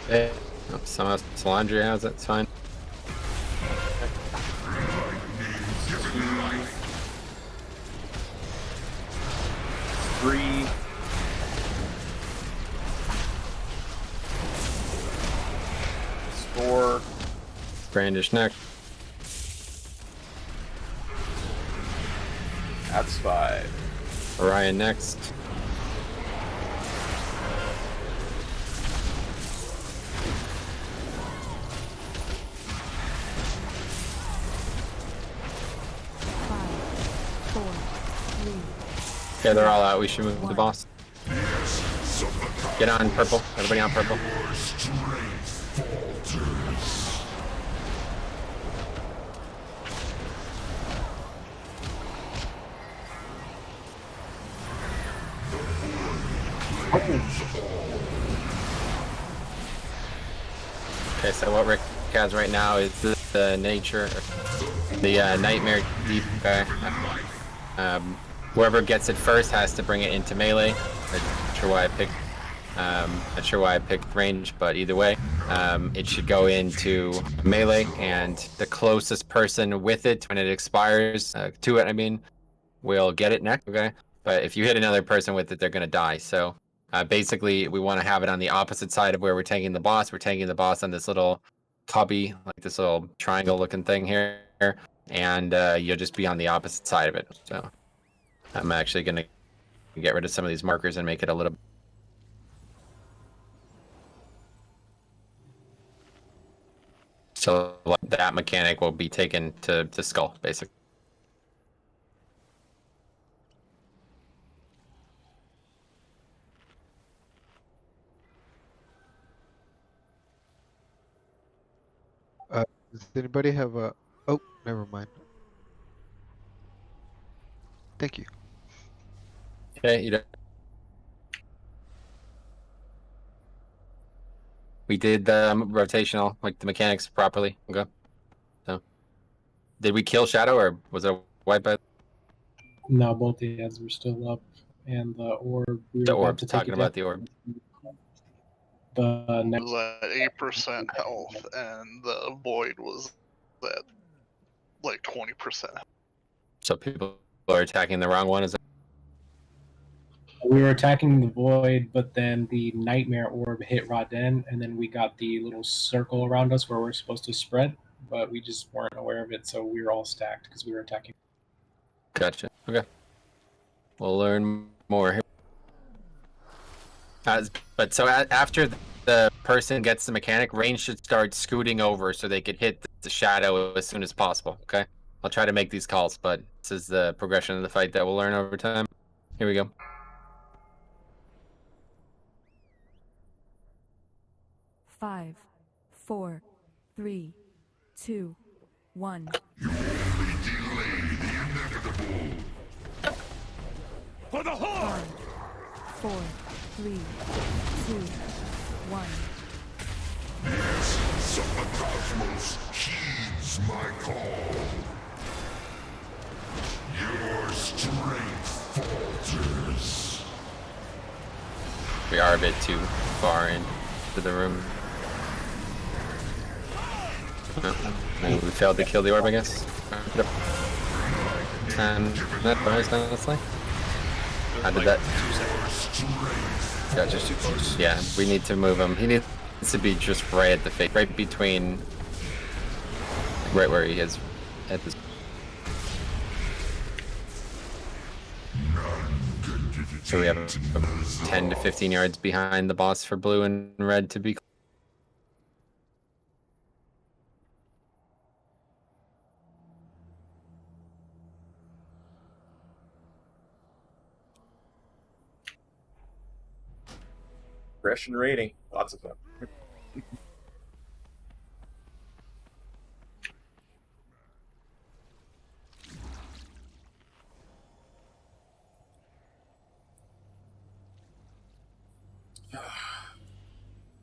Hey, somehow Solandria has it, it's fine. 3. Score. Brandish neck. That's 5. Orion next. Okay, they're all out. We should move the boss. Get on purple. Everybody on purple. Okay, so what Rick has right now is the nature, the nightmare deep guy. Whoever gets it first has to bring it into melee. Not sure why I picked range, but either way, it should go into melee, and the closest person with it when it expires to it, I mean, will get it next. Okay, but if you hit another person with it, they're gonna die. So basically, we want to have it on the opposite side of where we're taking the boss. We're taking the boss on this little cubby, like this little triangle-looking thing here, and you'll just be on the opposite side of it. So I'm actually gonna get rid of some of these markers and make it a little. So that mechanic will be taken to the skull, basically. Does anybody have a... Oh, never mind. Thank you. Okay, you don't. We did the rotational, like the mechanics properly. Okay. So, did we kill Shadow, or was it wipe out? No, both the heads were still up, and the orb. The orb. Talking about the orb. The next was at 8% health, and the void was at like 20% health. So people are attacking the wrong one. Is that? We were attacking the void, but then the nightmare orb hit Raden, and then we got the little circle around us where we're supposed to spread, but we just weren't aware of it, so we were all stacked because we were attacking. Gotcha. Okay. We'll learn more here. But so after the person gets the mechanic, range should start scooting over so they could hit the shadow as soon as possible. Okay. I'll try to make these calls, but this is the progression of the fight that we'll learn over time. Here we go. 5, 4, 3, 2, 1. For the Horde! 5, 4, 3, 2, 1. The essence of the cosmos heeds my call. Your strength falters. We are a bit too far into the room. And we failed to kill the orb, I guess. And that bonus, honestly. How did that? Gotcha. Too close. Yeah, we need to move him. He needs to be just right at the face, right between, right where he is at this. So we have 10 to 15 yards behind the boss for blue and red to be. Progression rating, lots of fun.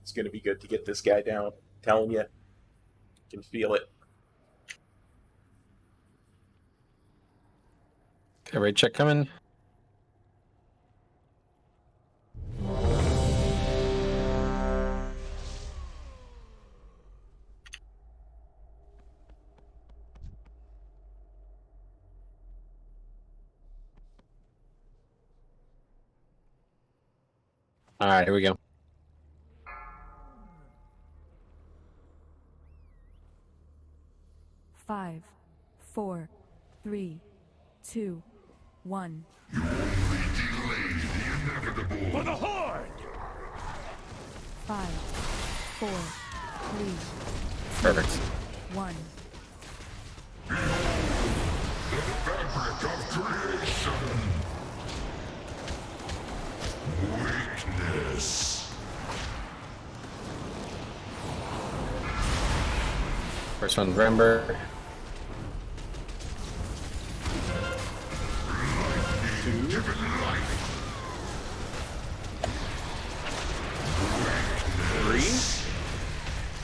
It's gonna be good to get this guy down. I'm telling you, can feel it. Okay, raid check coming. All right, here we go. Five, 4, 3, 2, 1. For the Horde! 5, 4, 3, 2, Perfect. 1. The fabric of creation. Weakness. First one, Remember.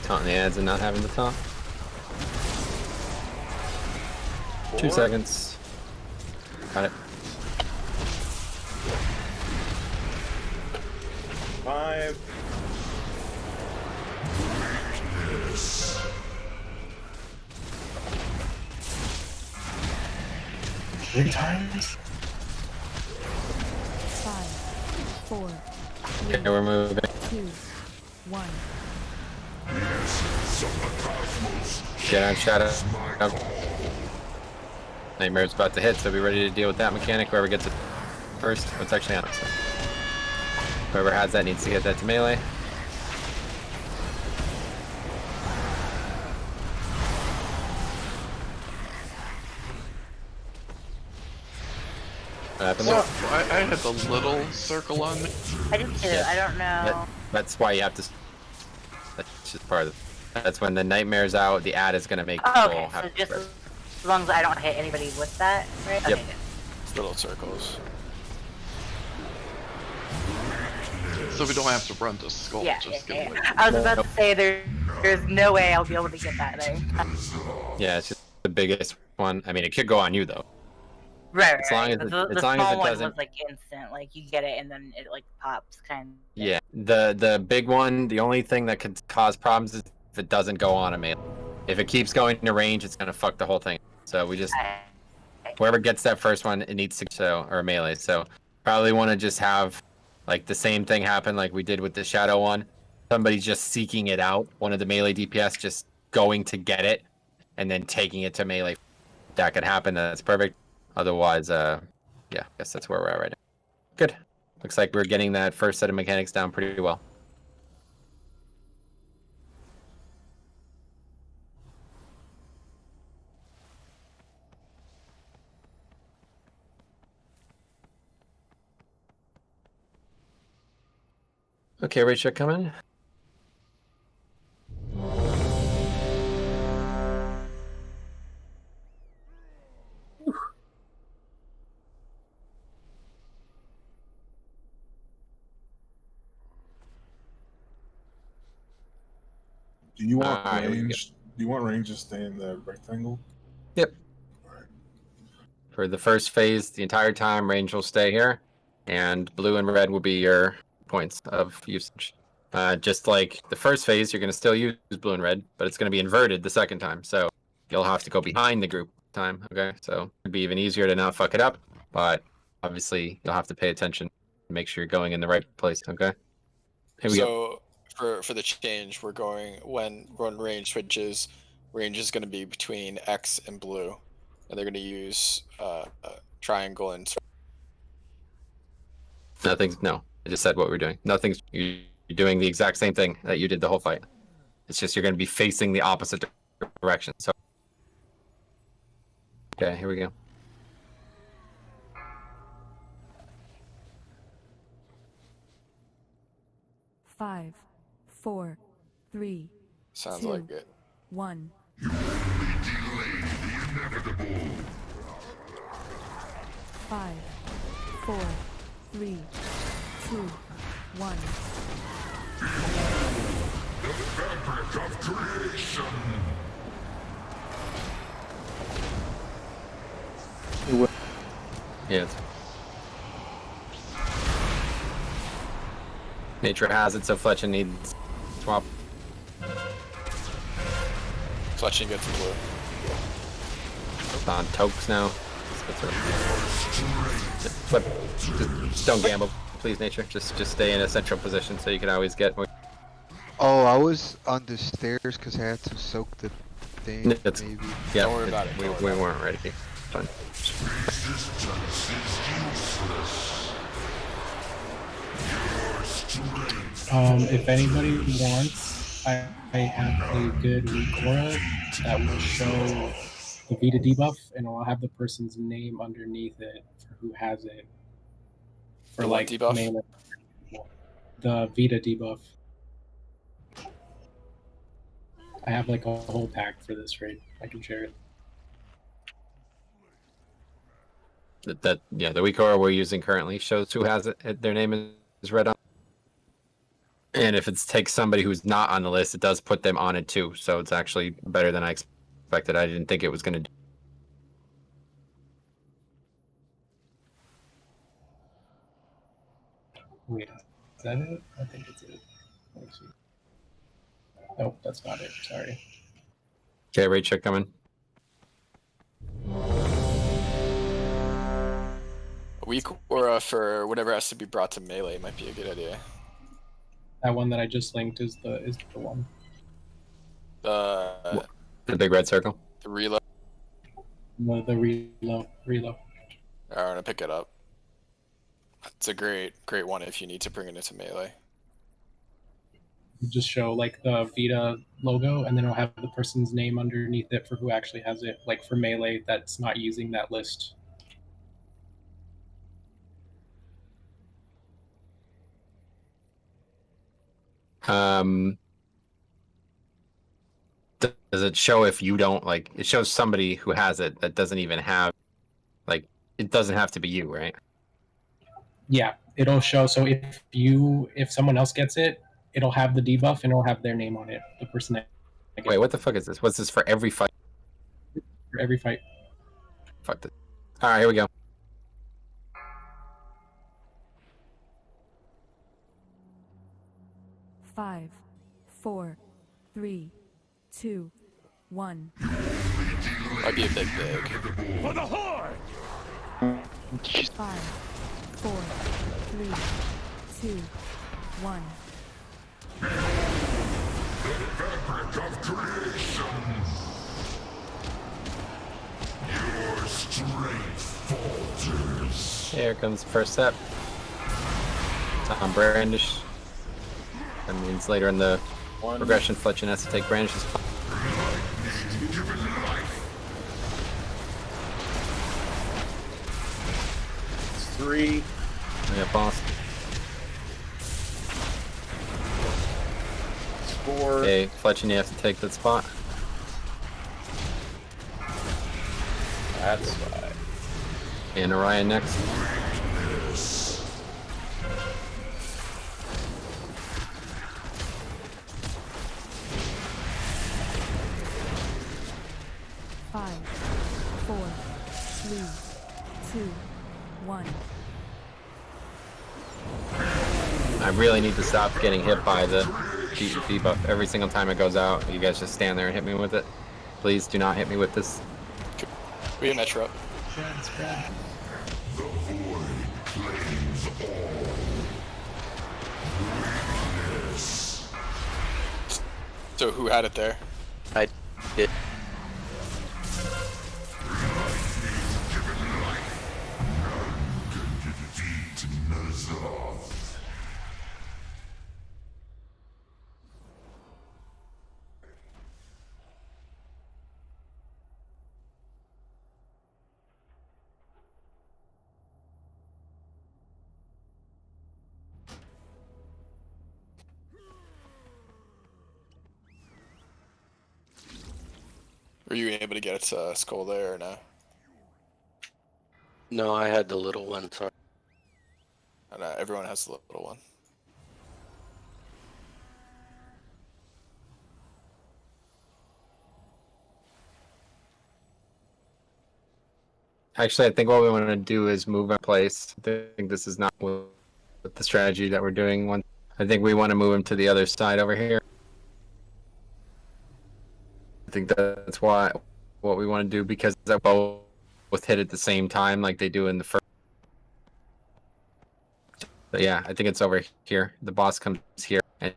Taunting the ads and not having the taunt. 2 seconds. Got it. 5. Weakness. 3 times. 5, 4, 3, Okay, we're moving. 2, 1. Get on shadow. Nightmare's about to hit, so be ready to deal with that mechanic. Whoever gets it first. What's actually on it? So whoever has that needs to get that to melee. What happened So there? I had the little circle on me. I did too. I don't know. That's why you have to. That's just part of it. That's when the nightmare's out. The ad is gonna make Oh, people okay, so have just to as long as I don't hit anybody with that, right? Yep. Okay, good. It's little circles. So we don't have to run to skull. Yeah, just yeah, get yeah. away. I was about to say there's no way I'll be able to get that thing. Yeah, it's just the biggest one. I mean, it could go on you though. Right, As long as but it- the, as the long as small it one doesn't- was like instant, like you get it and then it like pops kind of. Yeah, the big one, the only thing that could cause problems is if it doesn't go on a melee. If it keeps going to range, it's gonna fuck the whole thing. So we just whoever gets that first one, it needs to or melee. So probably want to just have like the same thing happen like we did with the shadow one. Somebody just seeking it out, one of the melee DPS just going to get it, and then taking it to melee. That could happen. That's perfect. Otherwise, yeah, I guess that's where we're at right now. Good. Looks like we're getting that first set of mechanics down pretty well. Okay, Rachel, come in. Do you want Alright, here we go. range? Do you want range to stay in the rectangle? Yep. For the first phase, the entire time, range will stay here, and blue and red will be your points of usage. Just like the first phase, you're going to still use blue and red, but it's going to be inverted the second time. So you'll have to go behind the group time. Okay, so it'd be even easier to not fuck it up, but obviously you'll have to pay attention to make sure you're going in the right place. Okay. Here we go. For the change, we're going when range switches. Range is going to be between X and blue, and they're going to use triangle and. Nothing's no. I just said what we're doing. Nothing's. You're doing the exact same thing that you did the whole fight. It's just you're going to be facing the opposite direction. So. Okay, here we go. Five, 4, 3, Sounds 2, like it. 1. Five, 4, 3, 2, 1. The fabric of creation. Yes. Nature has it, so Fletcher needs swap. Fletching gets blue. It's on Tokes now. Flip. Just don't gamble, please, Nature. Just stay in a central position so you can always get more. Oh, I was on the stairs because I had to soak the thing. Maybe. Yeah, Don't worry about it. We weren't ready. Fine. Resistance is useless. If anybody wants, I have a good Recora that will show the Vita debuff, and I'll have the person's name underneath it for who has it. For The what debuff? melee. The Vita debuff. I have like a whole pack for this raid. I can share it. Yeah, the Recora we're using currently shows who has it. Their name is read on. And if it takes somebody who's not on the list, it does put them on it too. So it's actually better than I expected. I didn't think it was going to do. Wait, is that it? I think it's it. Let me see. Nope, that's not it. Sorry. Okay, raid check coming. A weak aura for whatever has to be brought to melee might be a good idea. That one that I just linked is the one. The big red circle. The reload. The reload. I'm gonna pick it up. It's a great one if you need to bring it into melee. Just show like the Vita logo, and then it'll have the person's name underneath it for who actually has it. Like for melee, that's not using that list. Does it show if you don't like? It shows somebody who has it that doesn't even have, like, it doesn't have to be you, right? Yeah, it'll show. So if someone else gets it, it'll have the debuff and it'll have their name on it. The person that. Wait, what the fuck is this? What's this for every fight? For every fight. Fuck this. All right, here we go. 5, 4, 3, 2, 1. Might be a big. For the Horde! 5, 4, 3, 2, 1. Fabric of creation! Your strength falters. Here comes the first step. It's on Brandish. That means later in the progression, Fletchin has to take Brandish's. 3. Yeah, boss. 4. Okay, Fletchin, you have to take that spot. That's 5. And Orion next. Five, 4, 3, 2, 1. I really need to stop getting hit by the debuff every single time it goes out. You guys just stand there and hit me with it. Please do not hit me with this. We have Metro up. The void claims all. Weakness. So who had it there? I did. Were you able to get its skull there or no? No, I had the little one, sorry. And everyone has the little one. Actually, I think what we want to do is move in place. I think this is not with the strategy that we're doing. I think we want to move him to the other side over here. I think that's what we want to do because they're both hit at the same time like they do in the first. But yeah, I think it's over here. The boss comes here, and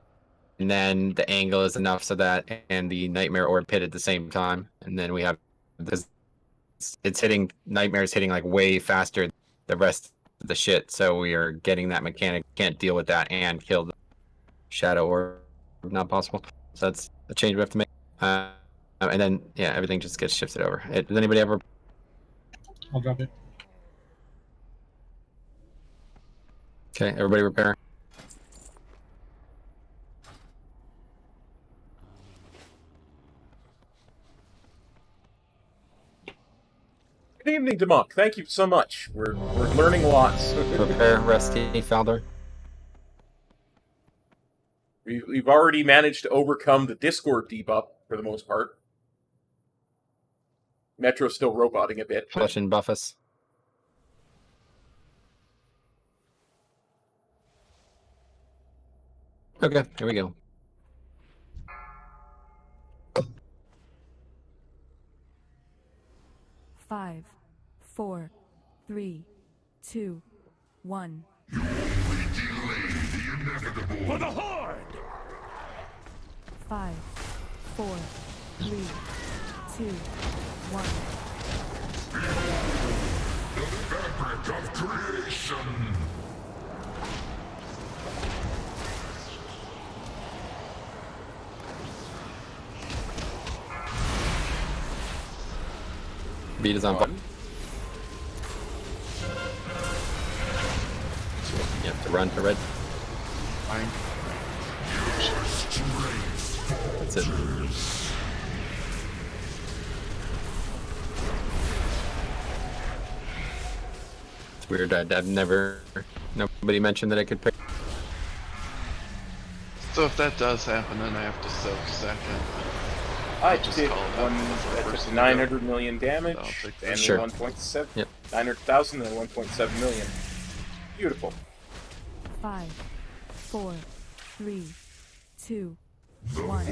then the angle is enough so that and the Nightmare Orb hit at the same time, and then we have this. It's hitting Nightmare's hitting like way faster than the rest of the shit, so we are getting that mechanic. Can't deal with that and kill the Shadow Orb. Not possible. So that's a change we have to make. And then yeah, everything just gets shifted over. Does anybody ever? I'll drop it. Okay, everybody repair. Good evening, Demok. Thank you so much. We're learning lots. Repair, Rusty, Falder. We've already managed to overcome the Discord debuff for the most part. Metro's still roboting a bit. Flush and buff us. Okay, here we go. Five, 4, 3, 2, 1. You only delay the inevitable. For the Horde! 5, 4, 3, 2, 1. The fabric of creation! Beat is on fire. You have to run to red. Fine. That's it. It's weird. I've never. Nobody mentioned that I could pick. So if that does happen, then I have to soak second. I just did call it one out that took 900 million damage, and Sure. 1.7, Yep. 900,000 and 1.7 million. Beautiful. 5, 4, 3, 2, 1.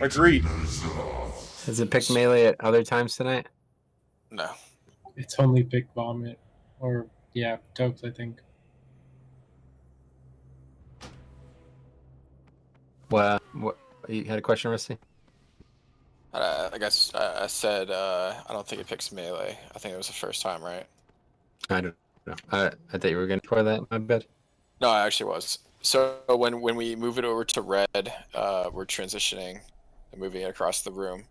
Agreed. Has it picked melee at other times tonight? No. It's only pick vomit, or yeah, Tokes, I think. What you had a question, Rusty? I guess I said I don't think it picks melee. I think it was the first time, right? I don't know. I thought you were going to try that. My bad. No, I actually was. So when we move it over to red, we're transitioning and moving it across the room.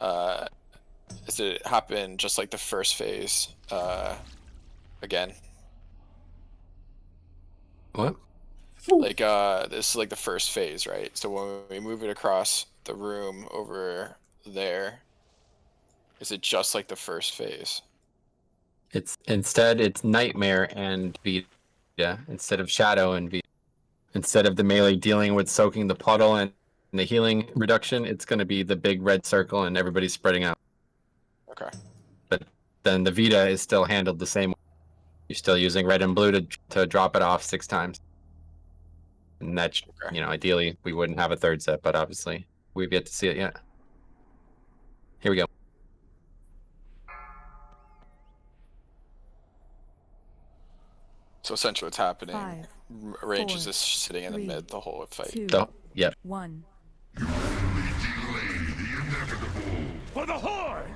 Does it happen just like the first phase again? What? Like this is like the first phase, right? So when we move it across the room over there, is it just like the first phase? It's Nightmare and Vita instead of Shadow and Vita. Instead of the melee dealing with soaking the puddle and the healing reduction, it's going to be the big red circle and everybody's spreading out. Okay. But then the Vita is still handled the same way. You're still using red and blue to drop it off 6 times. And that, you know, ideally we wouldn't have a third set, but obviously we've yet to see it yet. Here we go. So essentially what's happening, 5, range 4, is just sitting in the 3, mid the whole fight. 2, Yep. 1. For the Horde!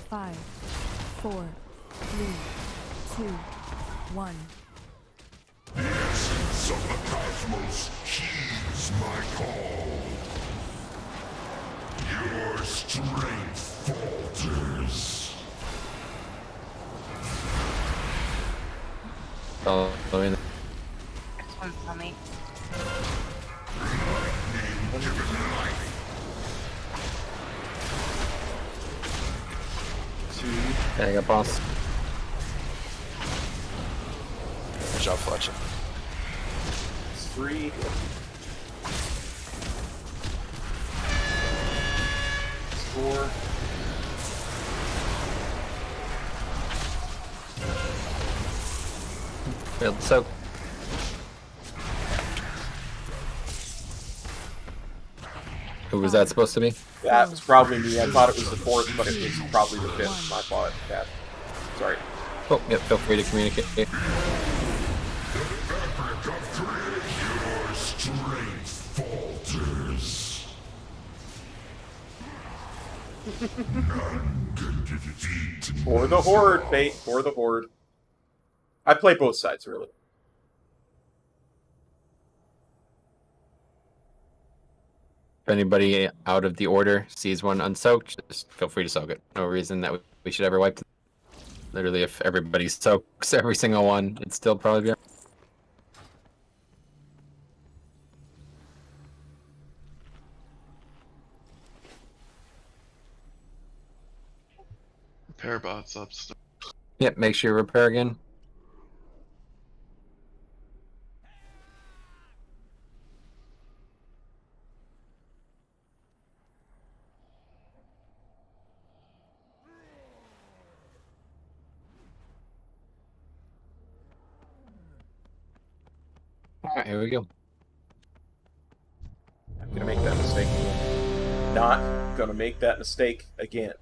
5, 4, 3, 2, 1. The essence of the cosmos heeds my call. Your strength falters. Following. Next one's on me. There you go, boss. Good job, Fletcher. 3. 4. So who was that supposed to be? That was probably me. I thought it was the 4th, but it was probably the 5th. My fault. Bad. Sorry. Oh, yep, feel free to communicate. Your strength falters. None can defeat me. For the Horde, Fate. For the Horde. I play both sides, really. If anybody out of the order sees one unsoaked, just feel free to soak it. No reason that we should ever wipe it. Literally, if everybody soaks every single one, it'd still probably be. Repair bots upstairs. Yep, make sure you repair again. Alright, here we go. I'm gonna make that mistake. Not gonna make that mistake again.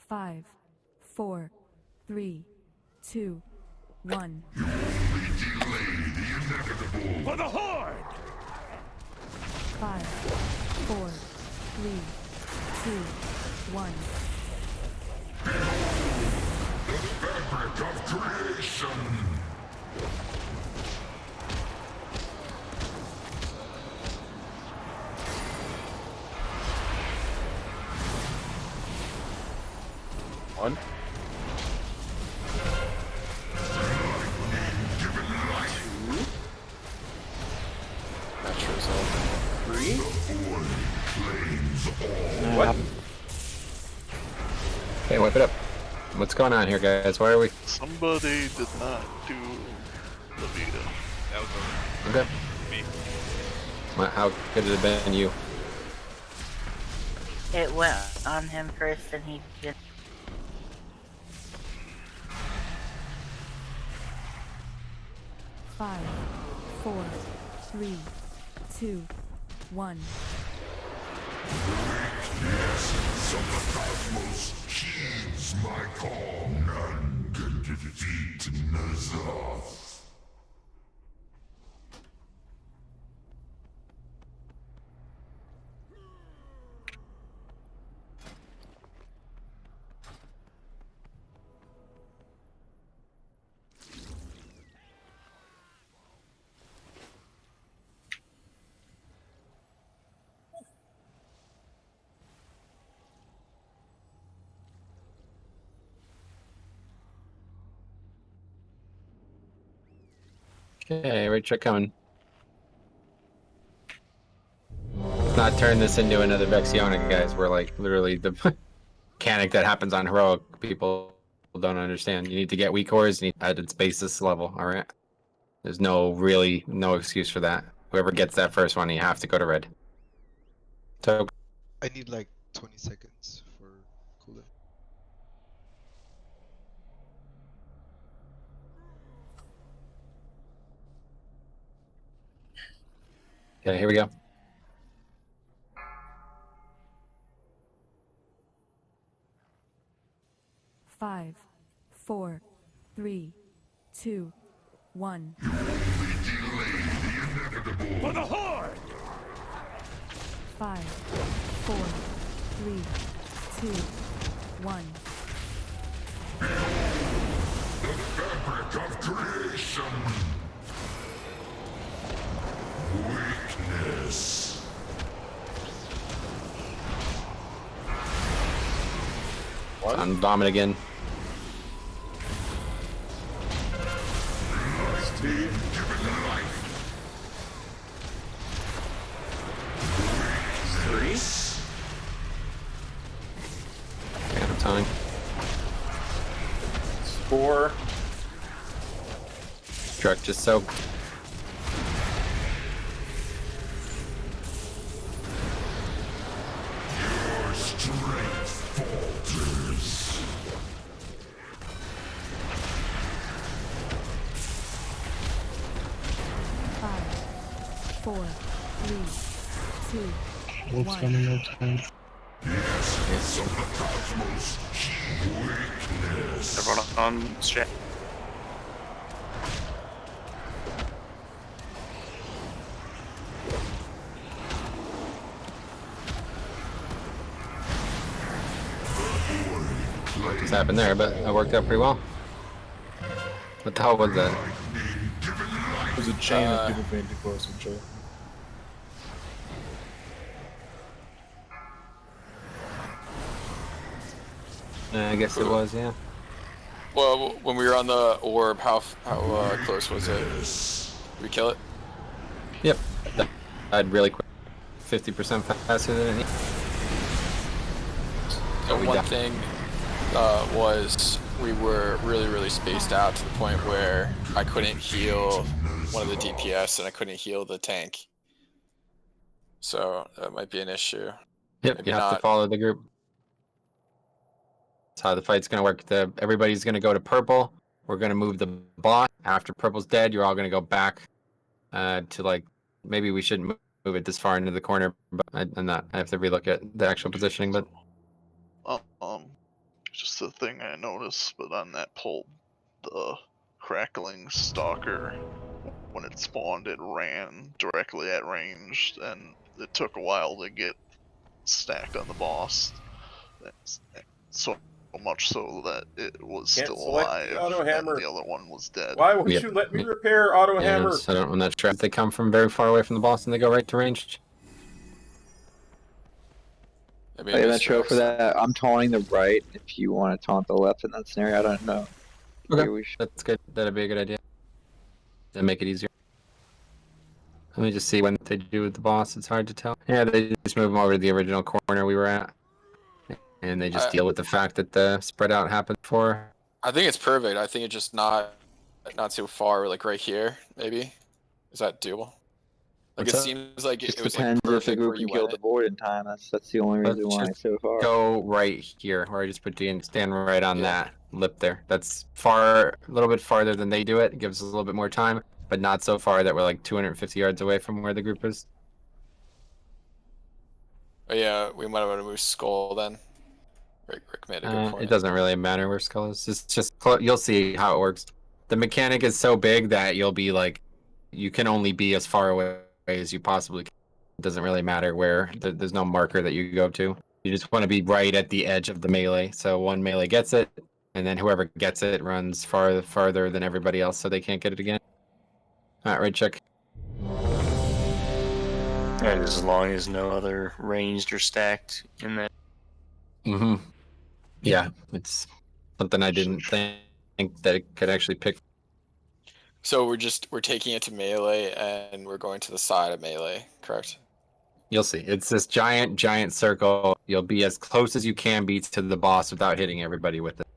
Five, 4, 3, 2, 1. For the Horde! 5, 4, 3, 2, 1. The fabric of creation! One. Natural result. 3. What? Okay, wipe it up. What's going on here, guys? Why are we? Somebody did not do the Vita. That was Okay. me. me. How could it have been you? It went on him first and he didn't. Five, 4, 3, 2, 1. Essence of the cosmos heeds my call. None can defeat Nyalotha. Okay, right check coming. Let's not turn this into another Vexiona, guys. We're like literally the mechanic that happens on heroic people don't understand. You need to get weak cores, you need added space this level, alright? There's no excuse for that. Whoever gets that first one, you have to go to red. So I need like 20 seconds for cooldown. okay, here we go. Five, 4, 3, 2, 1. For the Horde! 5, 4, 3, 2, 1. The fabric of creation. Weakness. On vomit again. Steve, given life. Weakness. Okay, I'm time. 4. Truck just soaked. Your strength falters. 5, 4, 3, 2, Wolf's coming your turn. Essence of the cosmos. Weakness. Everyone on chat. What just happened there, but that worked out pretty well. What the hell was that? There's a chain of people being too close to each other. I guess it was, yeah. Well, when we were on the orb, how close was it? Did we kill it? Yep. Died really quick. 50% faster than it. And one thing was we were really spaced out to the point where I couldn't heal one of the DPS and I couldn't heal the tank. So that might be an issue. Yep, Maybe you have not. to follow the group. That's how the fight's gonna work. Everybody's gonna go to purple. We're gonna move the boss. After purple's dead, you're all gonna go back to like, maybe we shouldn't move it this far into the corner, but I have to relook at the actual positioning, but Just the thing I noticed, but on that pull, the crackling stalker, when it spawned, it ran directly at range, and it took a while to get stacked on the boss. So much so that it was Can't still select alive, the auto hammer. and the other one was dead. Why won't you let me repair auto hammer? So I'm not sure if they come from very far away from the boss and they go right to range. Play that show for that. I'm taunting the right if you want to taunt the left in that scenario. I don't know. Okay, that's good. That'd be a good idea. That'd make it easier. Let me just see when they do with the boss. It's hard to tell. Yeah, they just move them over to the original corner we were at. And they just deal with the fact that the spread out happened before. I think it's perfect. I think it's just not too far, like right here, maybe. Is that doable? Like, What's it up? seems like Just it was depends like if the perfect where group you can kill went the it. board in time. That's the only Let's reason why just so far. go right here, where I just put D and stand right on Yeah. that lip there. That's a little bit farther than they do it. It gives us a little bit more time, but not so far that we're like 250 yards away from where the group is. Oh yeah, we might have to move Skull then. Rick made a good point. It doesn't really matter where Skull is. It's just you'll see how it works. The mechanic is so big that you'll be like, you can only be as far away as you possibly can. It doesn't really matter where. There's no marker that you go to. You just want to be right at the edge of the melee. So one melee gets it, and then whoever gets it runs farther than everybody else, so they can't get it again. All right, right check. And as long as no other ranged or stacked in that. Mm-hmm. Yeah, it's something I didn't think that it could actually pick. So we're taking it to melee and we're going to the side of melee, correct? You'll see. It's this giant circle. You'll be as close as you can be to the boss without hitting everybody with it.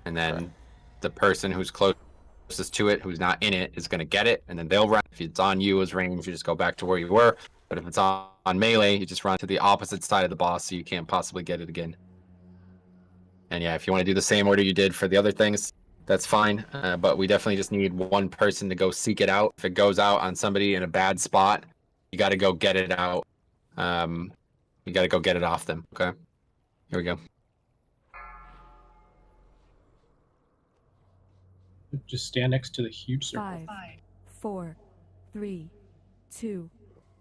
And then the person who's closest to it, who's not in it, is going to get it, and then they'll run. If it's on you as range, you just go back to where you were. But if it's on melee, you just run to the opposite side of the boss so you can't possibly get it again. And yeah, if you want to do the same order you did for the other things, that's fine. But we definitely just need one person to go seek it out. If it goes out on somebody in a bad spot, you got to go get it out. You got to go get it off them. Okay. Here we go. Just stand next to the huge circle. 5, 4, 3, 2,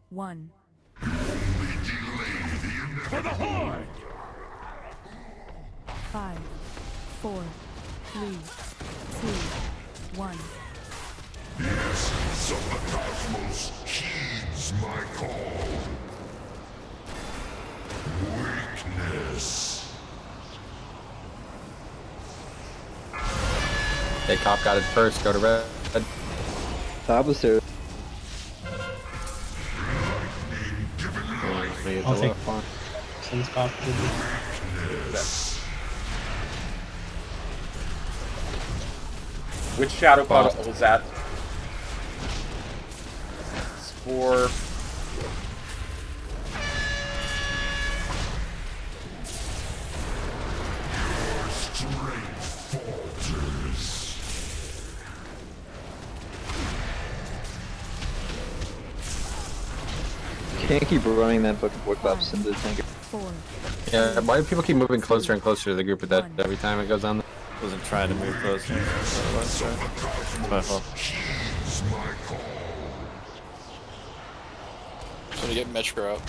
1. For the Horde! 5, 4, 3, 2, 1. The essence of the cosmos heeds my call. Weakness. Okay, Cop got it first. Go to red. Top of the I'll take one. Since Pop did Which shadow puddle was that? It's for... Can't keep running that fucking board claps into the tank. 4. Yeah, why do people keep moving closer and closer to the group with that every time it goes on? Wasn't trying to move closer. It's my fault. So to get Metro out.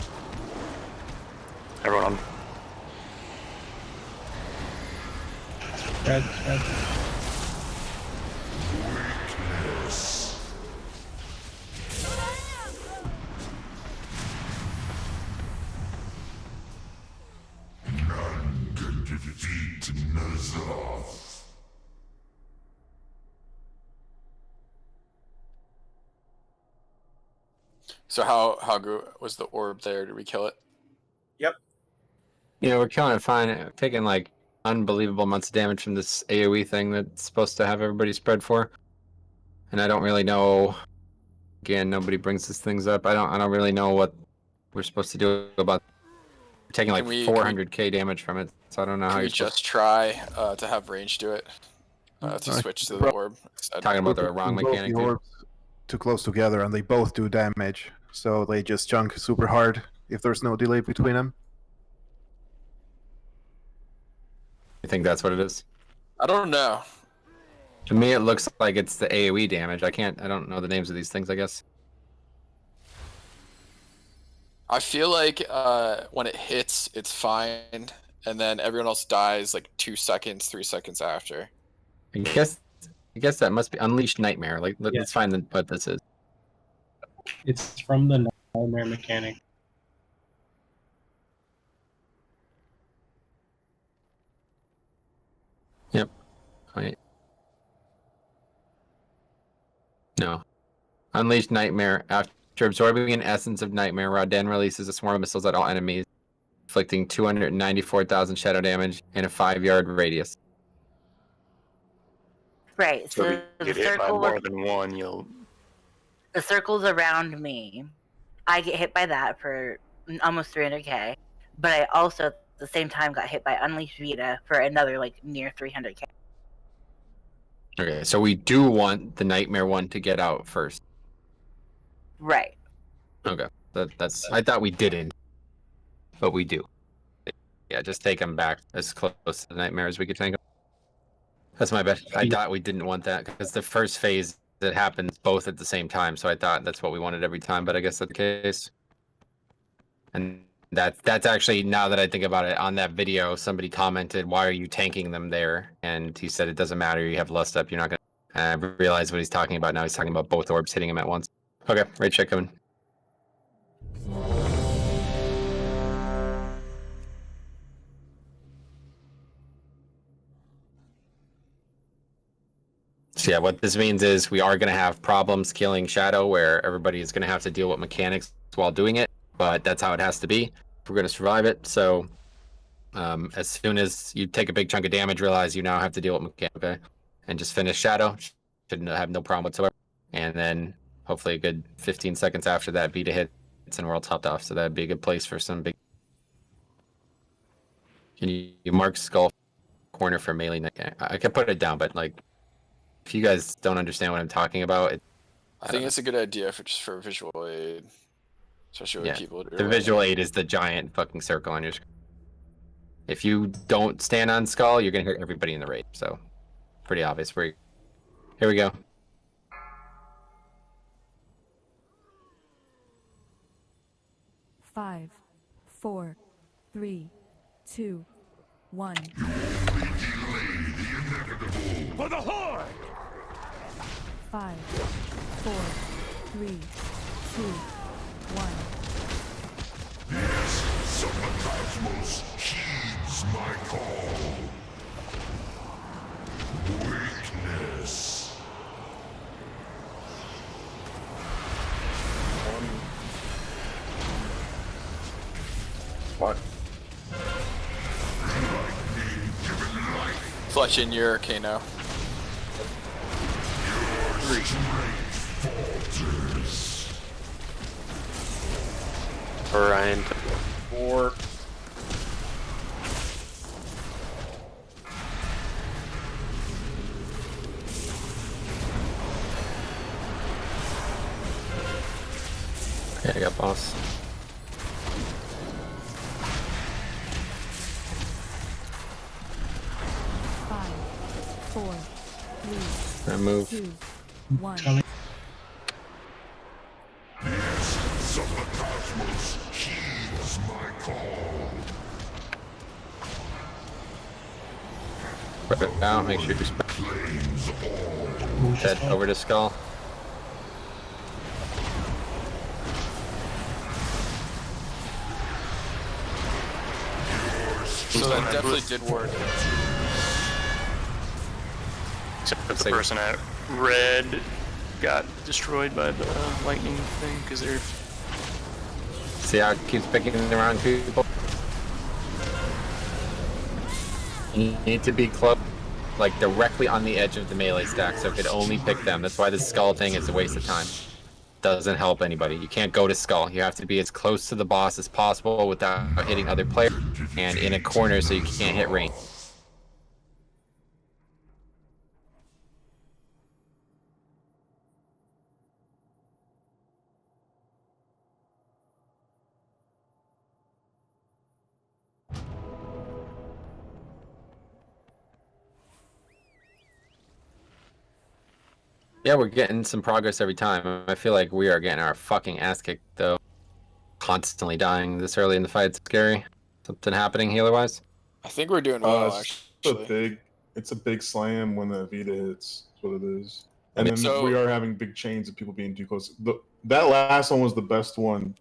Everyone on. red. None can defeat Nyalotha. So how was the orb there? Did we kill it? Yep. Yeah, we're killing it fine. Taking like unbelievable amounts of damage from this AoE thing that's supposed to have everybody spread for. And I don't really know. Again, nobody brings these things up. I don't really know what we're supposed to do about. We're taking like 400k damage from it, so I don't know how Can we you're supposed just try to have range do it? To switch to the orb. Talking about the wrong mechanic. The dude. orbs too close together, and they both do damage, so they just chunk super hard if there's no delay between them. You think that's what it is? I don't know. To me, it looks like it's the AoE damage. I don't know the names of these things, I guess. I feel like when it hits, it's fine, and then everyone else dies like 2 seconds, 3 seconds after. I guess that must be Unleashed Nightmare. Like, let's find what this is. It's from the Nightmare mechanic. Yep. Wait. No. Unleashed Nightmare. After absorbing an essence of Nightmare, Raden releases a swarm of missiles at all enemies, inflicting 294,000 shadow damage in a 5-yard radius. Right, So so if the you get hit by circle more was than one, you'll The circles around me, I get hit by that for almost 300k, but I also at the same time got hit by Unleash Vita for another like near 300k. Okay, so we do want the nightmare one to get out first. Right. Okay, that's. I thought we didn't, but we do. Yeah, just take them back as close to the nightmare as we could take them. That's my bad. I thought we didn't want that because the first phase that happens both at the same time. So I thought that's what we wanted every time, but I guess that's the case. And that's actually, now that I think about it, on that video, somebody commented, "Why are you tanking them there?" And he said, "It doesn't matter. You have lust up. You're not gonna." And I realized what he's talking about now. He's talking about both orbs hitting him at once. Okay, right check coming. So yeah, what this means is we are going to have problems killing Shadow, where everybody is going to have to deal with mechanics while doing it, but that's how it has to be if we're going to survive it. So as soon as you take a big chunk of damage, realize you now have to deal with mechanics, okay? And just finish Shadow. Should have no problem whatsoever. And then hopefully a good 15 seconds after that, Vita hits and we're all topped off. So that'd be a good place for some big... Can you mark skull corner for melee? I can put it down, but like, if you guys don't understand what I'm talking about, I think it's a good idea for just for visual aid, especially with people. The visual aid is the giant fucking circle on your screen. If you don't stand on skull, you're gonna hurt everybody in the raid. So, pretty obvious. Here we go. Five, 4, 3, 2, 1. For the Horde! 5, 4, 3, 2, 1. The essence of the cosmos heeds my call. Weakness. What? Fletching, you're okay now. 3. Orion. 4. Okay, I got boss. I move. 2, 1. The essence of the cosmos heeds my call. Rip it down, make sure you spend. Head over to skull. So that definitely did work. Except for the person at red got destroyed by the lightning thing because they're. See how it keeps picking around people? You need to be close, like directly on the edge of the melee stack, so it could only pick them. That's why the skull thing is a waste of time. Doesn't help anybody. You can't go to skull. You have to be as close to the boss as possible without hitting other players, and in a corner so you can't hit range. Yeah, we're getting some progress every time. I feel like we are getting our fucking ass kicked, though. Constantly dying this early in the fight. It's scary. Something happening healer-wise? I think we're doing well, actually. It's a big slam when the Vita hits. That's what it is. And then we are having big chains of people being too close. That last one was the best one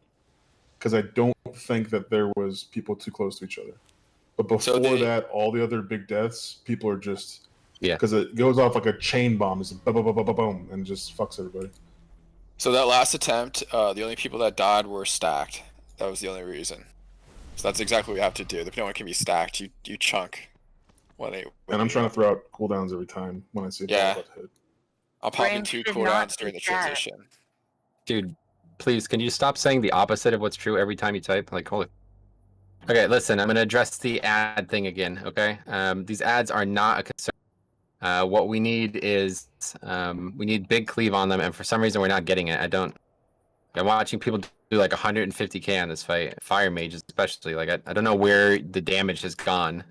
because I don't think that there was people too close to each other. But before that, all the other big deaths, people are just... Yeah, because it goes off like a chain bomb, it's boom, boom, boom, boom, boom, and just fucks everybody. So that last attempt, the only people that died were stacked. That was the only reason. So that's exactly what you have to do. The no one can be stacked. You chunk. And I'm trying to throw out cooldowns every time when I see a ball about to hit. I'll pop in 2 cooldowns during the transition. Dude, please, can you stop saying the opposite of what's true every time you type? Like, holy. Okay, listen, I'm gonna address the ad thing again. Okay, these ads are not a concern. What we need is we need big cleave on them, and for some reason we're not getting it. I'm watching people do like 150k on this fight, fire mages especially. Like I don't know where the damage has gone,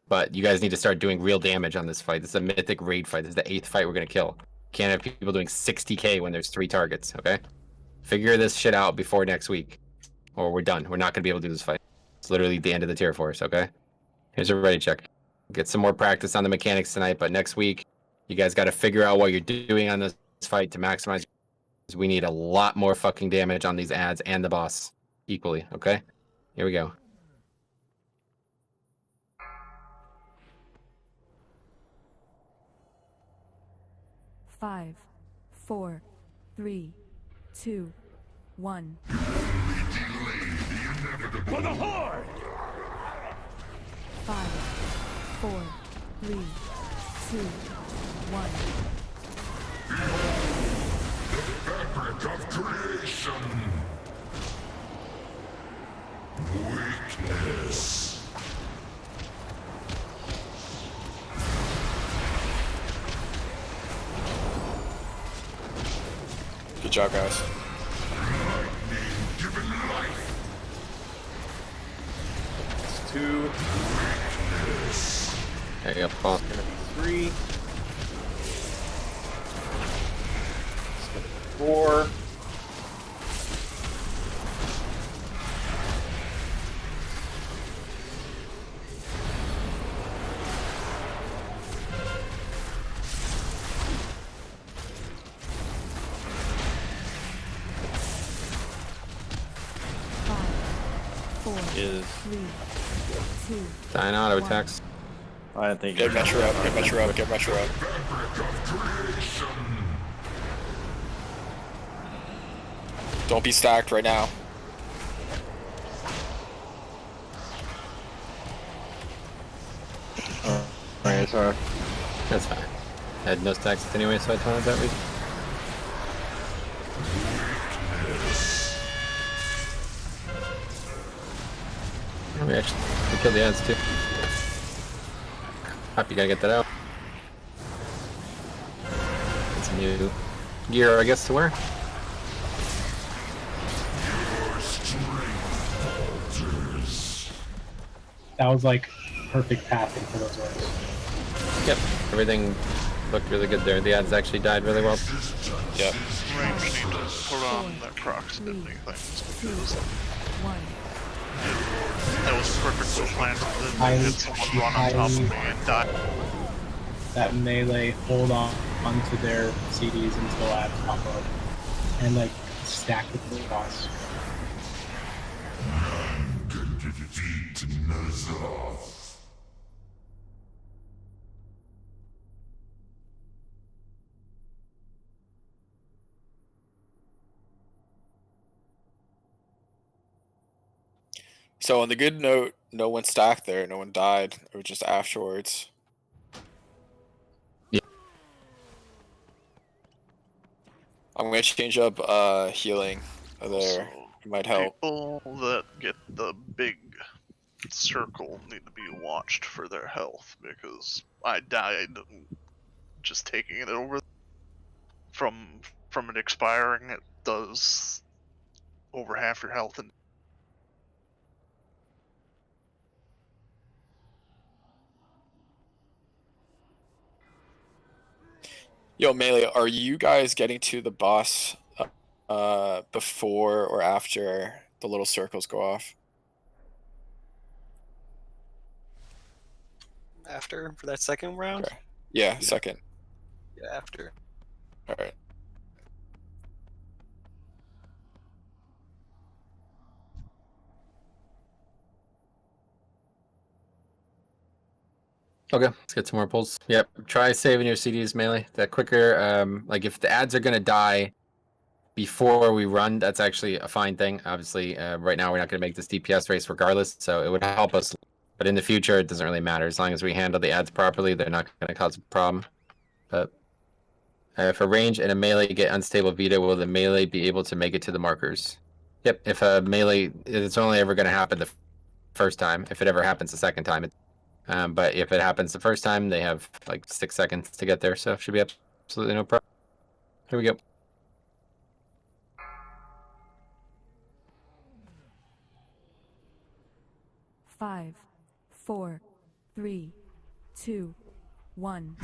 but you guys need to start doing real damage on this fight. This is a mythic raid fight. This is the 8th fight we're gonna kill. Can't have people doing 60k when there's 3 targets. Okay, figure this shit out before next week, or we're done. We're not gonna be able to do this fight. It's literally the end of the tier force. Okay, here's a ready check. Get some more practice on the mechanics tonight, but next week you guys got to figure out what you're doing on this fight to maximize. We need a lot more fucking damage on these ads and the boss equally. Okay, here we go. Five, 4, 3, 2, 1. For the Horde! 5, 4, 3, 2, 1. Fabric of creation. Weakness. Good job, guys. Given life. It's 2. Weakness. There you go, Paul. 3. 4. Is 3, 2. Dying auto attacks. I think. Get Metro up. Get Metro up. Get Metro up. Don't be stacked right now. Alright, sorry. That's fine. I had no stacks anyway, so I taunted that week. We killed the ads too. Hop, you gotta get that out. It's a new gear, I guess, to wear. That was like perfect pathing for those orbs. Yep, everything looked really good there. The ads actually died really well. Yep. Range need to put on their proximity things because that was perfectly planned. Then had someone run on top of me and die. That melee hold on onto their CDs until ads pop up, and like stack with the boss. So on the good note, no one stacked there, no one died. It was just afterwards. Yeah. I'm gonna change up healing there. It might help. People that get the big circle need to be watched for their health because I died just taking it over from it expiring. It does over half your health and Yo, Melee, are you guys getting to the boss before or after the little circles go off? After for that second round? Okay. Yeah, second. Yeah, after. Alright. Okay, let's get some more pulls. Yep, try saving your CDs, Melee. That quicker, like if the ads are gonna die before we run, that's actually a fine thing. Obviously, right now we're not gonna make this DPS race regardless, so it would help us. But in the future, it doesn't really matter. As long as we handle the ads properly, they're not gonna cause a problem. But If a range and a melee get unstable veto, will the melee be able to make it to the markers? Yep. If a melee, it's only ever going to happen the first time. If it ever happens the second time, but if it happens the first time, they have like 6 seconds to get there, so should be absolutely no problem. Here we go. Five, 4, 3, 2, 1.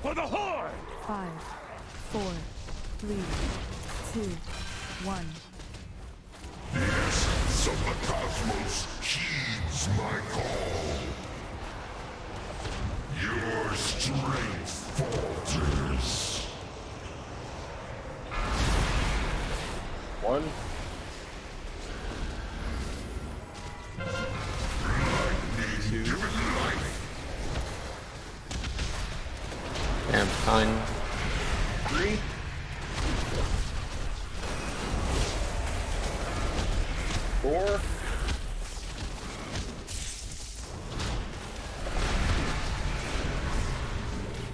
For the Horde! 5, 4, 3, 2, 1. The essence of the cosmos heeds my call. Your strength falters. 1. And fine. 3. 4.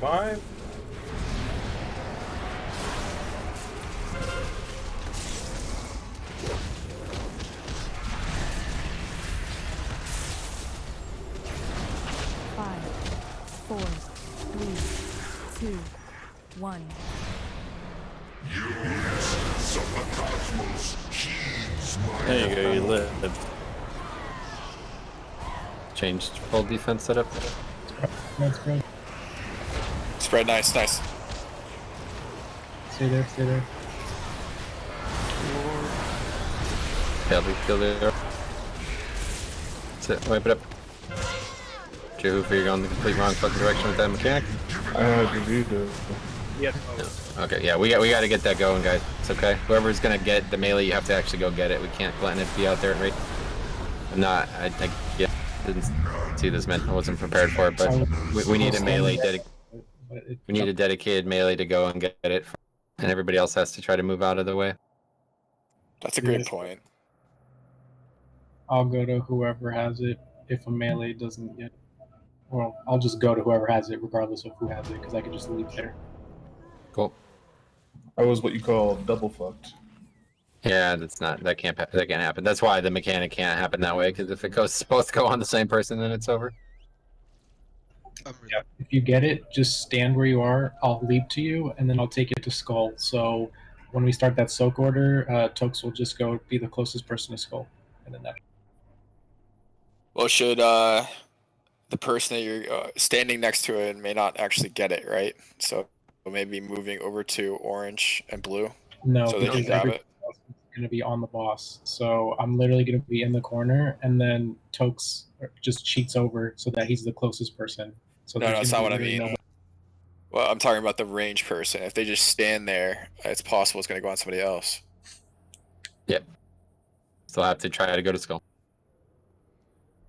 5. 4, 3, 2, 1. Your essence of the cosmos heeds my There you go, you lived. Changed full defense setup. That's great. Spread nice, nice. Stay there, stay there. Kill there. That's it, wipe it up. Jehu, you're going the complete wrong fucking direction with that mechanic. I had to do that. Yes. Okay, yeah, we got to get that going, guys. It's okay. Whoever's gonna get the melee, you have to actually go get it. We can't let it be out there and rate. I'm not. I yeah, didn't see this, man. I wasn't prepared for it, but we need a melee. We need a dedicated melee to go and get it, and everybody else has to try to move out of the way. That's a great point. I'll go to whoever has it. If a melee doesn't get, well, I'll just go to whoever has it, regardless of who has it, because I can just leave there. Cool. I was what you call double fucked. Yeah, that can't happen. That's why the mechanic can't happen that way, because if it goes both go on the same person, then it's over. Yeah. If you get it, just stand where you are. I'll leap to you, and then I'll take it to Skull. So when we start that soak order, Tokes will just go be the closest person to Skull, and then that. Well, should the person that you're standing next to it may not actually get it, right? So maybe moving over to orange and blue. No, so they can grab it. Going to be on the boss, so I'm literally going to be in the corner, and then Tokes just cheats over so that he's the closest person. So No, that's not what I mean. Well, I'm talking about the range person. If they just stand there, it's possible it's going to go on somebody else. Yep. Still have to try to go to Skull.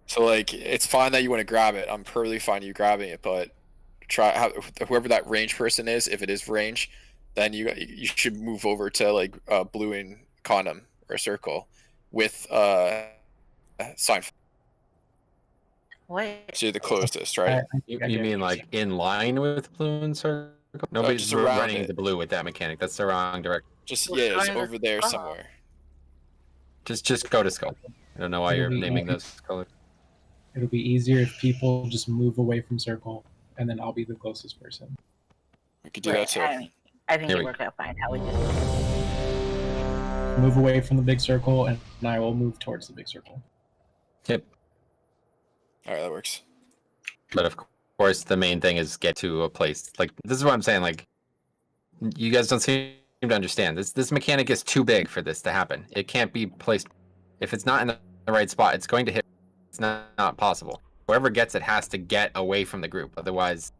So like, it's fine that you want to grab it. I'm perfectly fine you grabbing it, but whoever that range person is, if it is range, then you should move over to like blue and condom or circle with sign. What? So you're the closest, right? You mean like in line with blue and circle? Nobody's just around running it. the blue with that mechanic. That's the wrong direction. Just it's over there somewhere. Just go to Skull. I don't know why you're naming those colors. It'll be easier if people just move away from circle, and then I'll be the closest person. We could do that too. I think it worked out fine. How we just move away from the big circle, and I will move towards the big circle. Yep. All right, that works. But of course, the main thing is get to a place. Like, this is what I'm saying. Like, you guys don't seem to understand. This mechanic is too big for this to happen. It can't be placed. If it's not in the right spot, it's going to hit. It's not possible. Whoever gets it has to get away from the group. Otherwise,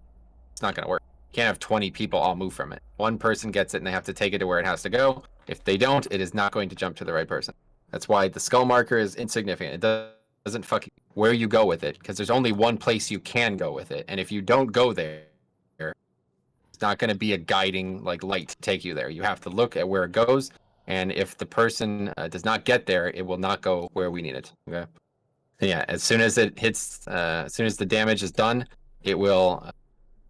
it's not going to work. You can't have 20 people all move from it. One person gets it, and they have to take it to where it has to go. If they don't, it is not going to jump to the right person. That's why the skull marker is insignificant. It doesn't fucking where you go with it, because there's only one place you can go with it. And if you don't go there, it's not going to be a guiding like light to take you there. You have to look at where it goes, and if the person does not get there, it will not go where we need it. Okay. Yeah, as soon as it hits, as soon as the damage is done, it will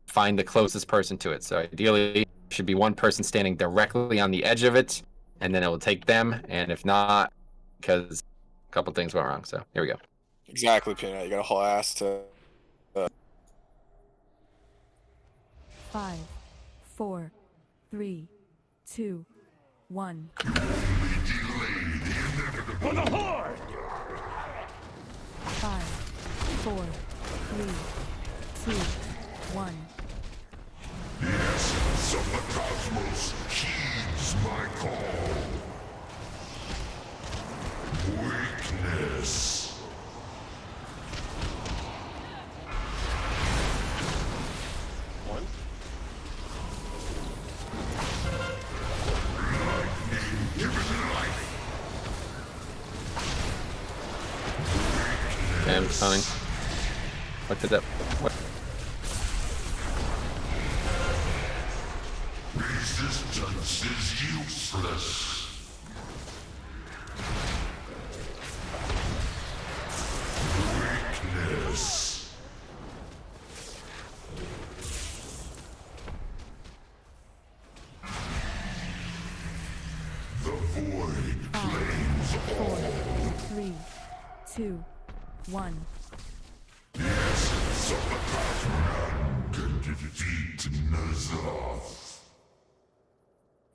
find the closest person to it. So ideally, should be one person standing directly on the edge of it, and then it will take them. And if not, because a couple things went wrong. So here we go. Exactly, Peanut. You got a whole ass to. 5, 4, 3, 2, 1. For the Horde! 5, 4, 3, 2, 1. The essence of the cosmos heeds my call. Weakness. Okay, I'm coming. What did that? What? Resistance is useless. Weakness. The void 4, 3, 2, 1. The essence of the cosmos can defeat Nyalotha.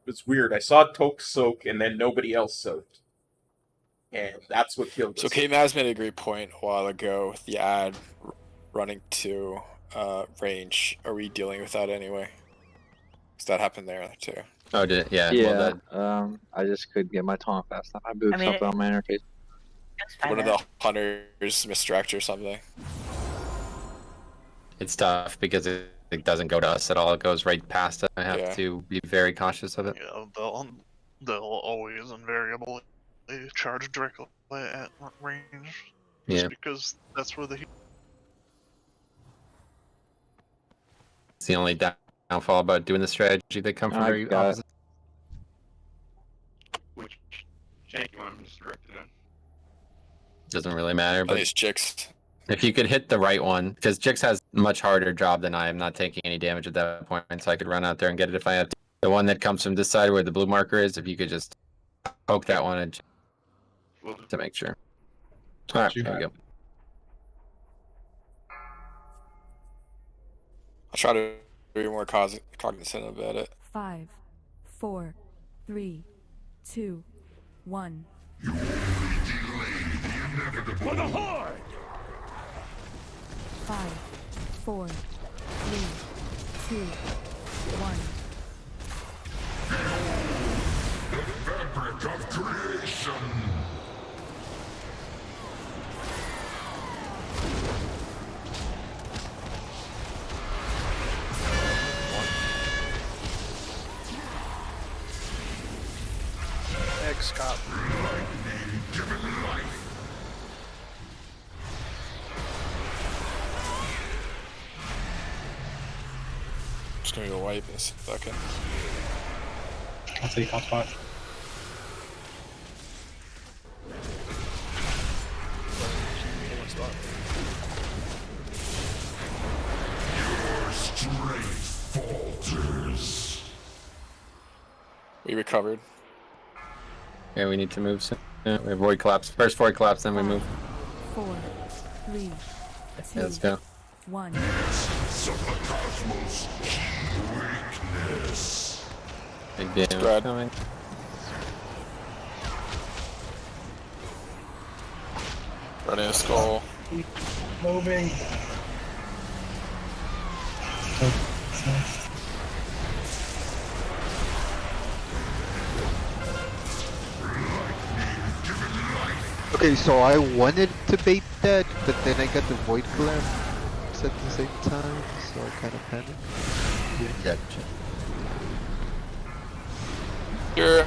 It's weird. I saw Toke soak and then nobody else soaked. And that's what killed us. So K-Maz made a great point a while ago with the ad running to range. Are we dealing with that anyway? Because that happened there too. Oh, did it? Yeah. Yeah. Well, I just couldn't get my taunt fast enough. I moved something on my interface. One of the hunters misdirect or something. it's tough because it doesn't go to us at all. It goes right past us. I have to be very cautious of it. Yeah, they'll always invariably charge directly at range. Just Yeah. because that's where the It's the only downfall about doing the strategy. They come from very opposite. Which tank you want him directed in? Doesn't really matter. But it's Jix. If you could hit the right one, because Jix has a much harder job than I am, not taking any damage at that point, so I could run out there and get it if I have to. The one that comes from this side where the blue marker is, if you could just poke that one and to make sure. All right, there we go. I'll try to be more cognizant about it. 5, 4, 3, 2, 1. For the Horde! 5, 4, 3, 2, 1. The fabric of creation! X-Cop. Lightning given life. Just gonna go wipe in a second. I'll take hotspot. Your strength falters. We recovered. Yeah, we need to move soon. Yeah, we have void collapse. First void collapse, then we move. 4, 3, 2, Yeah, let's go. 1. Essence of the cosmos. Weakness. Big damage Spread. coming. Running a skull. Moving. Okay, so I wanted to bait that, but then I got the void collapse at the same time, so I kind of panicked. Gotcha. Here,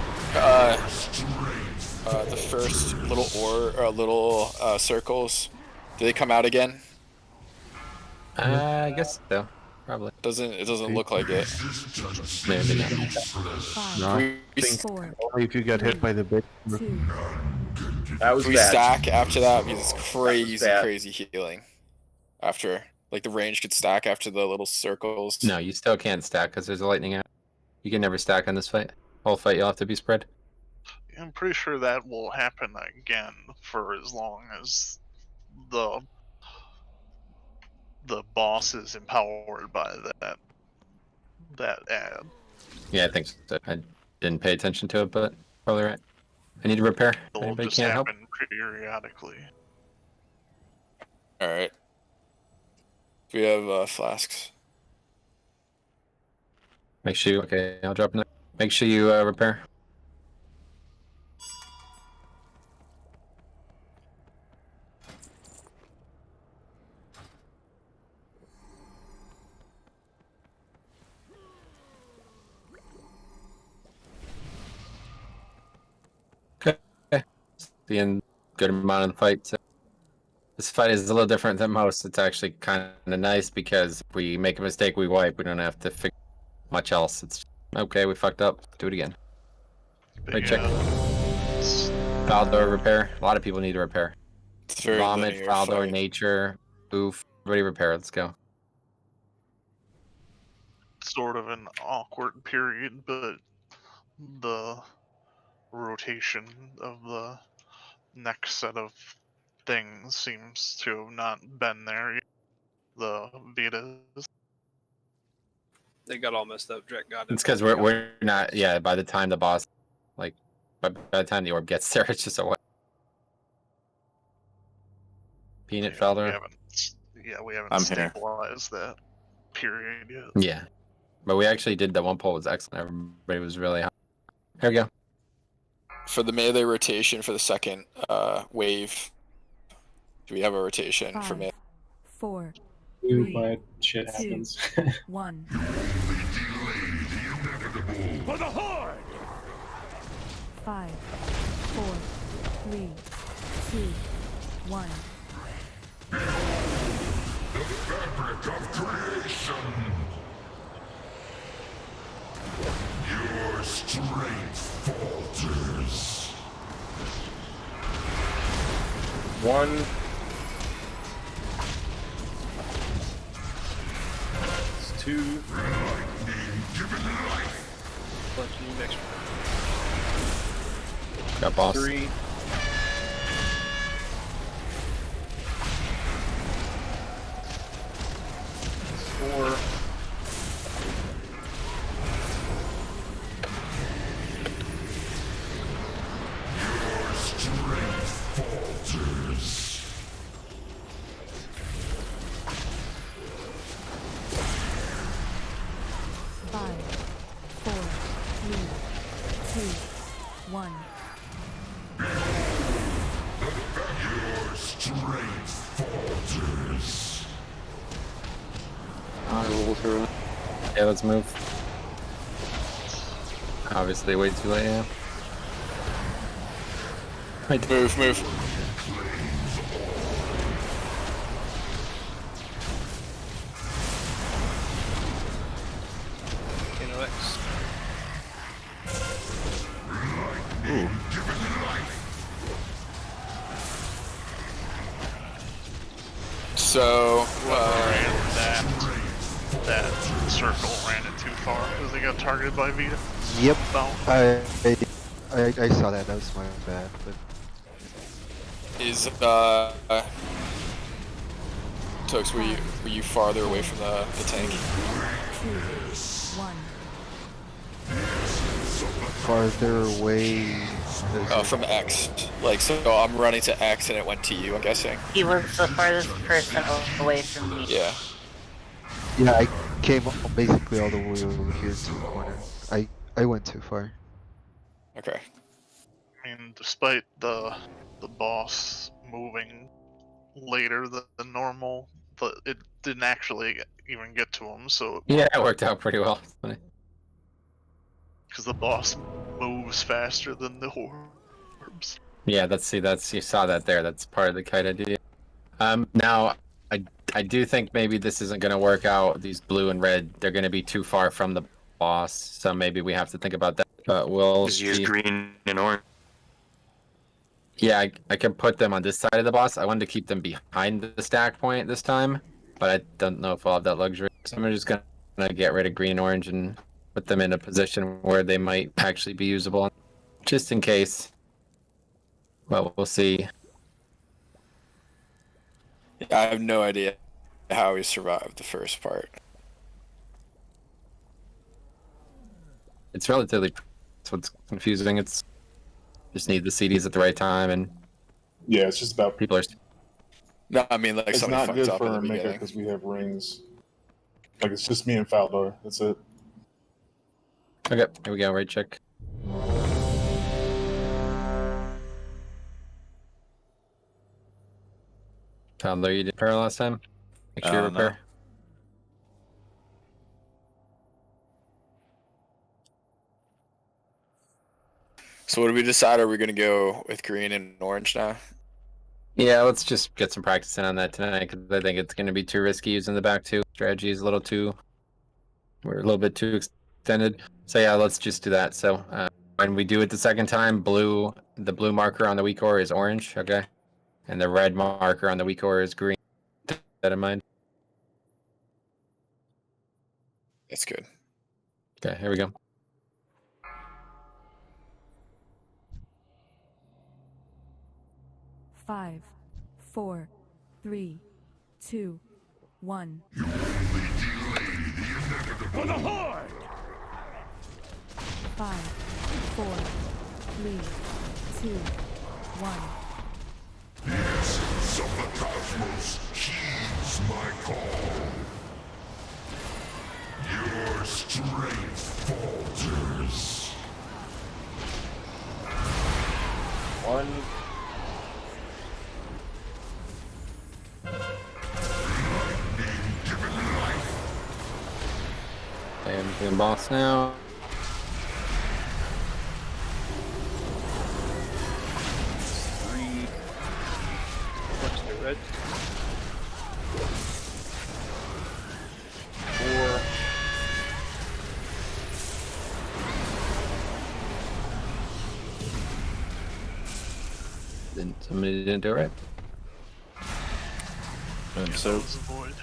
the first little circles, do they come out again? I guess so. Probably. It doesn't look like it. Maybe not. 5, No, I think 4, only if you get hit by the big. 2, That was we bad. stack after that because it's bad. crazy healing. After Like the range could stack after the little circles. No, you still can't stack because there's a lightning out. You can never stack on this fight. Whole fight you'll have to be spread. I'm pretty sure that will happen again for as long as the boss is empowered by that ad. Yeah, I think so. I didn't pay attention to it, but probably right. I need to repair. It'll Anybody just can't help? happen periodically. All right. We have flasks. Make sure you, okay, I'll drop in. Make sure you repair. Okay. Being good amount of the fight. So this fight is a little different than most. It's actually kind of nice because if we make a mistake, we wipe. We don't have to fix much else. It's okay. We fucked up. Do it again. Right, check. Foul door repair. A lot of people need to repair. It's very Vomit, linear foul door, fight. nature, oof. Everybody repair. Let's go. Sort of an awkward period, but the rotation of the next set of things seems to have not been there yet. The Vedas. They got all messed up. Drek got it. It's because we're not. Yeah. By the time the boss, like, by the time the orb gets there, it's just a what? Peanut foul door. We haven't I'm here. stabilized that period yet. Yeah. But we actually did the one pull was excellent. Everybody was really high. Here we go. For the melee rotation for the second wave, do we have a rotation for 5, melee? 4, Ooh, 3, but shit 2, happens. 1. For the Horde! 5, 4, 3, 2, 1. The fabric of creation! Your strength falters. 1. It's 2. Lightning given life. Left you next Got boss. 3. 4. 5, 4, 3, 2, 1. Your strength falters. I roll through it. Yeah, let's move. Obviously, way too late. Yeah. Move. KNOX. So, that circle ran it too far because they got targeted by Vita. Yep. No. I saw that. That was my bad. But is Tokes, were you farther away from the tank? 2, 1. farther away. From X. Like, so I'm running to X and it went to you, I'm guessing. He was the farthest person away from me. Yeah. Yeah, I came basically all the way over here to the corner. I went too far. Okay. I mean, despite the boss moving later than normal, but it didn't actually even get to him. So Yeah, it worked out pretty well. Funny. because the boss moves faster than the orbs. Yeah, that's you saw that there. That's part of the kite idea. Now I do think maybe this isn't going to work out. These blue and red, they're going to be too far from the boss, so maybe we have to think about that. But we'll Just use see. green and orange. Yeah, I can put them on this side of the boss. I wanted to keep them behind the stack point this time, but I don't know if I'll have that luxury. So I'm just gonna get rid of green and orange and put them in a position where they might actually be usable, just in case. Well, we'll see. I have no idea how he survived the first part. It's relatively. That's what's confusing. It's just need the CDs at the right time, and Yeah, it's just about people are. No, I mean like it's somebody not fucks good up in for the our maker beginning. because we have rings. Like it's just me and Faldor. That's it. Okay, here we go. Right check. Founder, you did repair last time. Make sure you repair. No. So what do we decide? Are we going to go with green and orange now? Yeah, let's just get some practice in on that tonight because I think it's going to be too risky using the back two. Strategy is a little too. We're a little bit too extended. So yeah, let's just do that. So when we do it the second time, the blue marker on the weak ore is orange, okay? And the red marker on the weak ore is green. Keep that in mind. That's good. Okay, here we go. Five, 4, 3, 2, 1. For the Horde! 5, 4, 3, 2, 1. The essence of the cosmos heeds my call. Your strength falters. One. And doing boss now. Watch the red. 4. Then somebody didn't do it right. And so Void.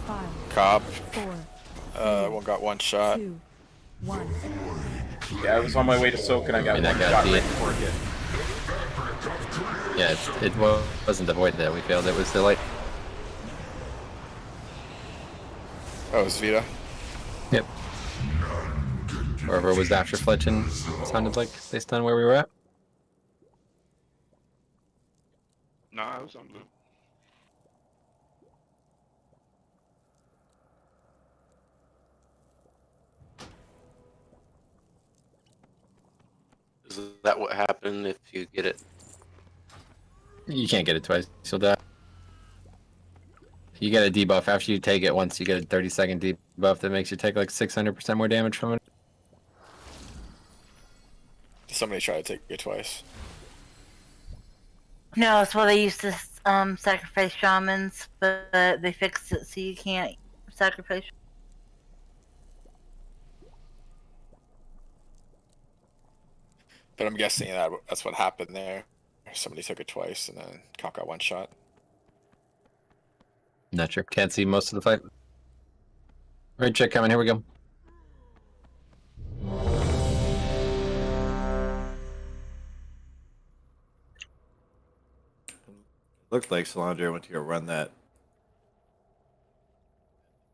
5, Cobb. 4, One got one shot. 2, 1. Yeah, I was on my way to soak and I got I mean, one that shot got right the- before it hit. Yeah, it wasn't the void that we failed. It was the light. Oh, it was Vita. Yep. Whoever was after Fletchin sounded like based on where we were at. No, I was on blue. Is that what happened if you get it? You can't get it twice. You'll die. You get a debuff after you take it once. You get a 30-second debuff that makes you take like 600% more damage from it. Somebody tried to take it twice. No, it's well they used to sacrifice shamans, but they fixed it so you can't sacrifice. But I'm guessing that's what happened there. Somebody took it twice and then Cobb got one shot. Not sure. Can't see most of the fight. Right check coming. Here we go. looked like Solandra went to go run that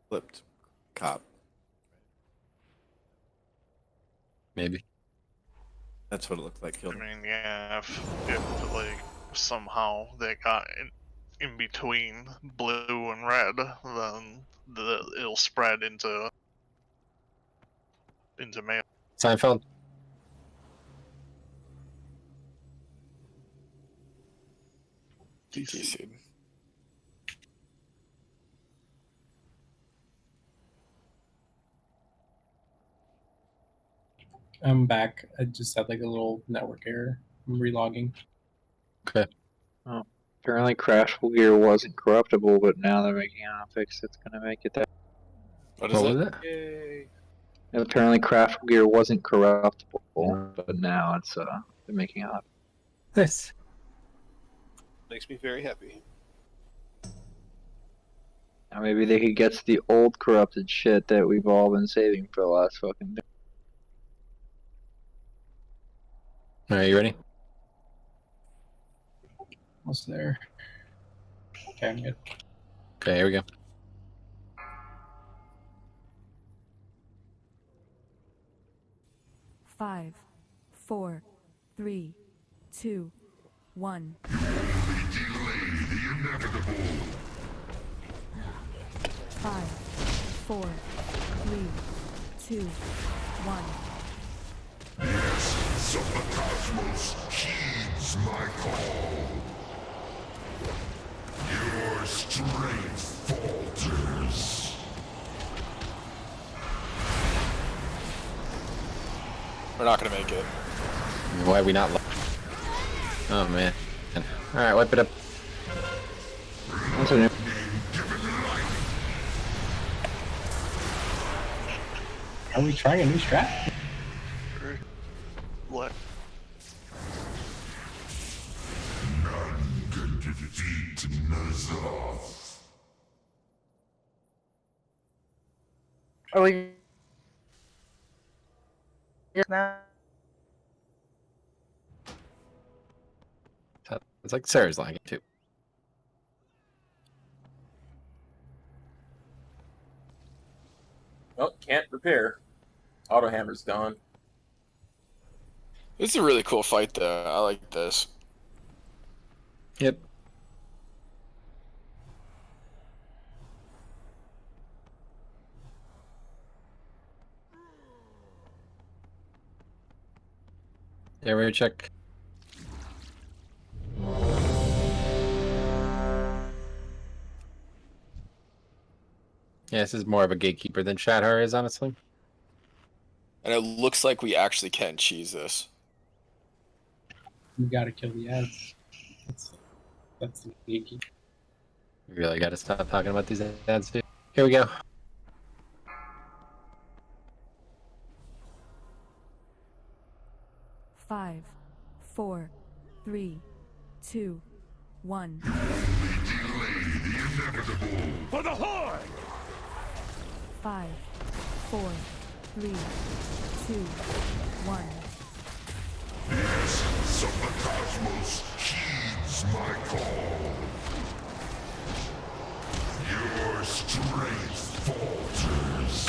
flipped cop. Maybe. That's what it looked like. I mean, yeah, if like somehow they got in between blue and red, then it'll spread into mail. Seinfeld. DTC'd. I'm back. I just had like a little network error. I'm relogging. Okay. Oh, apparently Crashful Gear wasn't corruptible, but now they're making an fix that's gonna make it that. What was it? Yay. And apparently Crashful Gear wasn't corruptible, but now it's they're making out. Nice. Makes me very happy. Or maybe they could get to the old corrupted shit that we've all been saving for the last fucking day. Are you ready? Almost there. Okay, I'm good. Okay, here we go. Five, 4, 3, 2, 1. Five, 4, 3, 2, 1. Essence of the cosmos heeds my call. Your strength falters. We're not gonna make it. Why are we not? Oh man. All right, wipe it up. Are we trying a new strat? What? None can defeat Nyalotha. Are we just now? It's like Sarah's lagging too. Oh, can't repair. Auto hammer's gone. This is a really cool fight, though. I like this. Yep. Area check. Yeah, this is more of a gatekeeper than Shadhar is, honestly. And it looks like we actually can cheese this. You gotta kill the ads. That's the gatekeeper. We really gotta stop talking about these ads, dude. Here we go. Five, 4, 3, 2, 1. For the Horde! 5, 4, 3, 2, 1. The essence of the cosmos heeds my call. Your strength falters.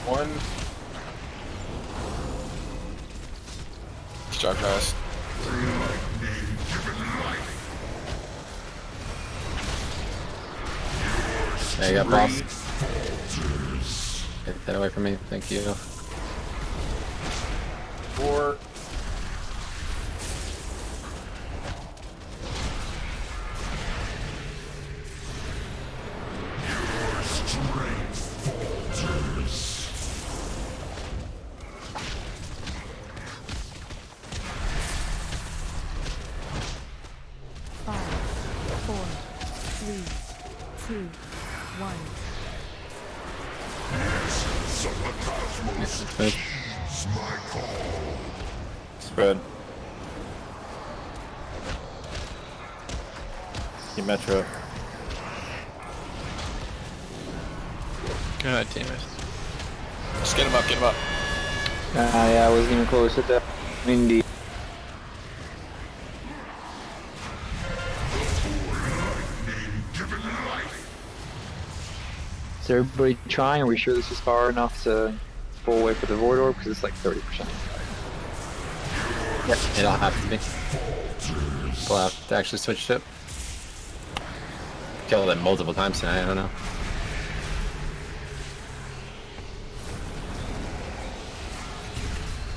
1. Struck us. There you go, boss. Get that away from me, thank you. 4. Your strength falters. 5, 4, 3, 2, 1. Essence of the cosmos heeds my call. Spread. Get Metro. God damn it. Just get him up, get him up. Yeah, I wasn't even close at that. Indeed. Is everybody trying? Are we sure this is far enough to pull away for the Void Orb? Because it's like 30%. Yep, it'll have to be. We'll have to actually switch it. Killed it multiple times tonight, I don't know.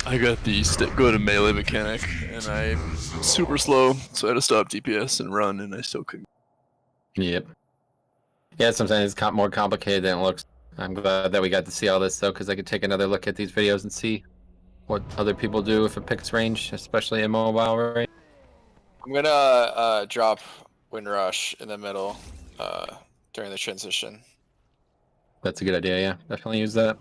I got the stick go to melee mechanic, and I'm super slow, so I had to stop DPS and run, and I still couldn't. Yep. Yeah, sometimes it's more complicated than it looks. I'm glad that we got to see all this, though, because I could take another look at these videos and see what other people do if it picks range, especially in mobile, right? I'm gonna drop Windrush in the middle during the transition. That's a good idea, yeah. Definitely use that.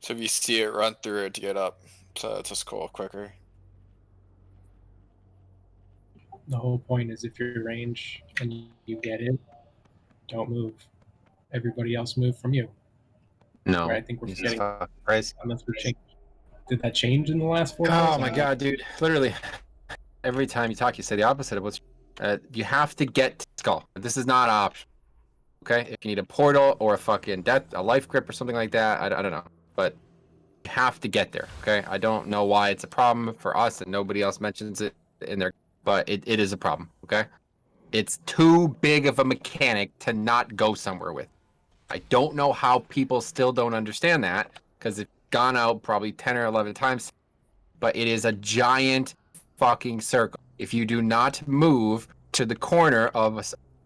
So if you see it, run through it to get up to skull quicker. The whole point is if you're range and you get it, don't move. Everybody else move from you. No. Where I think we're Jesus forgetting. fucking Christ. Unless we're changing. Did that change in the last 4 Oh days? my god, dude! Literally, every time you talk, you say the opposite of what's. You have to get to skull. This is not an option. Okay, if you need a portal or a fucking a life grip or something like that, I don't know, but you have to get there. Okay, I don't know why it's a problem for us and nobody else mentions it in there, but it is a problem. Okay, it's too big of a mechanic to not go somewhere with. I don't know how people still don't understand that because it's gone out probably 10 or 11 times, but it is a giant fucking circle. If you do not move to the corner of a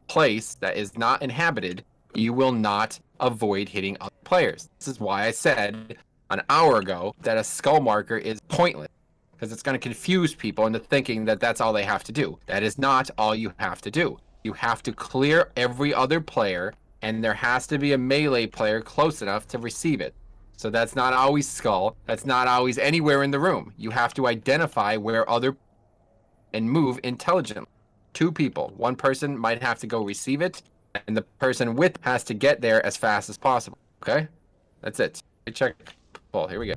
place that is not inhabited, you will not avoid hitting other players. This is why I said an hour ago that a skull marker is pointless because it's going to confuse people into thinking that that's all they have to do. That is not all you have to do. You have to clear every other player, and there has to be a melee player close enough to receive it. So that's not always skull. That's not always anywhere in the room. You have to identify where other and move intelligently. 2 people. 1 person might have to go receive it, and the person with has to get there as fast as possible. Okay? That's it. Check. Pull. Here we go.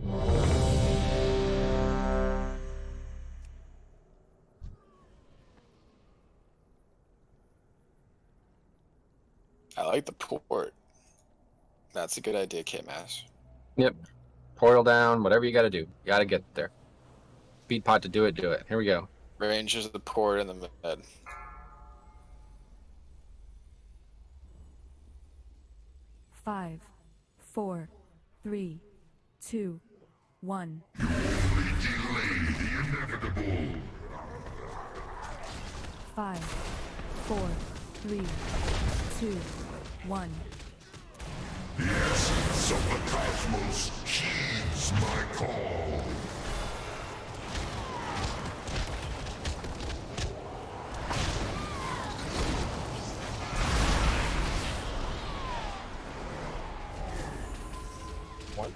I like the port. That's a good idea, K-Mash. Yep. Portal down, whatever you gotta do. You gotta get there. Speed pot to do it, do it. Here we go. Range is the port in the mid. Five, 4, 3, 2, 1. Five, 4, 3, 2, 1. The essence of the cosmos heeds my call. What?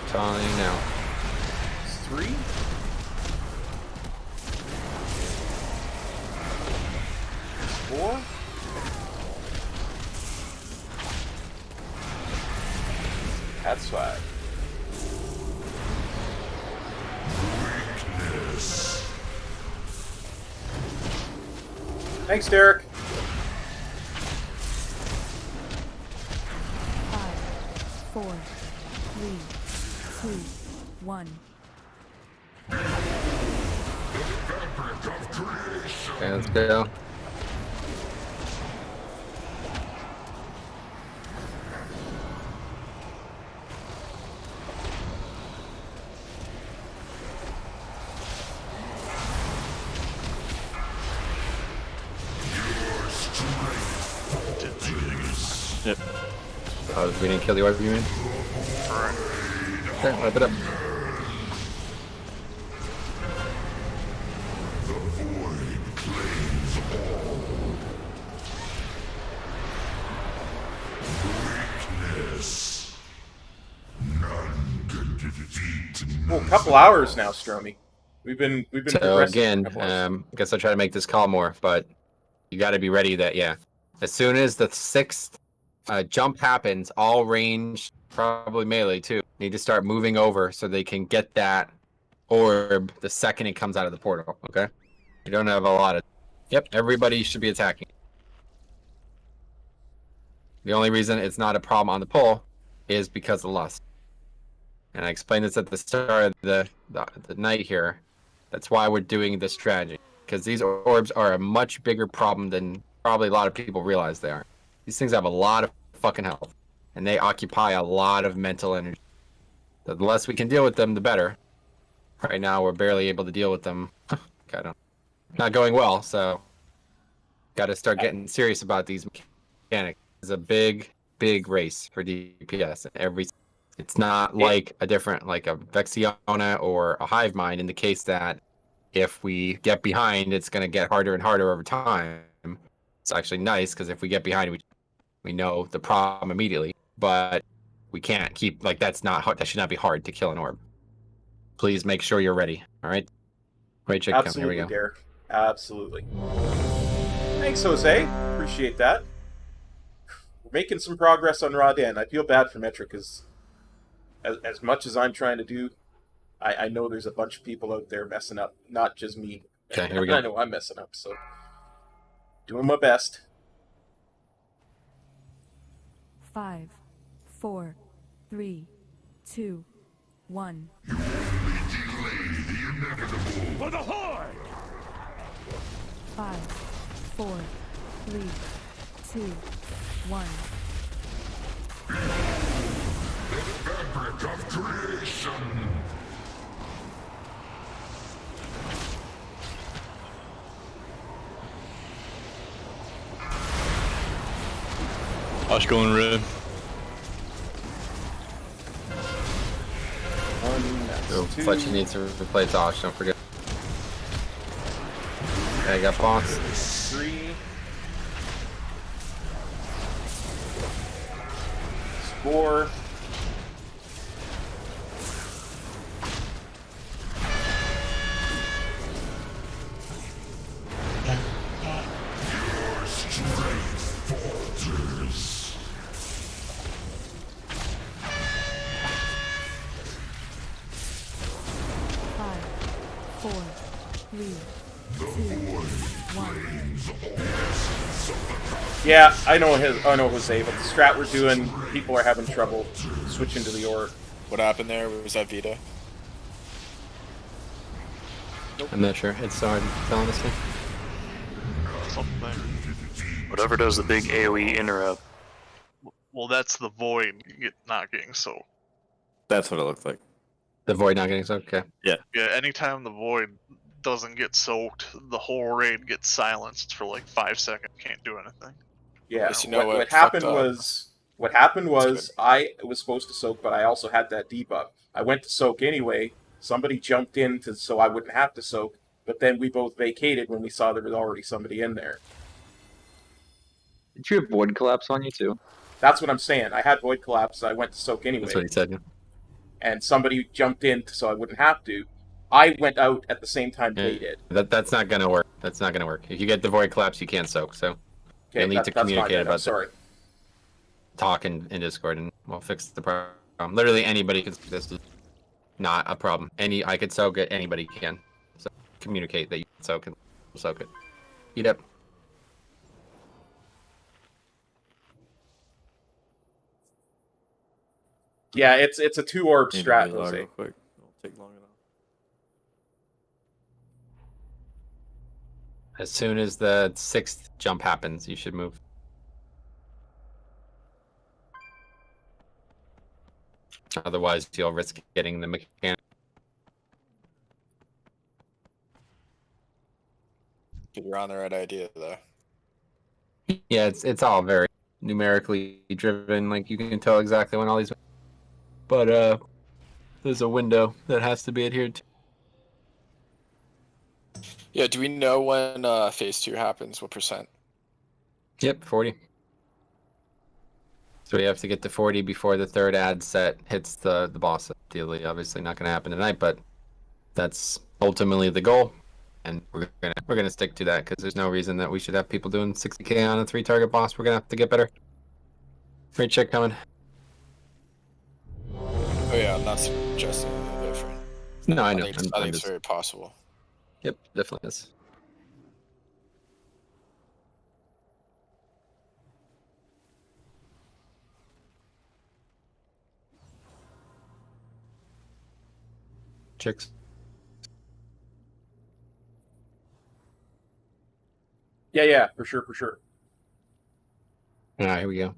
Telling you now. 3? Four? That's 5. Weakness. Thanks, Derek. 5, 4, 3, 2, 1. Okay, let's go. Yep. Oh, we didn't kill the orb, you mean? Okay, wipe it up. Well, a couple hours now, Stromy. We've been So progressing again, for a couple hours. I guess I'll try to make this call more, but you got to be ready that, yeah. As soon as the 6th jump happens, all range, probably melee too, need to start moving over so they can get that orb the second it comes out of the portal, okay? You don't have a lot of... Yep, everybody should be attacking. The only reason it's not a problem on the pull is because of lust. And I explained this at the start of the night here. That's why we're doing this strategy. Because these orbs are a much bigger problem than probably a lot of people realize they are. These things have a lot of fucking health. And they occupy a lot of mental energy. The less we can deal with them, the better. Right now, we're barely able to deal with them. Not going well, so... Gotta start getting serious about these mechanics. It's a big, big race for DPS. It's not like a different, like a Vexiona or a Hive Mind in the case that if we get behind, it's going to get harder and harder over time. It's actually nice because if we get behind, we know the problem immediately, but we can't keep, like, that's not hard. That should not be hard to kill an orb. please make sure you're ready. All right. Great check. Absolutely, Here we go. Derek. Absolutely. Thanks, Jose. Appreciate that. We're making some progress on Raden. I feel bad for Metric because as much as I'm trying to do, I know there's a bunch of people out there messing up, not just me. Okay, here we go. I know I'm messing up, so doing my best. 5, 4, 3, 2, 1. For the Horde! 5, 4, 3, 2, 1. The fabric of creation! Osh going red. So Fletcher needs to replay Tosh, don't forget. Okay, I got boss. 3. Four. Your strength falters. 5, 4, 3, 2, 1. Yeah, I know Jose, but the strat we're doing, people are having trouble switching to the orb. What happened there? Was that Vita? I'm not sure. It's hard to tell, honestly. Whatever does the big AoE interrupt. Well, that's the void not getting soaked. That's what it looked like. The void not getting soaked? Okay. Yeah. Yeah, anytime the void doesn't get soaked, the whole raid gets silenced for like 5 seconds. Can't do anything. Yeah, Yes, you know what what happened fucked up. was I was supposed to soak, but I also had that debuff. I went to soak anyway. Somebody jumped in so I wouldn't have to soak, but then we both vacated when we saw there was already somebody in there. Did you have Void Collapse on you too? That's what I'm saying. I had Void Collapse, so I went to soak anyway. That's what he said. Yeah. And somebody jumped in so I wouldn't have to. I went out at the same time they did. That's not gonna work. That's not gonna work. If you get the void collapse, you can't soak. So Okay, you'll need to that's my communicate bad. I'm about sorry. talk in Discord, and we'll fix the problem. Literally anybody can. This is not a problem. I could soak it. Anybody can. So communicate that you can soak and soak it. Eat up. Yeah, it's a 2-orb Need to strat, reload Jose. real quick. It'll take long enough. As soon as the 6th jump happens, you should move. Otherwise, you'll risk getting the mechanic. You're on the right idea, though. Yeah, it's all very numerically driven. Like, you can tell exactly when all these... But, there's a window that has to be adhered to. Yeah, do we know when phase 2 happens? What percent? Yep, 40. So we have to get to 40 before the 3rd ad set hits the boss. Ideally, obviously not going to happen tonight, but that's ultimately the goal, and we're gonna stick to that because there's no reason that we should have people doing 60k on a 3-target boss. We're gonna have to get better. Great check coming. Oh yeah, I'm not suggesting anything different. No, I know. I think it's very possible. Yep, definitely is. Chicks. Yeah, for sure. Alright, here we go.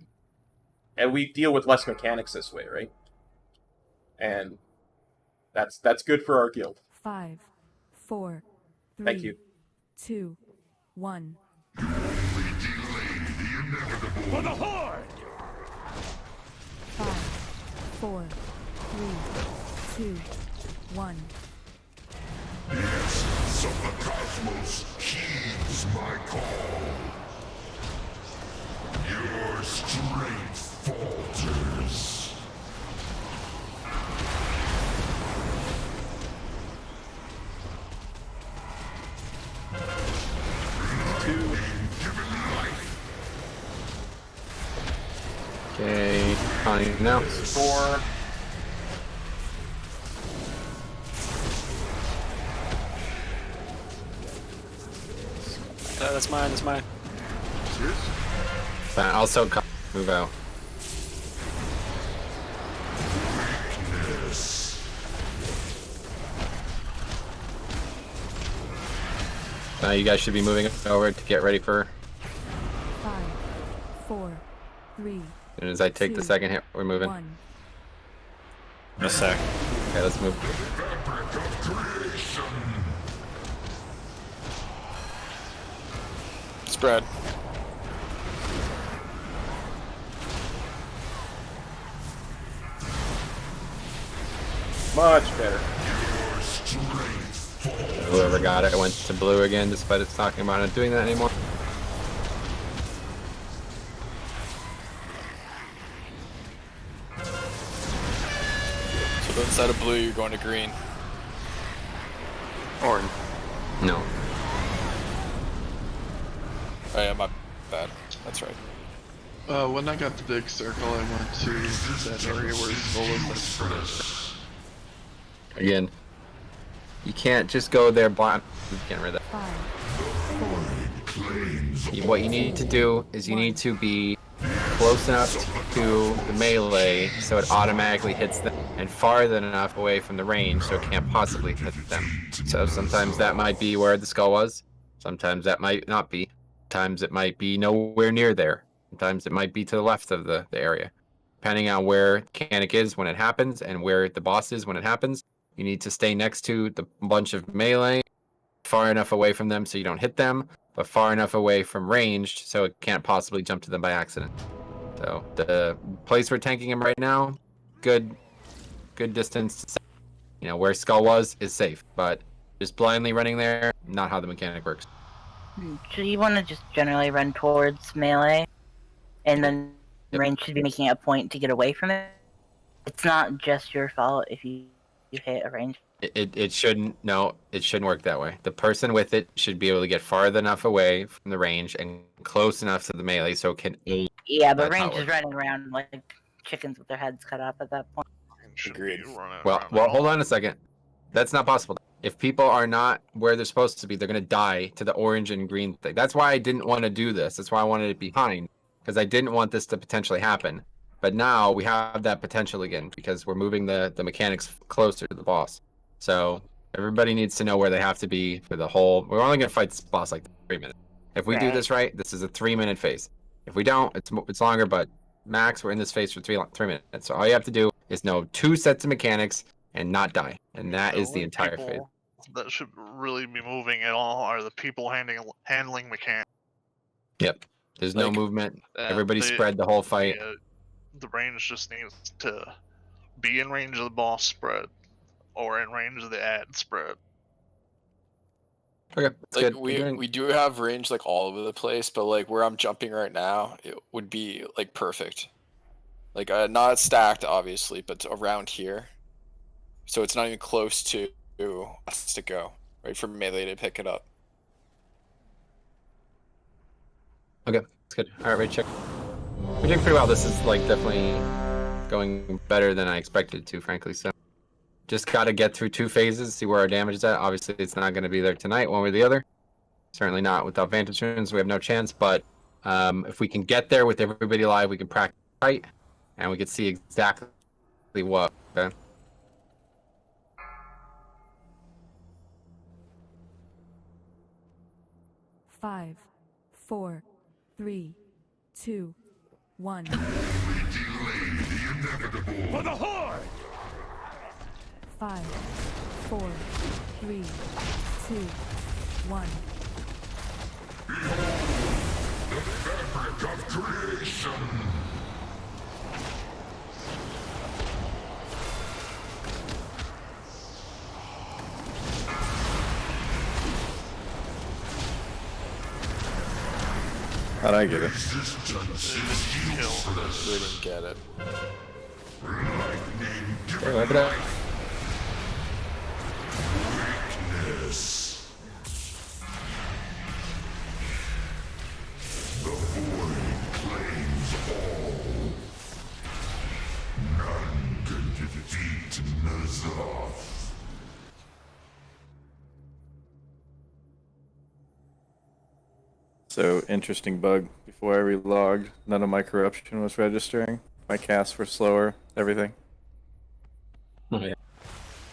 And we deal with less mechanics this way, right? And that's good for our guild. 5, 4, 3, Thank you. 2, 1. For the Horde! 5, 4, 3, 2, 1. The essence of the cosmos heeds my call. Your strength falters. On you now. 4. That's mine. That's mine. Also, move out. You guys should be moving over to get ready for. 5, 4, 3. As soon as I take the second hit, we're moving. 1. In a sec. Okay, let's move. Spread. Much better. Whoever got it went to blue again, despite it's talking about not doing that anymore. So instead of blue, you're going to green. Orange. No. Oh yeah, my bad. That's right. When I got the big circle, I went to that area where Skull is. Again, you can't just go there blind. Getting rid of that. 5, 4. What you need to do is you need to be close enough to the melee so it automatically hits them, and farther enough away from the range so it can't possibly hit them. So sometimes that might be where the skull was, sometimes that might not be, sometimes it might be nowhere near there, sometimes it might be to the left of the area. Depending on where mechanic is when it happens and where the boss is when it happens, you need to stay next to the bunch of melee, far enough away from them so you don't hit them, but far enough away from ranged so it can't possibly jump to them by accident. So the place we're tanking him right now, good distance. You know, where Skull was is safe, but just blindly running there, not how the mechanic works. So you want to just generally run towards melee, and then range should be making it a point to get away from it. It's not just your fault if you hit a range. It shouldn't work that way. The person with it should be able to get far enough away from the range and close enough to the melee so it can aid. Yeah, but that range power. is running around like chickens with their heads cut off at that point. Agreed. Well, hold on a second. That's not possible. If people are not where they're supposed to be, they're going to die to the orange and green thing. That's why I didn't want to do this. That's why I wanted it behind, because I didn't want this to potentially happen. But now we have that potential again because we're moving the mechanics closer to the boss. So everybody needs to know where they have to be for the whole. We're only going to fight this boss like 3 minutes. If we do this right, this is a 3-minute phase. If we don't, it's longer, but max, we're in this phase for 3 minutes. So all you have to do is know 2 sets of mechanics and not die, and that is the entire phase. That should really be moving at all are the people handling mechanics. Yep. There's no Like, movement. Everybody spread the whole fight. The range just needs to be in range of the boss spread, or in range of the ad spread. Okay, Like we do have range like all over the place, but like where I'm jumping right now, it would be like perfect. Like not stacked obviously, but around here. So it's not even close to us to go, right, for melee to pick it up. Okay, that's good. All right, right, check. We're doing pretty well. This is like definitely going better than I expected to, frankly. So just got to get through 2 phases, see where our damage is at. Obviously, it's not going to be there tonight, one way or the other. Certainly not without Vantage Runes. We have no chance. But if we can get there with everybody alive, we can practice right, and we can see exactly what. Okay? 5, 4, 3, 2, 1. For the Horde! 5, 4, 3, 2, 1. The fabric of creation! How'd I get it? We didn't get it. Okay, wipe it out. Weakness. The void claims all. So, interesting bug. Before I relogged, none of my corruption was registering. My casts were slower, everything. Oh, yeah.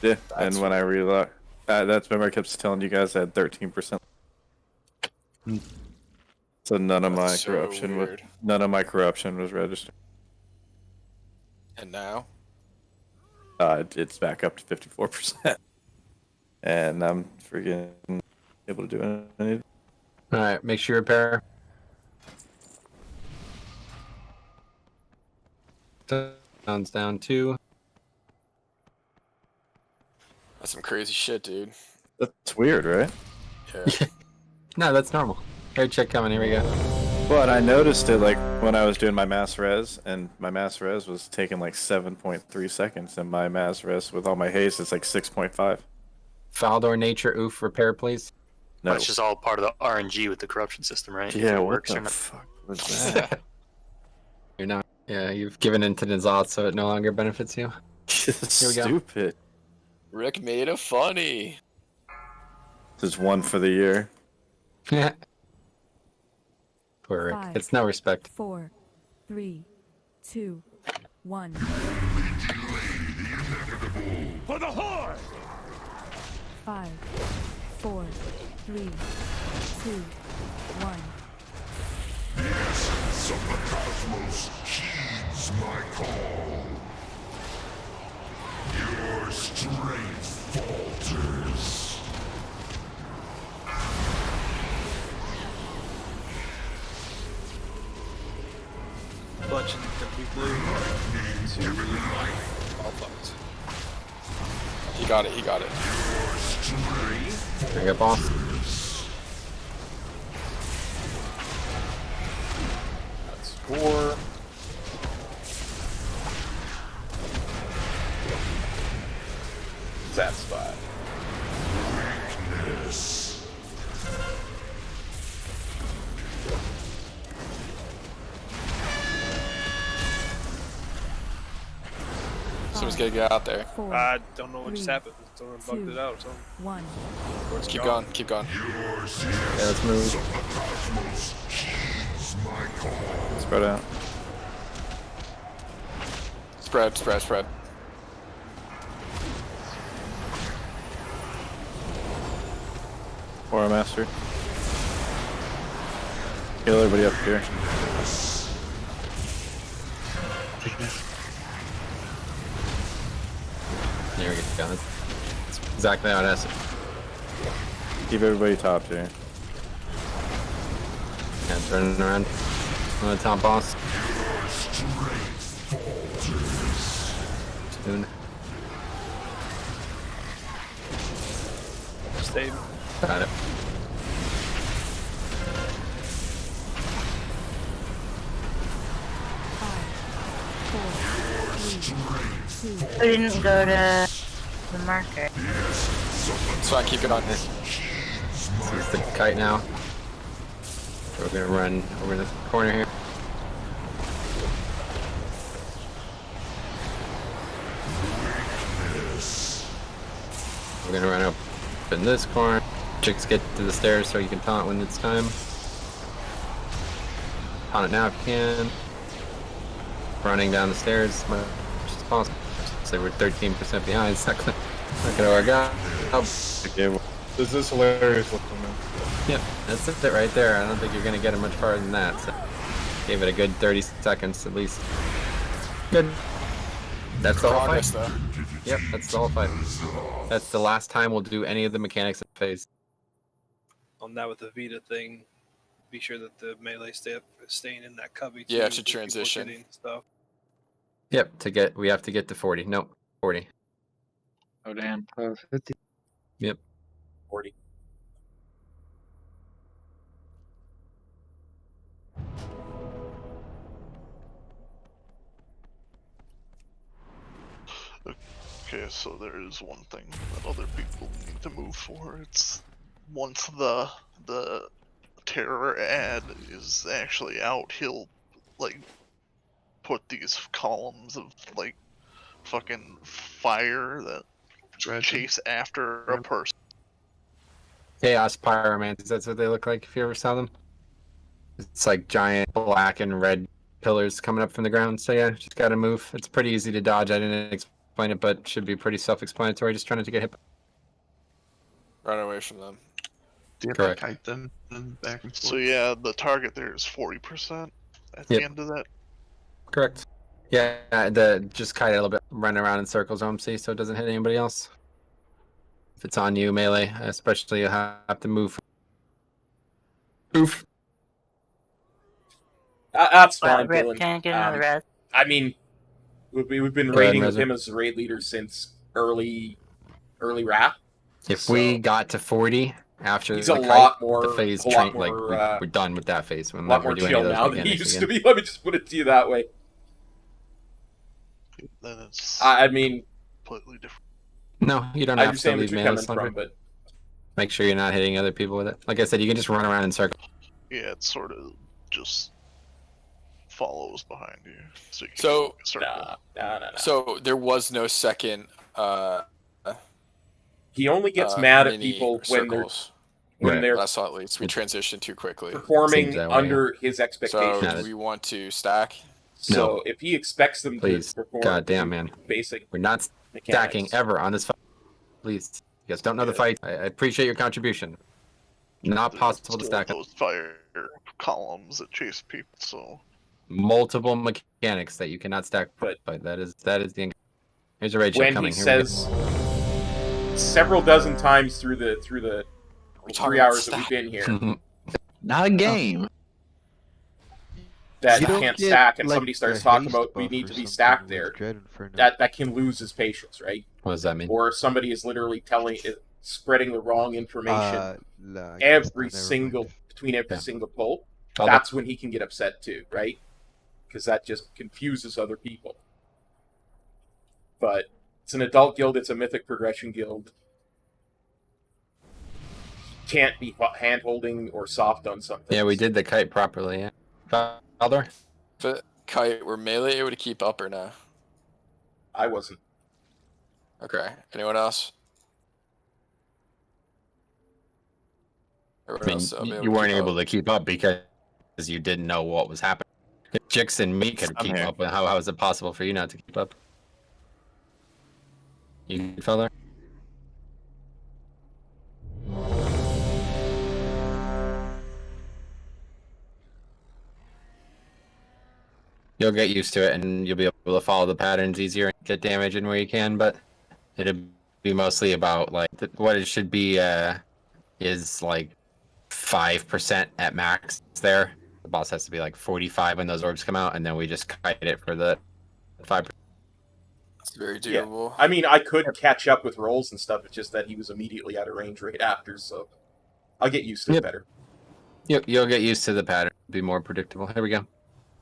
Yeah, and when I relogged, that's remember I kept telling you guys I had 13%. So none of my That's so corruption weird. was registered. And now? It's back up to 54%. And I'm freaking able to do anything. Alright, make sure you repair. Sounds down 2. That's some crazy shit, dude. That's weird, right? Yeah. No, that's normal. Air check coming, here we go. But I noticed it like when I was doing my mass res, and my mass res was taking like 7.3 seconds, and my mass res with all my haste is like 6.5. Faldor nature, oof, repair please. No. That's just all part of the RNG with the corruption system, right? If Yeah, it what works the or not. fuck was that? You're not. Yeah, you've given in to Nyalotha, so it no longer benefits you. Here we go. Stupid. Rick made it funny. There's one for the year. Poor Rick. 5, It's no respect. 4, 3, 2, 1. For the Horde! 5, 4, 3, 2, 1. The essence of the cosmos heeds my call. Your strength falters. Bunch of be blue. All fucked. He got it, he got it. Here we go, boss. That's 4. That spot. Someone's gotta get out there. 4, I don't know what just 3, happened. Someone bugged it out or something. 1. Where's it Keep gone? going, keep going. Yeah, let's move. Spread out. Spread, spread, spread. Aura Master. Heal everybody up here. There we go. That's exactly how it has to. Keep everybody top here. Yeah, turning around. On the top boss. Soon. Stay. Got it. I didn't go to the marker. It's fine, keep it on. This is the kite now. We're gonna run over the corner here. We're gonna run up in this corner. Chicks, get to the stairs so you can taunt when it's time. Taunt it now if you can. Running down the stairs as much as possible. So we're 13% behind. It's not gonna work out. This is hilarious looking, man. Yep, that's it right there. I don't think you're gonna get it much farther than that. So gave it a good 30 seconds at least. Good. That's the whole fight. Progress, though. Yep, that's the whole fight. That's the last time we'll do any of the mechanics in phase. On that with the Vita thing, be sure that the melee staying in that cubby. Yeah, too, it should so people are transition. getting Stuff. Yep, we have to get to 40. Nope, 40. Oh damn. 50. Yep. 40. Okay, so there is one thing that other people need to move for. It's once the terror ad is actually out, he'll like put these columns of like fucking fire that chase after a person. Chaos pyromancies, that's what they look like if you ever saw them. It's like giant black and red pillars coming up from the ground. So yeah, just gotta move. It's pretty easy to dodge. I didn't explain it, but should be pretty self-explanatory. Just trying not to get hit. Run away from them. Do you have Correct. to kite them back and forth? So yeah, the target there is 40% at the Yep. end of that. Correct. Yeah, just kite it a little bit, run around in circles, OMC, so it doesn't hit anybody else. If it's on you, melee, especially, you have to move. Oof. That's Well, fine, Rip, Dylan. can I get another res? I mean, we've been Go ahead, raiding with Reza. him as raid leader since early wrap. If we got to 40 after He's the a kite, lot more- the phase a lot train, like more, we're done with that phase. We'll A lot never more do any chill of those now than he mechanics used again. to be. Let me just put it to you that way. Then it's I mean, completely different. No, you don't I have to understand leave what you're melee coming slumber. from, but Make sure you're not hitting other people with it. Like I said, you can just run around in circles. Yeah, it sort of just follows behind you. So you can So- make a circle. no. So there was no second. He only gets mad at mini people circles. when they're That's all. At least we transitioned too quickly. performing Seems that way, under his expectations. So do we want to stack? So No. if he expects them Please. to perform God damn, man. basic We're not mechanics, stacking ever on this fight. Please. You guys don't know the fight. I appreciate your contribution. Not possible to Still stack those fire columns that chase people. So multiple mechanics that you cannot stack. But that is the. Here's a raid ship when coming. he Here we go. says several dozen times through the 3 hours that we've been here Not a game. that You he don't can't get, stack, and like, somebody starts the talking haste about we buff need or to be something stacked with there. Dread Inferno. That can lose his patience, right? What does that mean? Or if somebody is literally spreading the wrong information Nah, I guess every not, never single mind. between every single pull. Hold That's when he can get upset too, right? Because that just confuses other people. But it's an adult guild. It's a mythic progression guild. Can't be hand-holding or soft on something. Yeah, we did the kite properly. Yeah. Father? But kite, were melee able to keep up or no? I wasn't. Okay. Anyone else? I Everyone mean, else, you weren't able to keep up because you didn't know what was happening. If Jix and me could I'm keep here. up, how is it possible for you not to keep up? You good, fella? You'll get used to it, and you'll be able to follow the patterns easier and get damage in where you can. But it'll be mostly about like what it should be. Is like 5% at max there. The boss has to be like 45 when those orbs come out, and then we just kite it for the 5%. It's very Yeah. doable. I mean, I could catch up with rolls and stuff. It's just that he was immediately out of range right after, so I'll get used to it better. Yep, you'll get used to the pattern. Be more predictable. Here we go.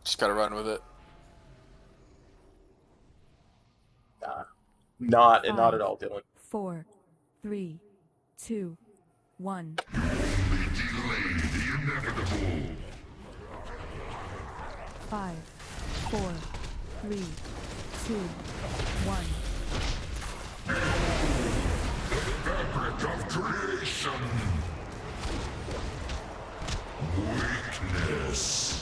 Just gotta run with it. Not at all, Dylan. 4, 3, 2, 1. Five, 4, 3, 2, 1. Fabric of creation. Weakness.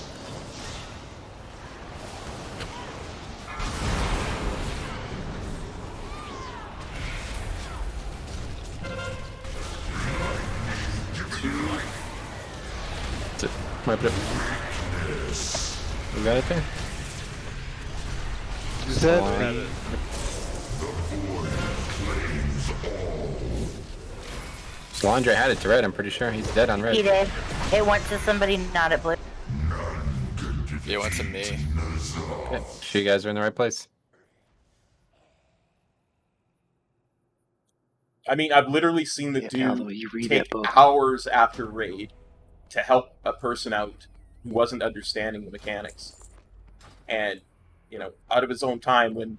That's it. Wipe it up. We got it there. Does that Fine. mean Solandre had it to red, I'm pretty sure. He's dead on red. He did. It went to somebody not at blue. It went to me. Okay. Sure you guys are in the right place. I mean, I've literally seen the Paolo, dude you read take that book. hours after raid to help a person out who wasn't understanding the mechanics. And, you know, out of his own time when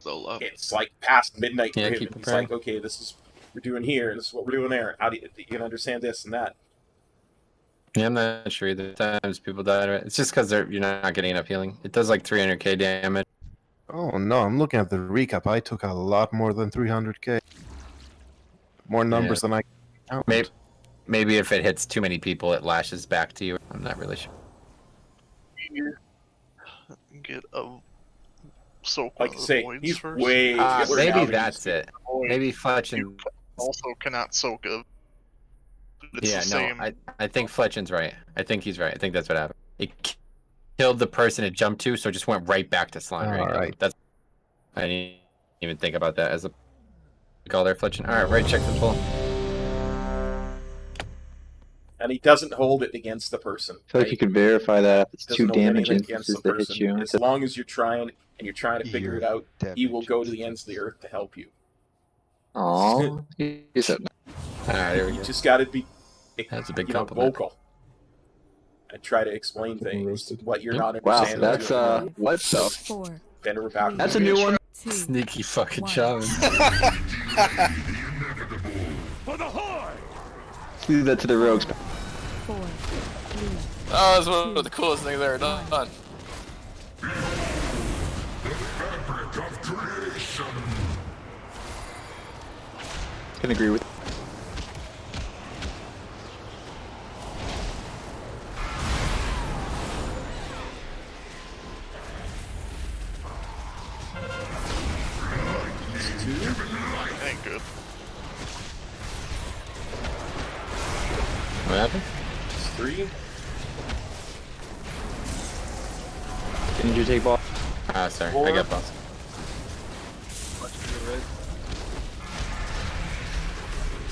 it's like past midnight for Yeah, him, keep and he's preparing. like, okay, this is what we're doing here, and this is what we're doing there. How do you can understand this and that? Yeah, I'm not sure either. Times people die. It's just because you're not getting enough healing. It does like 300k damage. Oh no, I'm looking at the recap. I took a lot more than 300k. More numbers than I can count. Maybe if it hits too many people, it lashes back to you. I'm not really sure. Get a soak Like one I of the say, voids he's first. way. Maybe that's it. Void. Maybe Fletchin. You also cannot soak a. It's Yeah, the no, same. I think Fletchin's right. I think he's right. I think that's what happened. It killed the person it jumped to, so it just went right back to slime. All right. That's. I didn't even think about that as a call there, Fletchin. All right, right check the pull. And he doesn't hold it against the person. I feel like you could verify that if it's Doesn't 2 hold damage anything against instances the that hit person. you. As long as you're trying and you're trying to figure it out, he will damage go to the ends of the earth to help you. Aww. Alright, here we You go. just got to be That's a big you know, compliment. vocal. And try to explain things, what you're not Wow, understanding. that's what the? 4. Then we're back. That's a new one. 2. Sneaky fucking shove. For the Horde! Leave that to the rogues. 4. 3. Oh, that's one of the coolest things ever done. The fabric of creation. Can agree with. Ain't good. What happened? 3. Didn't you take ball? Ah, sorry. 4. I got boss.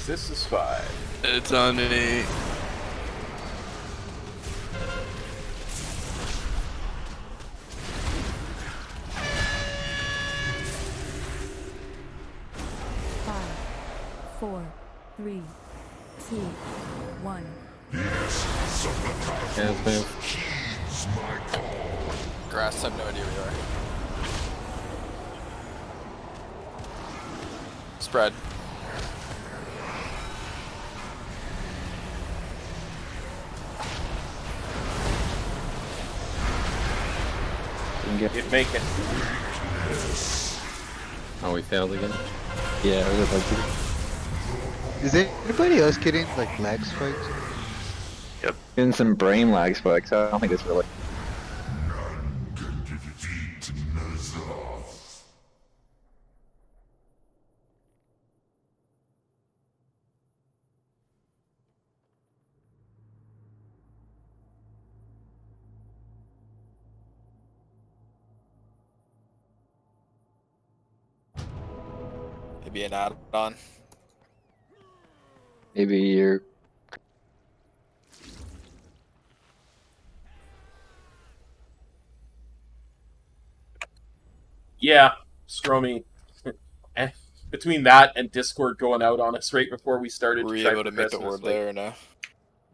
This is 5. It's on me. Five, 4, 3, 2, 1. Okay, let's move. Grass, I have no idea where you are. Spread. Didn't make it. Oh, we failed again? Yeah, I was about to. Is anybody else getting like lag spikes? Yep. Getting some brain lag spikes. I don't think it's really. Maybe an add-on. Maybe you're. Yeah, Stromy. Between that and Discord going out on us right before we started. Were you try able to make the progressing orb this late. there or no?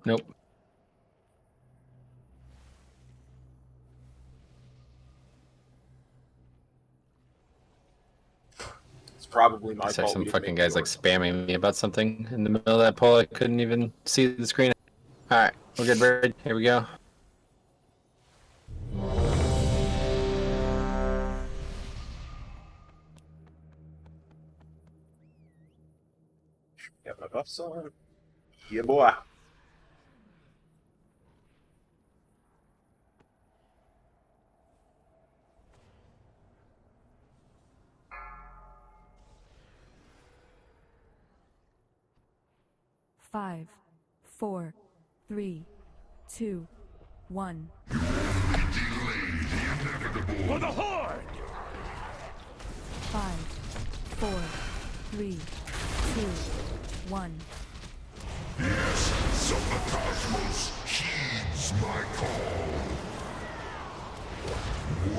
Nope. It's probably my Looks like fault. some we didn't fucking make the guys like orb. spamming me about something in the middle of that poll. I couldn't even see the screen. Alright, we're good, Bird. Here we go. Got my buffs on. Yeah, boy. Five, 4, 3, 2, 1. For the Horde! 5, 4, 3, 2, 1. The essence of the cosmos heeds my call.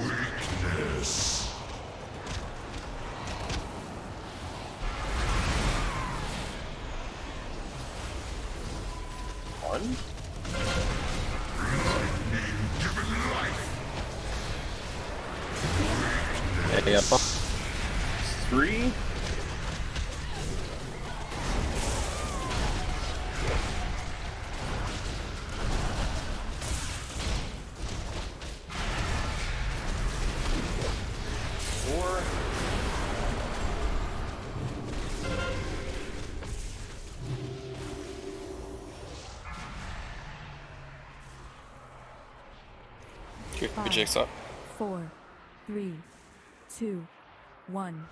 Weakness. One. Hey, up. 3. Good Jigsaw. 4, 3, 2, 1.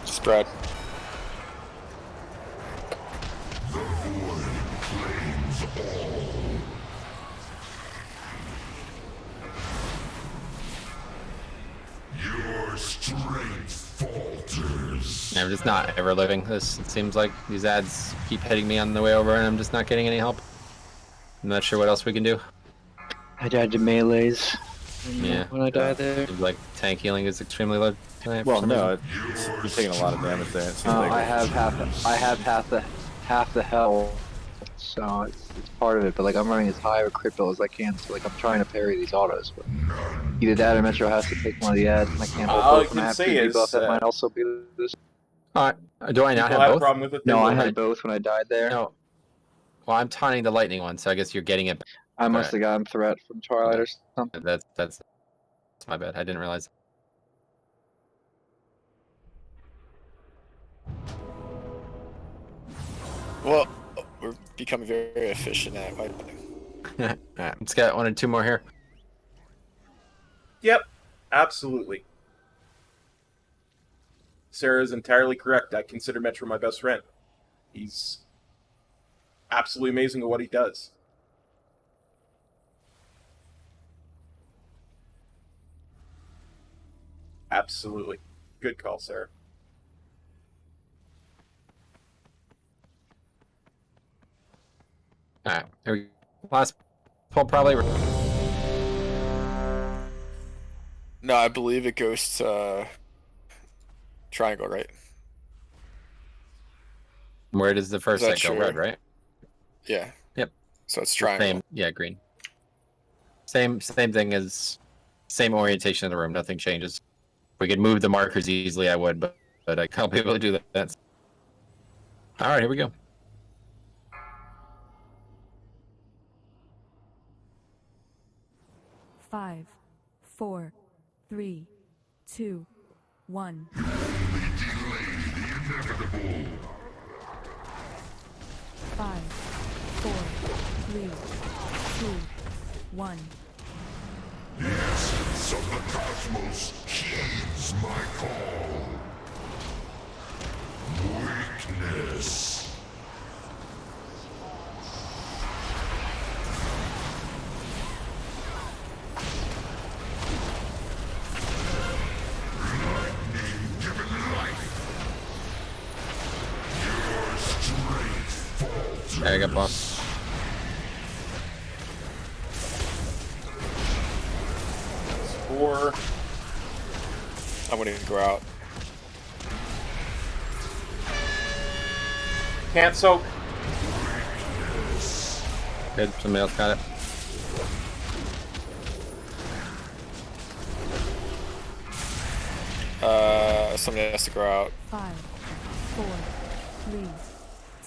Spread. Your strength falters. I'm just not ever living this. It seems like these ads keep hitting me on the way over, and I'm just not getting any help. I'm not sure what else we can do. I died to melees. Yeah. When I died there. Seems like tank healing is extremely low tonight. for Well, some no, reason. you're taking a lot of damage there. It seems Oh, like I have half the health, so it's part of it. But like I'm running as high of a crit bill as I can, so like I'm trying to parry these autos. But either that or Metro has to take one of the ads, and I can't hold All I both. And I can have say to is, debuff. That might also be this. Alright, do I not People have had a both? problem with it. No, they I will. had both when I died there. No. Well, I'm taunting the lightning one, so I guess you're getting it. I must have gotten threat from Twilight or something. That's my bad. I didn't realize. Well, we're becoming very efficient at fighting. Alright, let's get 1 or 2 more here. Yep, absolutely. Sarah is entirely correct. I consider Metro my best friend. He's absolutely amazing at what he does. Absolutely. Good call, Sarah. Alright, here we go. Last pull probably. No, I believe it goes to triangle, right? Where does the first Is that set go? true? Red, right? Yeah. Yep. So it's triangle. Same, yeah, green. Same thing as same orientation of the room. Nothing changes. If we could move the markers easily, I would, but I can't be able to do that. All right, here we go. Five, 4, 3, 2, 1. Five, 4, 3, 2, 1. The essence of the cosmos heeds my call. Weakness. Lightning given life. Your strength falters. There you go, boss. Or I'm gonna go out. can't soak. Good, somebody else got it. Somebody has to go out. 5, 4, 3,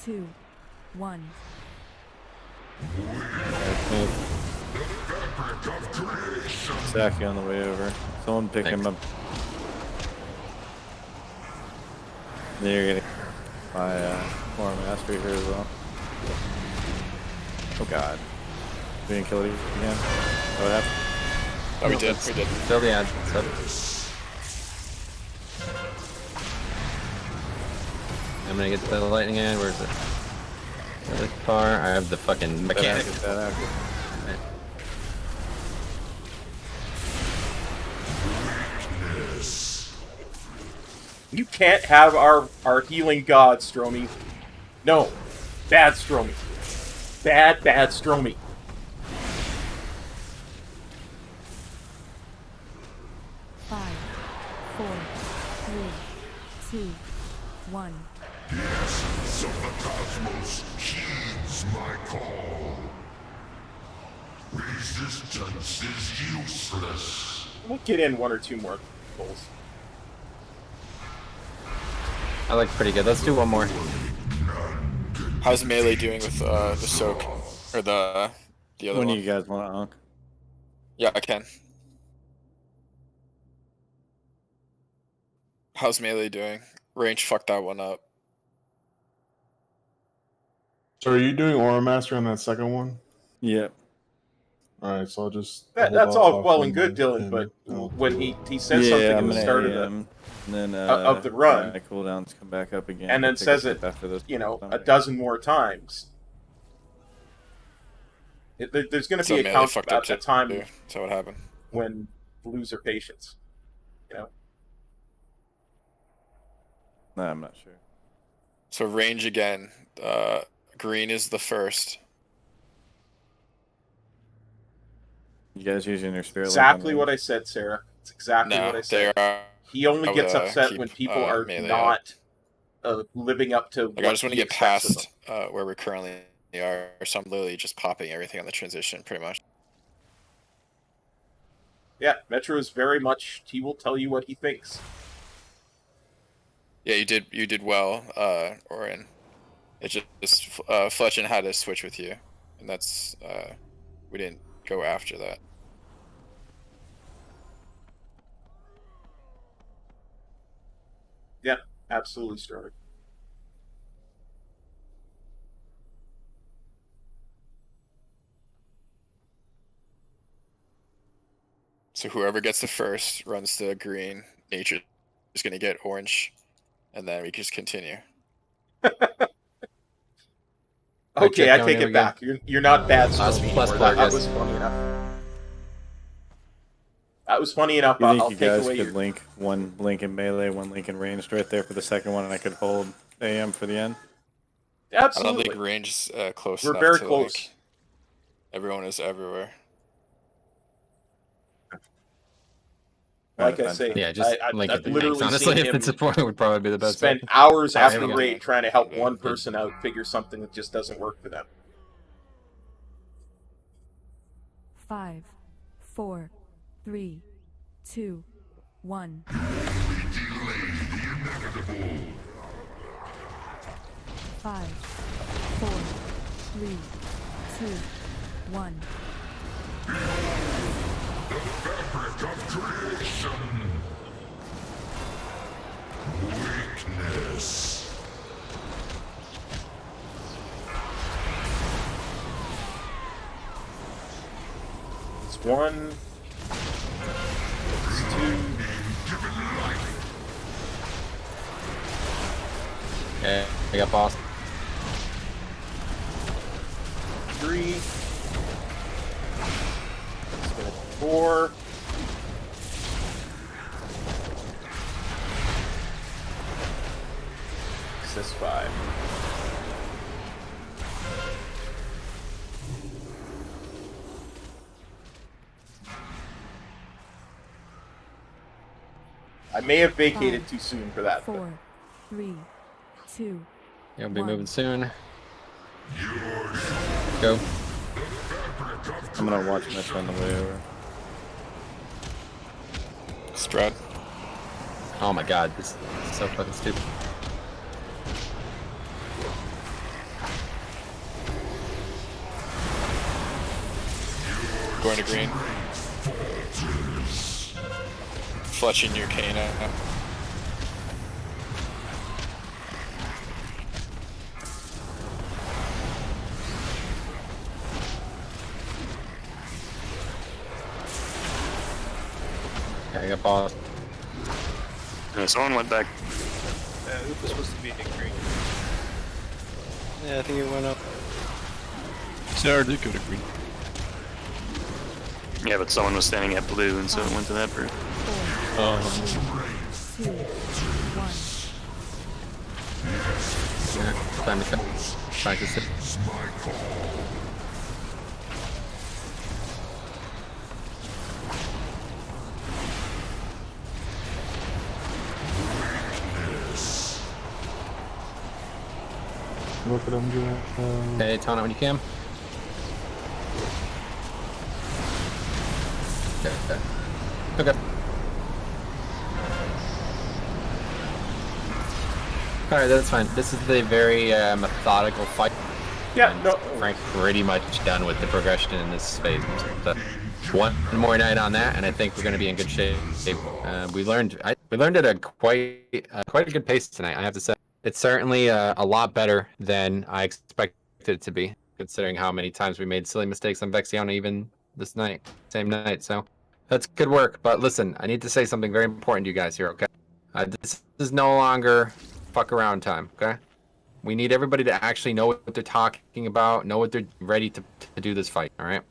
2, 1. Saki on the way over. Someone pick him up. Then you're getting my more mastery here as well. Oh god. We didn't kill it again. What happened? Oh, we did. Still the ad. I'm gonna get the lightning ad. Where's it? Really far. I have the fucking mechanic. That active. You can't have our healing god, Stromy. No. Bad Stromy. Bad Stromy. Five, 4, 3, 2, 1. The essence of the cosmos heeds my call. Resistance is useless. We'll get in 1 or 2 more goals. I like pretty good. Let's do 1 more. How's melee doing with the soak or the other When one? do you guys want to honk? Yeah, I can. How's melee doing? Range fucked that one up. So are you doing Aura Master on that second one? Yep. All right, so I'll just. That's all well and good, my Dylan. But when he says Yeah, something I'm at the gonna start AM, and then of the run, my cooldowns come back up again, and then take a says sip it, after this. a dozen more times, there's going to So be a Melee count fucked up at the too. time So what happened? when lose their patience. No, I'm not sure. So range again. Green is the first. You guys using your spirit? Exactly what I said, Sarah. It's exactly what I said. He only gets upset when people are not living up to Like, I what just want to he get expects of them. past where we currently are. So I'm literally just popping everything on the transition, pretty much. Yeah, Metro is very much. He will tell you what he thinks. Yeah, you did well, Orin. It just Fletchin had to switch with you, and that's we didn't go after that. Yeah, absolutely, Sterling. So whoever gets the first runs the green. Nature is going to get orange, and then we just continue. Okay, I take it back. You're not bad, Storm anymore. That was funny enough. That was funny enough. You think I'll you take guys away could your. link one link in melee, one link in ranged right there for the second one, and I could hold AM for the end? Absolutely. I don't think range is close We're enough very to close. link. Everyone is everywhere. Like I say, yeah, just link I've it to literally tanks. Honestly, seen if him it's support, it would probably be the best. spend bet. hours Alright, after here we go. raid trying to help one person out figure something that just doesn't work for them. 5, 4, 3, 2, 1. 5, 4, 3, 2, 1. Fabric of creation. Weakness. It's one. It's two. Okay, I got boss. 3. Let's get it 4. This is 5. I may have vacated too soon for that. 4, 3, 2. You'll be moving soon. Go. I'm gonna watch Mitch on the way over. Strad. Oh my god, this is so fucking stupid. Going to green. Fletching your Kana. Okay, I got boss. Someone went back. Hoop was supposed to be in green. Yeah, I think it went up. Sarah did go to green. Yeah, but someone was standing at blue, and so it went to that person. 2, 1. Yeah, time to practice it. Look at him doing. Hey, Tana, when you can. Okay. Okay. Alright, that's fine. This is the very methodical fight. Yeah, and no. Frank pretty much done with the progression in this phase. So, one more night on that, and I think we're going to be in good shape. We learned at a quite a good pace tonight, I have to say. It's certainly a lot better than I expected it to be, considering how many times we made silly mistakes on Vexiana even this night, same night. So that's good work. But listen, I need to say something very important to you guys here, okay? This is no longer fuck around time, okay? We need everybody to actually know what they're talking about, know what they're ready to do this fight, all right?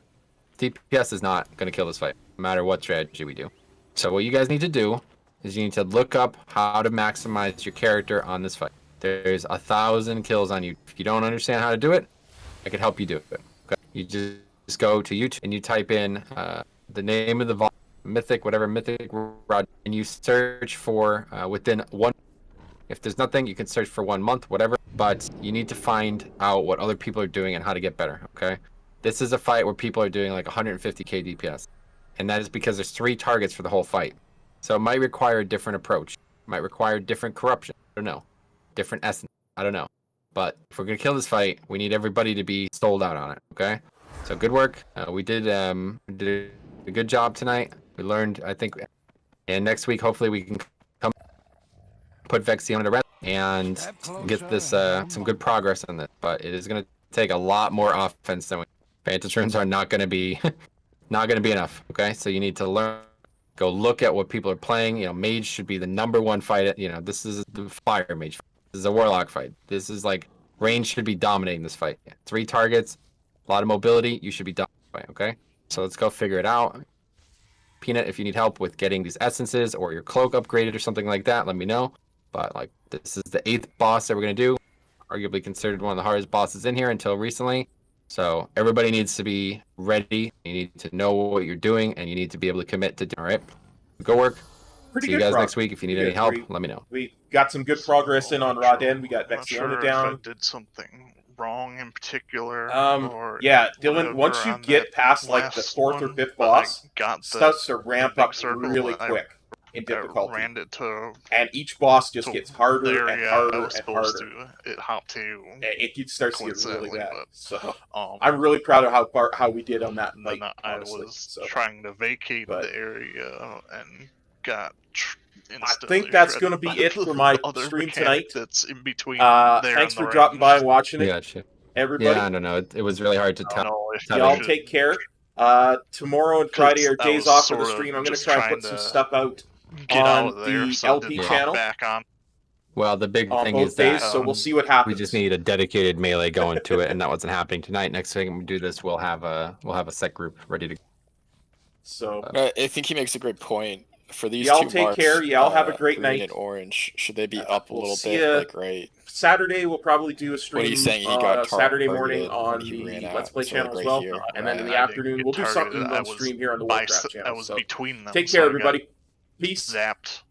DPS is not going to kill this fight, no matter what strategy we do. So what you guys need to do is you need to look up how to maximize your character on this fight. There's 1,000 kills on you. If you don't understand how to do it, I could help you do it. Okay? You just go to YouTube and you type in the name of the Mythic, whatever Mythic rod, and you search for within 1. If there's nothing, you can search for 1 month, whatever. But you need to find out what other people are doing and how to get better. Okay? This is a fight where people are doing like 150k DPS, and that is because there's 3 targets for the whole fight. So it might require a different approach. It might require different corruption. I don't know. Different essence. I don't know. But if we're gonna kill this fight, we need everybody to be sold out on it. Okay? So good work. We did a good job tonight. We learned, I think, and next week hopefully we can come put Vexiana to rest and get this some good progress on this. But it is gonna take a lot more offense than we. Vantage runes are not gonna be enough. Okay? So you need to learn. Go look at what people are playing. You know, mage should be the #1 fight. You know, this is the fire mage fight. This is a warlock fight. This is like range should be dominating this fight. 3 targets, a lot of mobility. You should be dominating. Okay, so let's go figure it out. Peanut, if you need help with getting these essences or your cloak upgraded or something like that, let me know. But like, this is the 8th boss that we're gonna do. Arguably considered one of the hardest bosses in here until recently. So everybody needs to be ready. You need to know what you're doing, and you need to be able to commit to. All right, go work. See you guys next week. If you need any help, let me know. We got some good progress in on Raden. We got Vexiana down. If I did something wrong in particular. Or yeah, Dylan. Once you get past like the 4th or 5th boss, starts to ramp up really quick in difficulty. And each boss just gets harder and harder and harder. It hopped to. It starts to get really bad. So I'm really proud of how we did on that night. I was trying to vacate the area and got. I think that's going to be it for my stream tonight. That's in between. Thanks for dropping by and watching it. Gotcha. Everybody. Yeah, I don't know. It was really hard to tell. Y'all take care. Tomorrow and Friday are days off for the stream. I'm going to try and put some stuff out on the LP channel. Well, the big thing both is that days, so we'll see what happens. We just need a dedicated melee going to it, and that wasn't happening tonight. Next time we do this, we'll have a set group ready to go. So I think he makes a great point. For these y'all two take marks, care. Y'all have a great green night. And orange, should they be up a We'll little see bit? ya. Like, right. Saturday we'll probably do a stream. What are you saying? He got Saturday morning on he ran the out, Let's Play so, channel like, as well, right here. and then in the I afternoon didn't we'll get do something targeted. on stream here on the Warcraft channel. I was So between them. take so care, I got everybody. Peace. Zapped.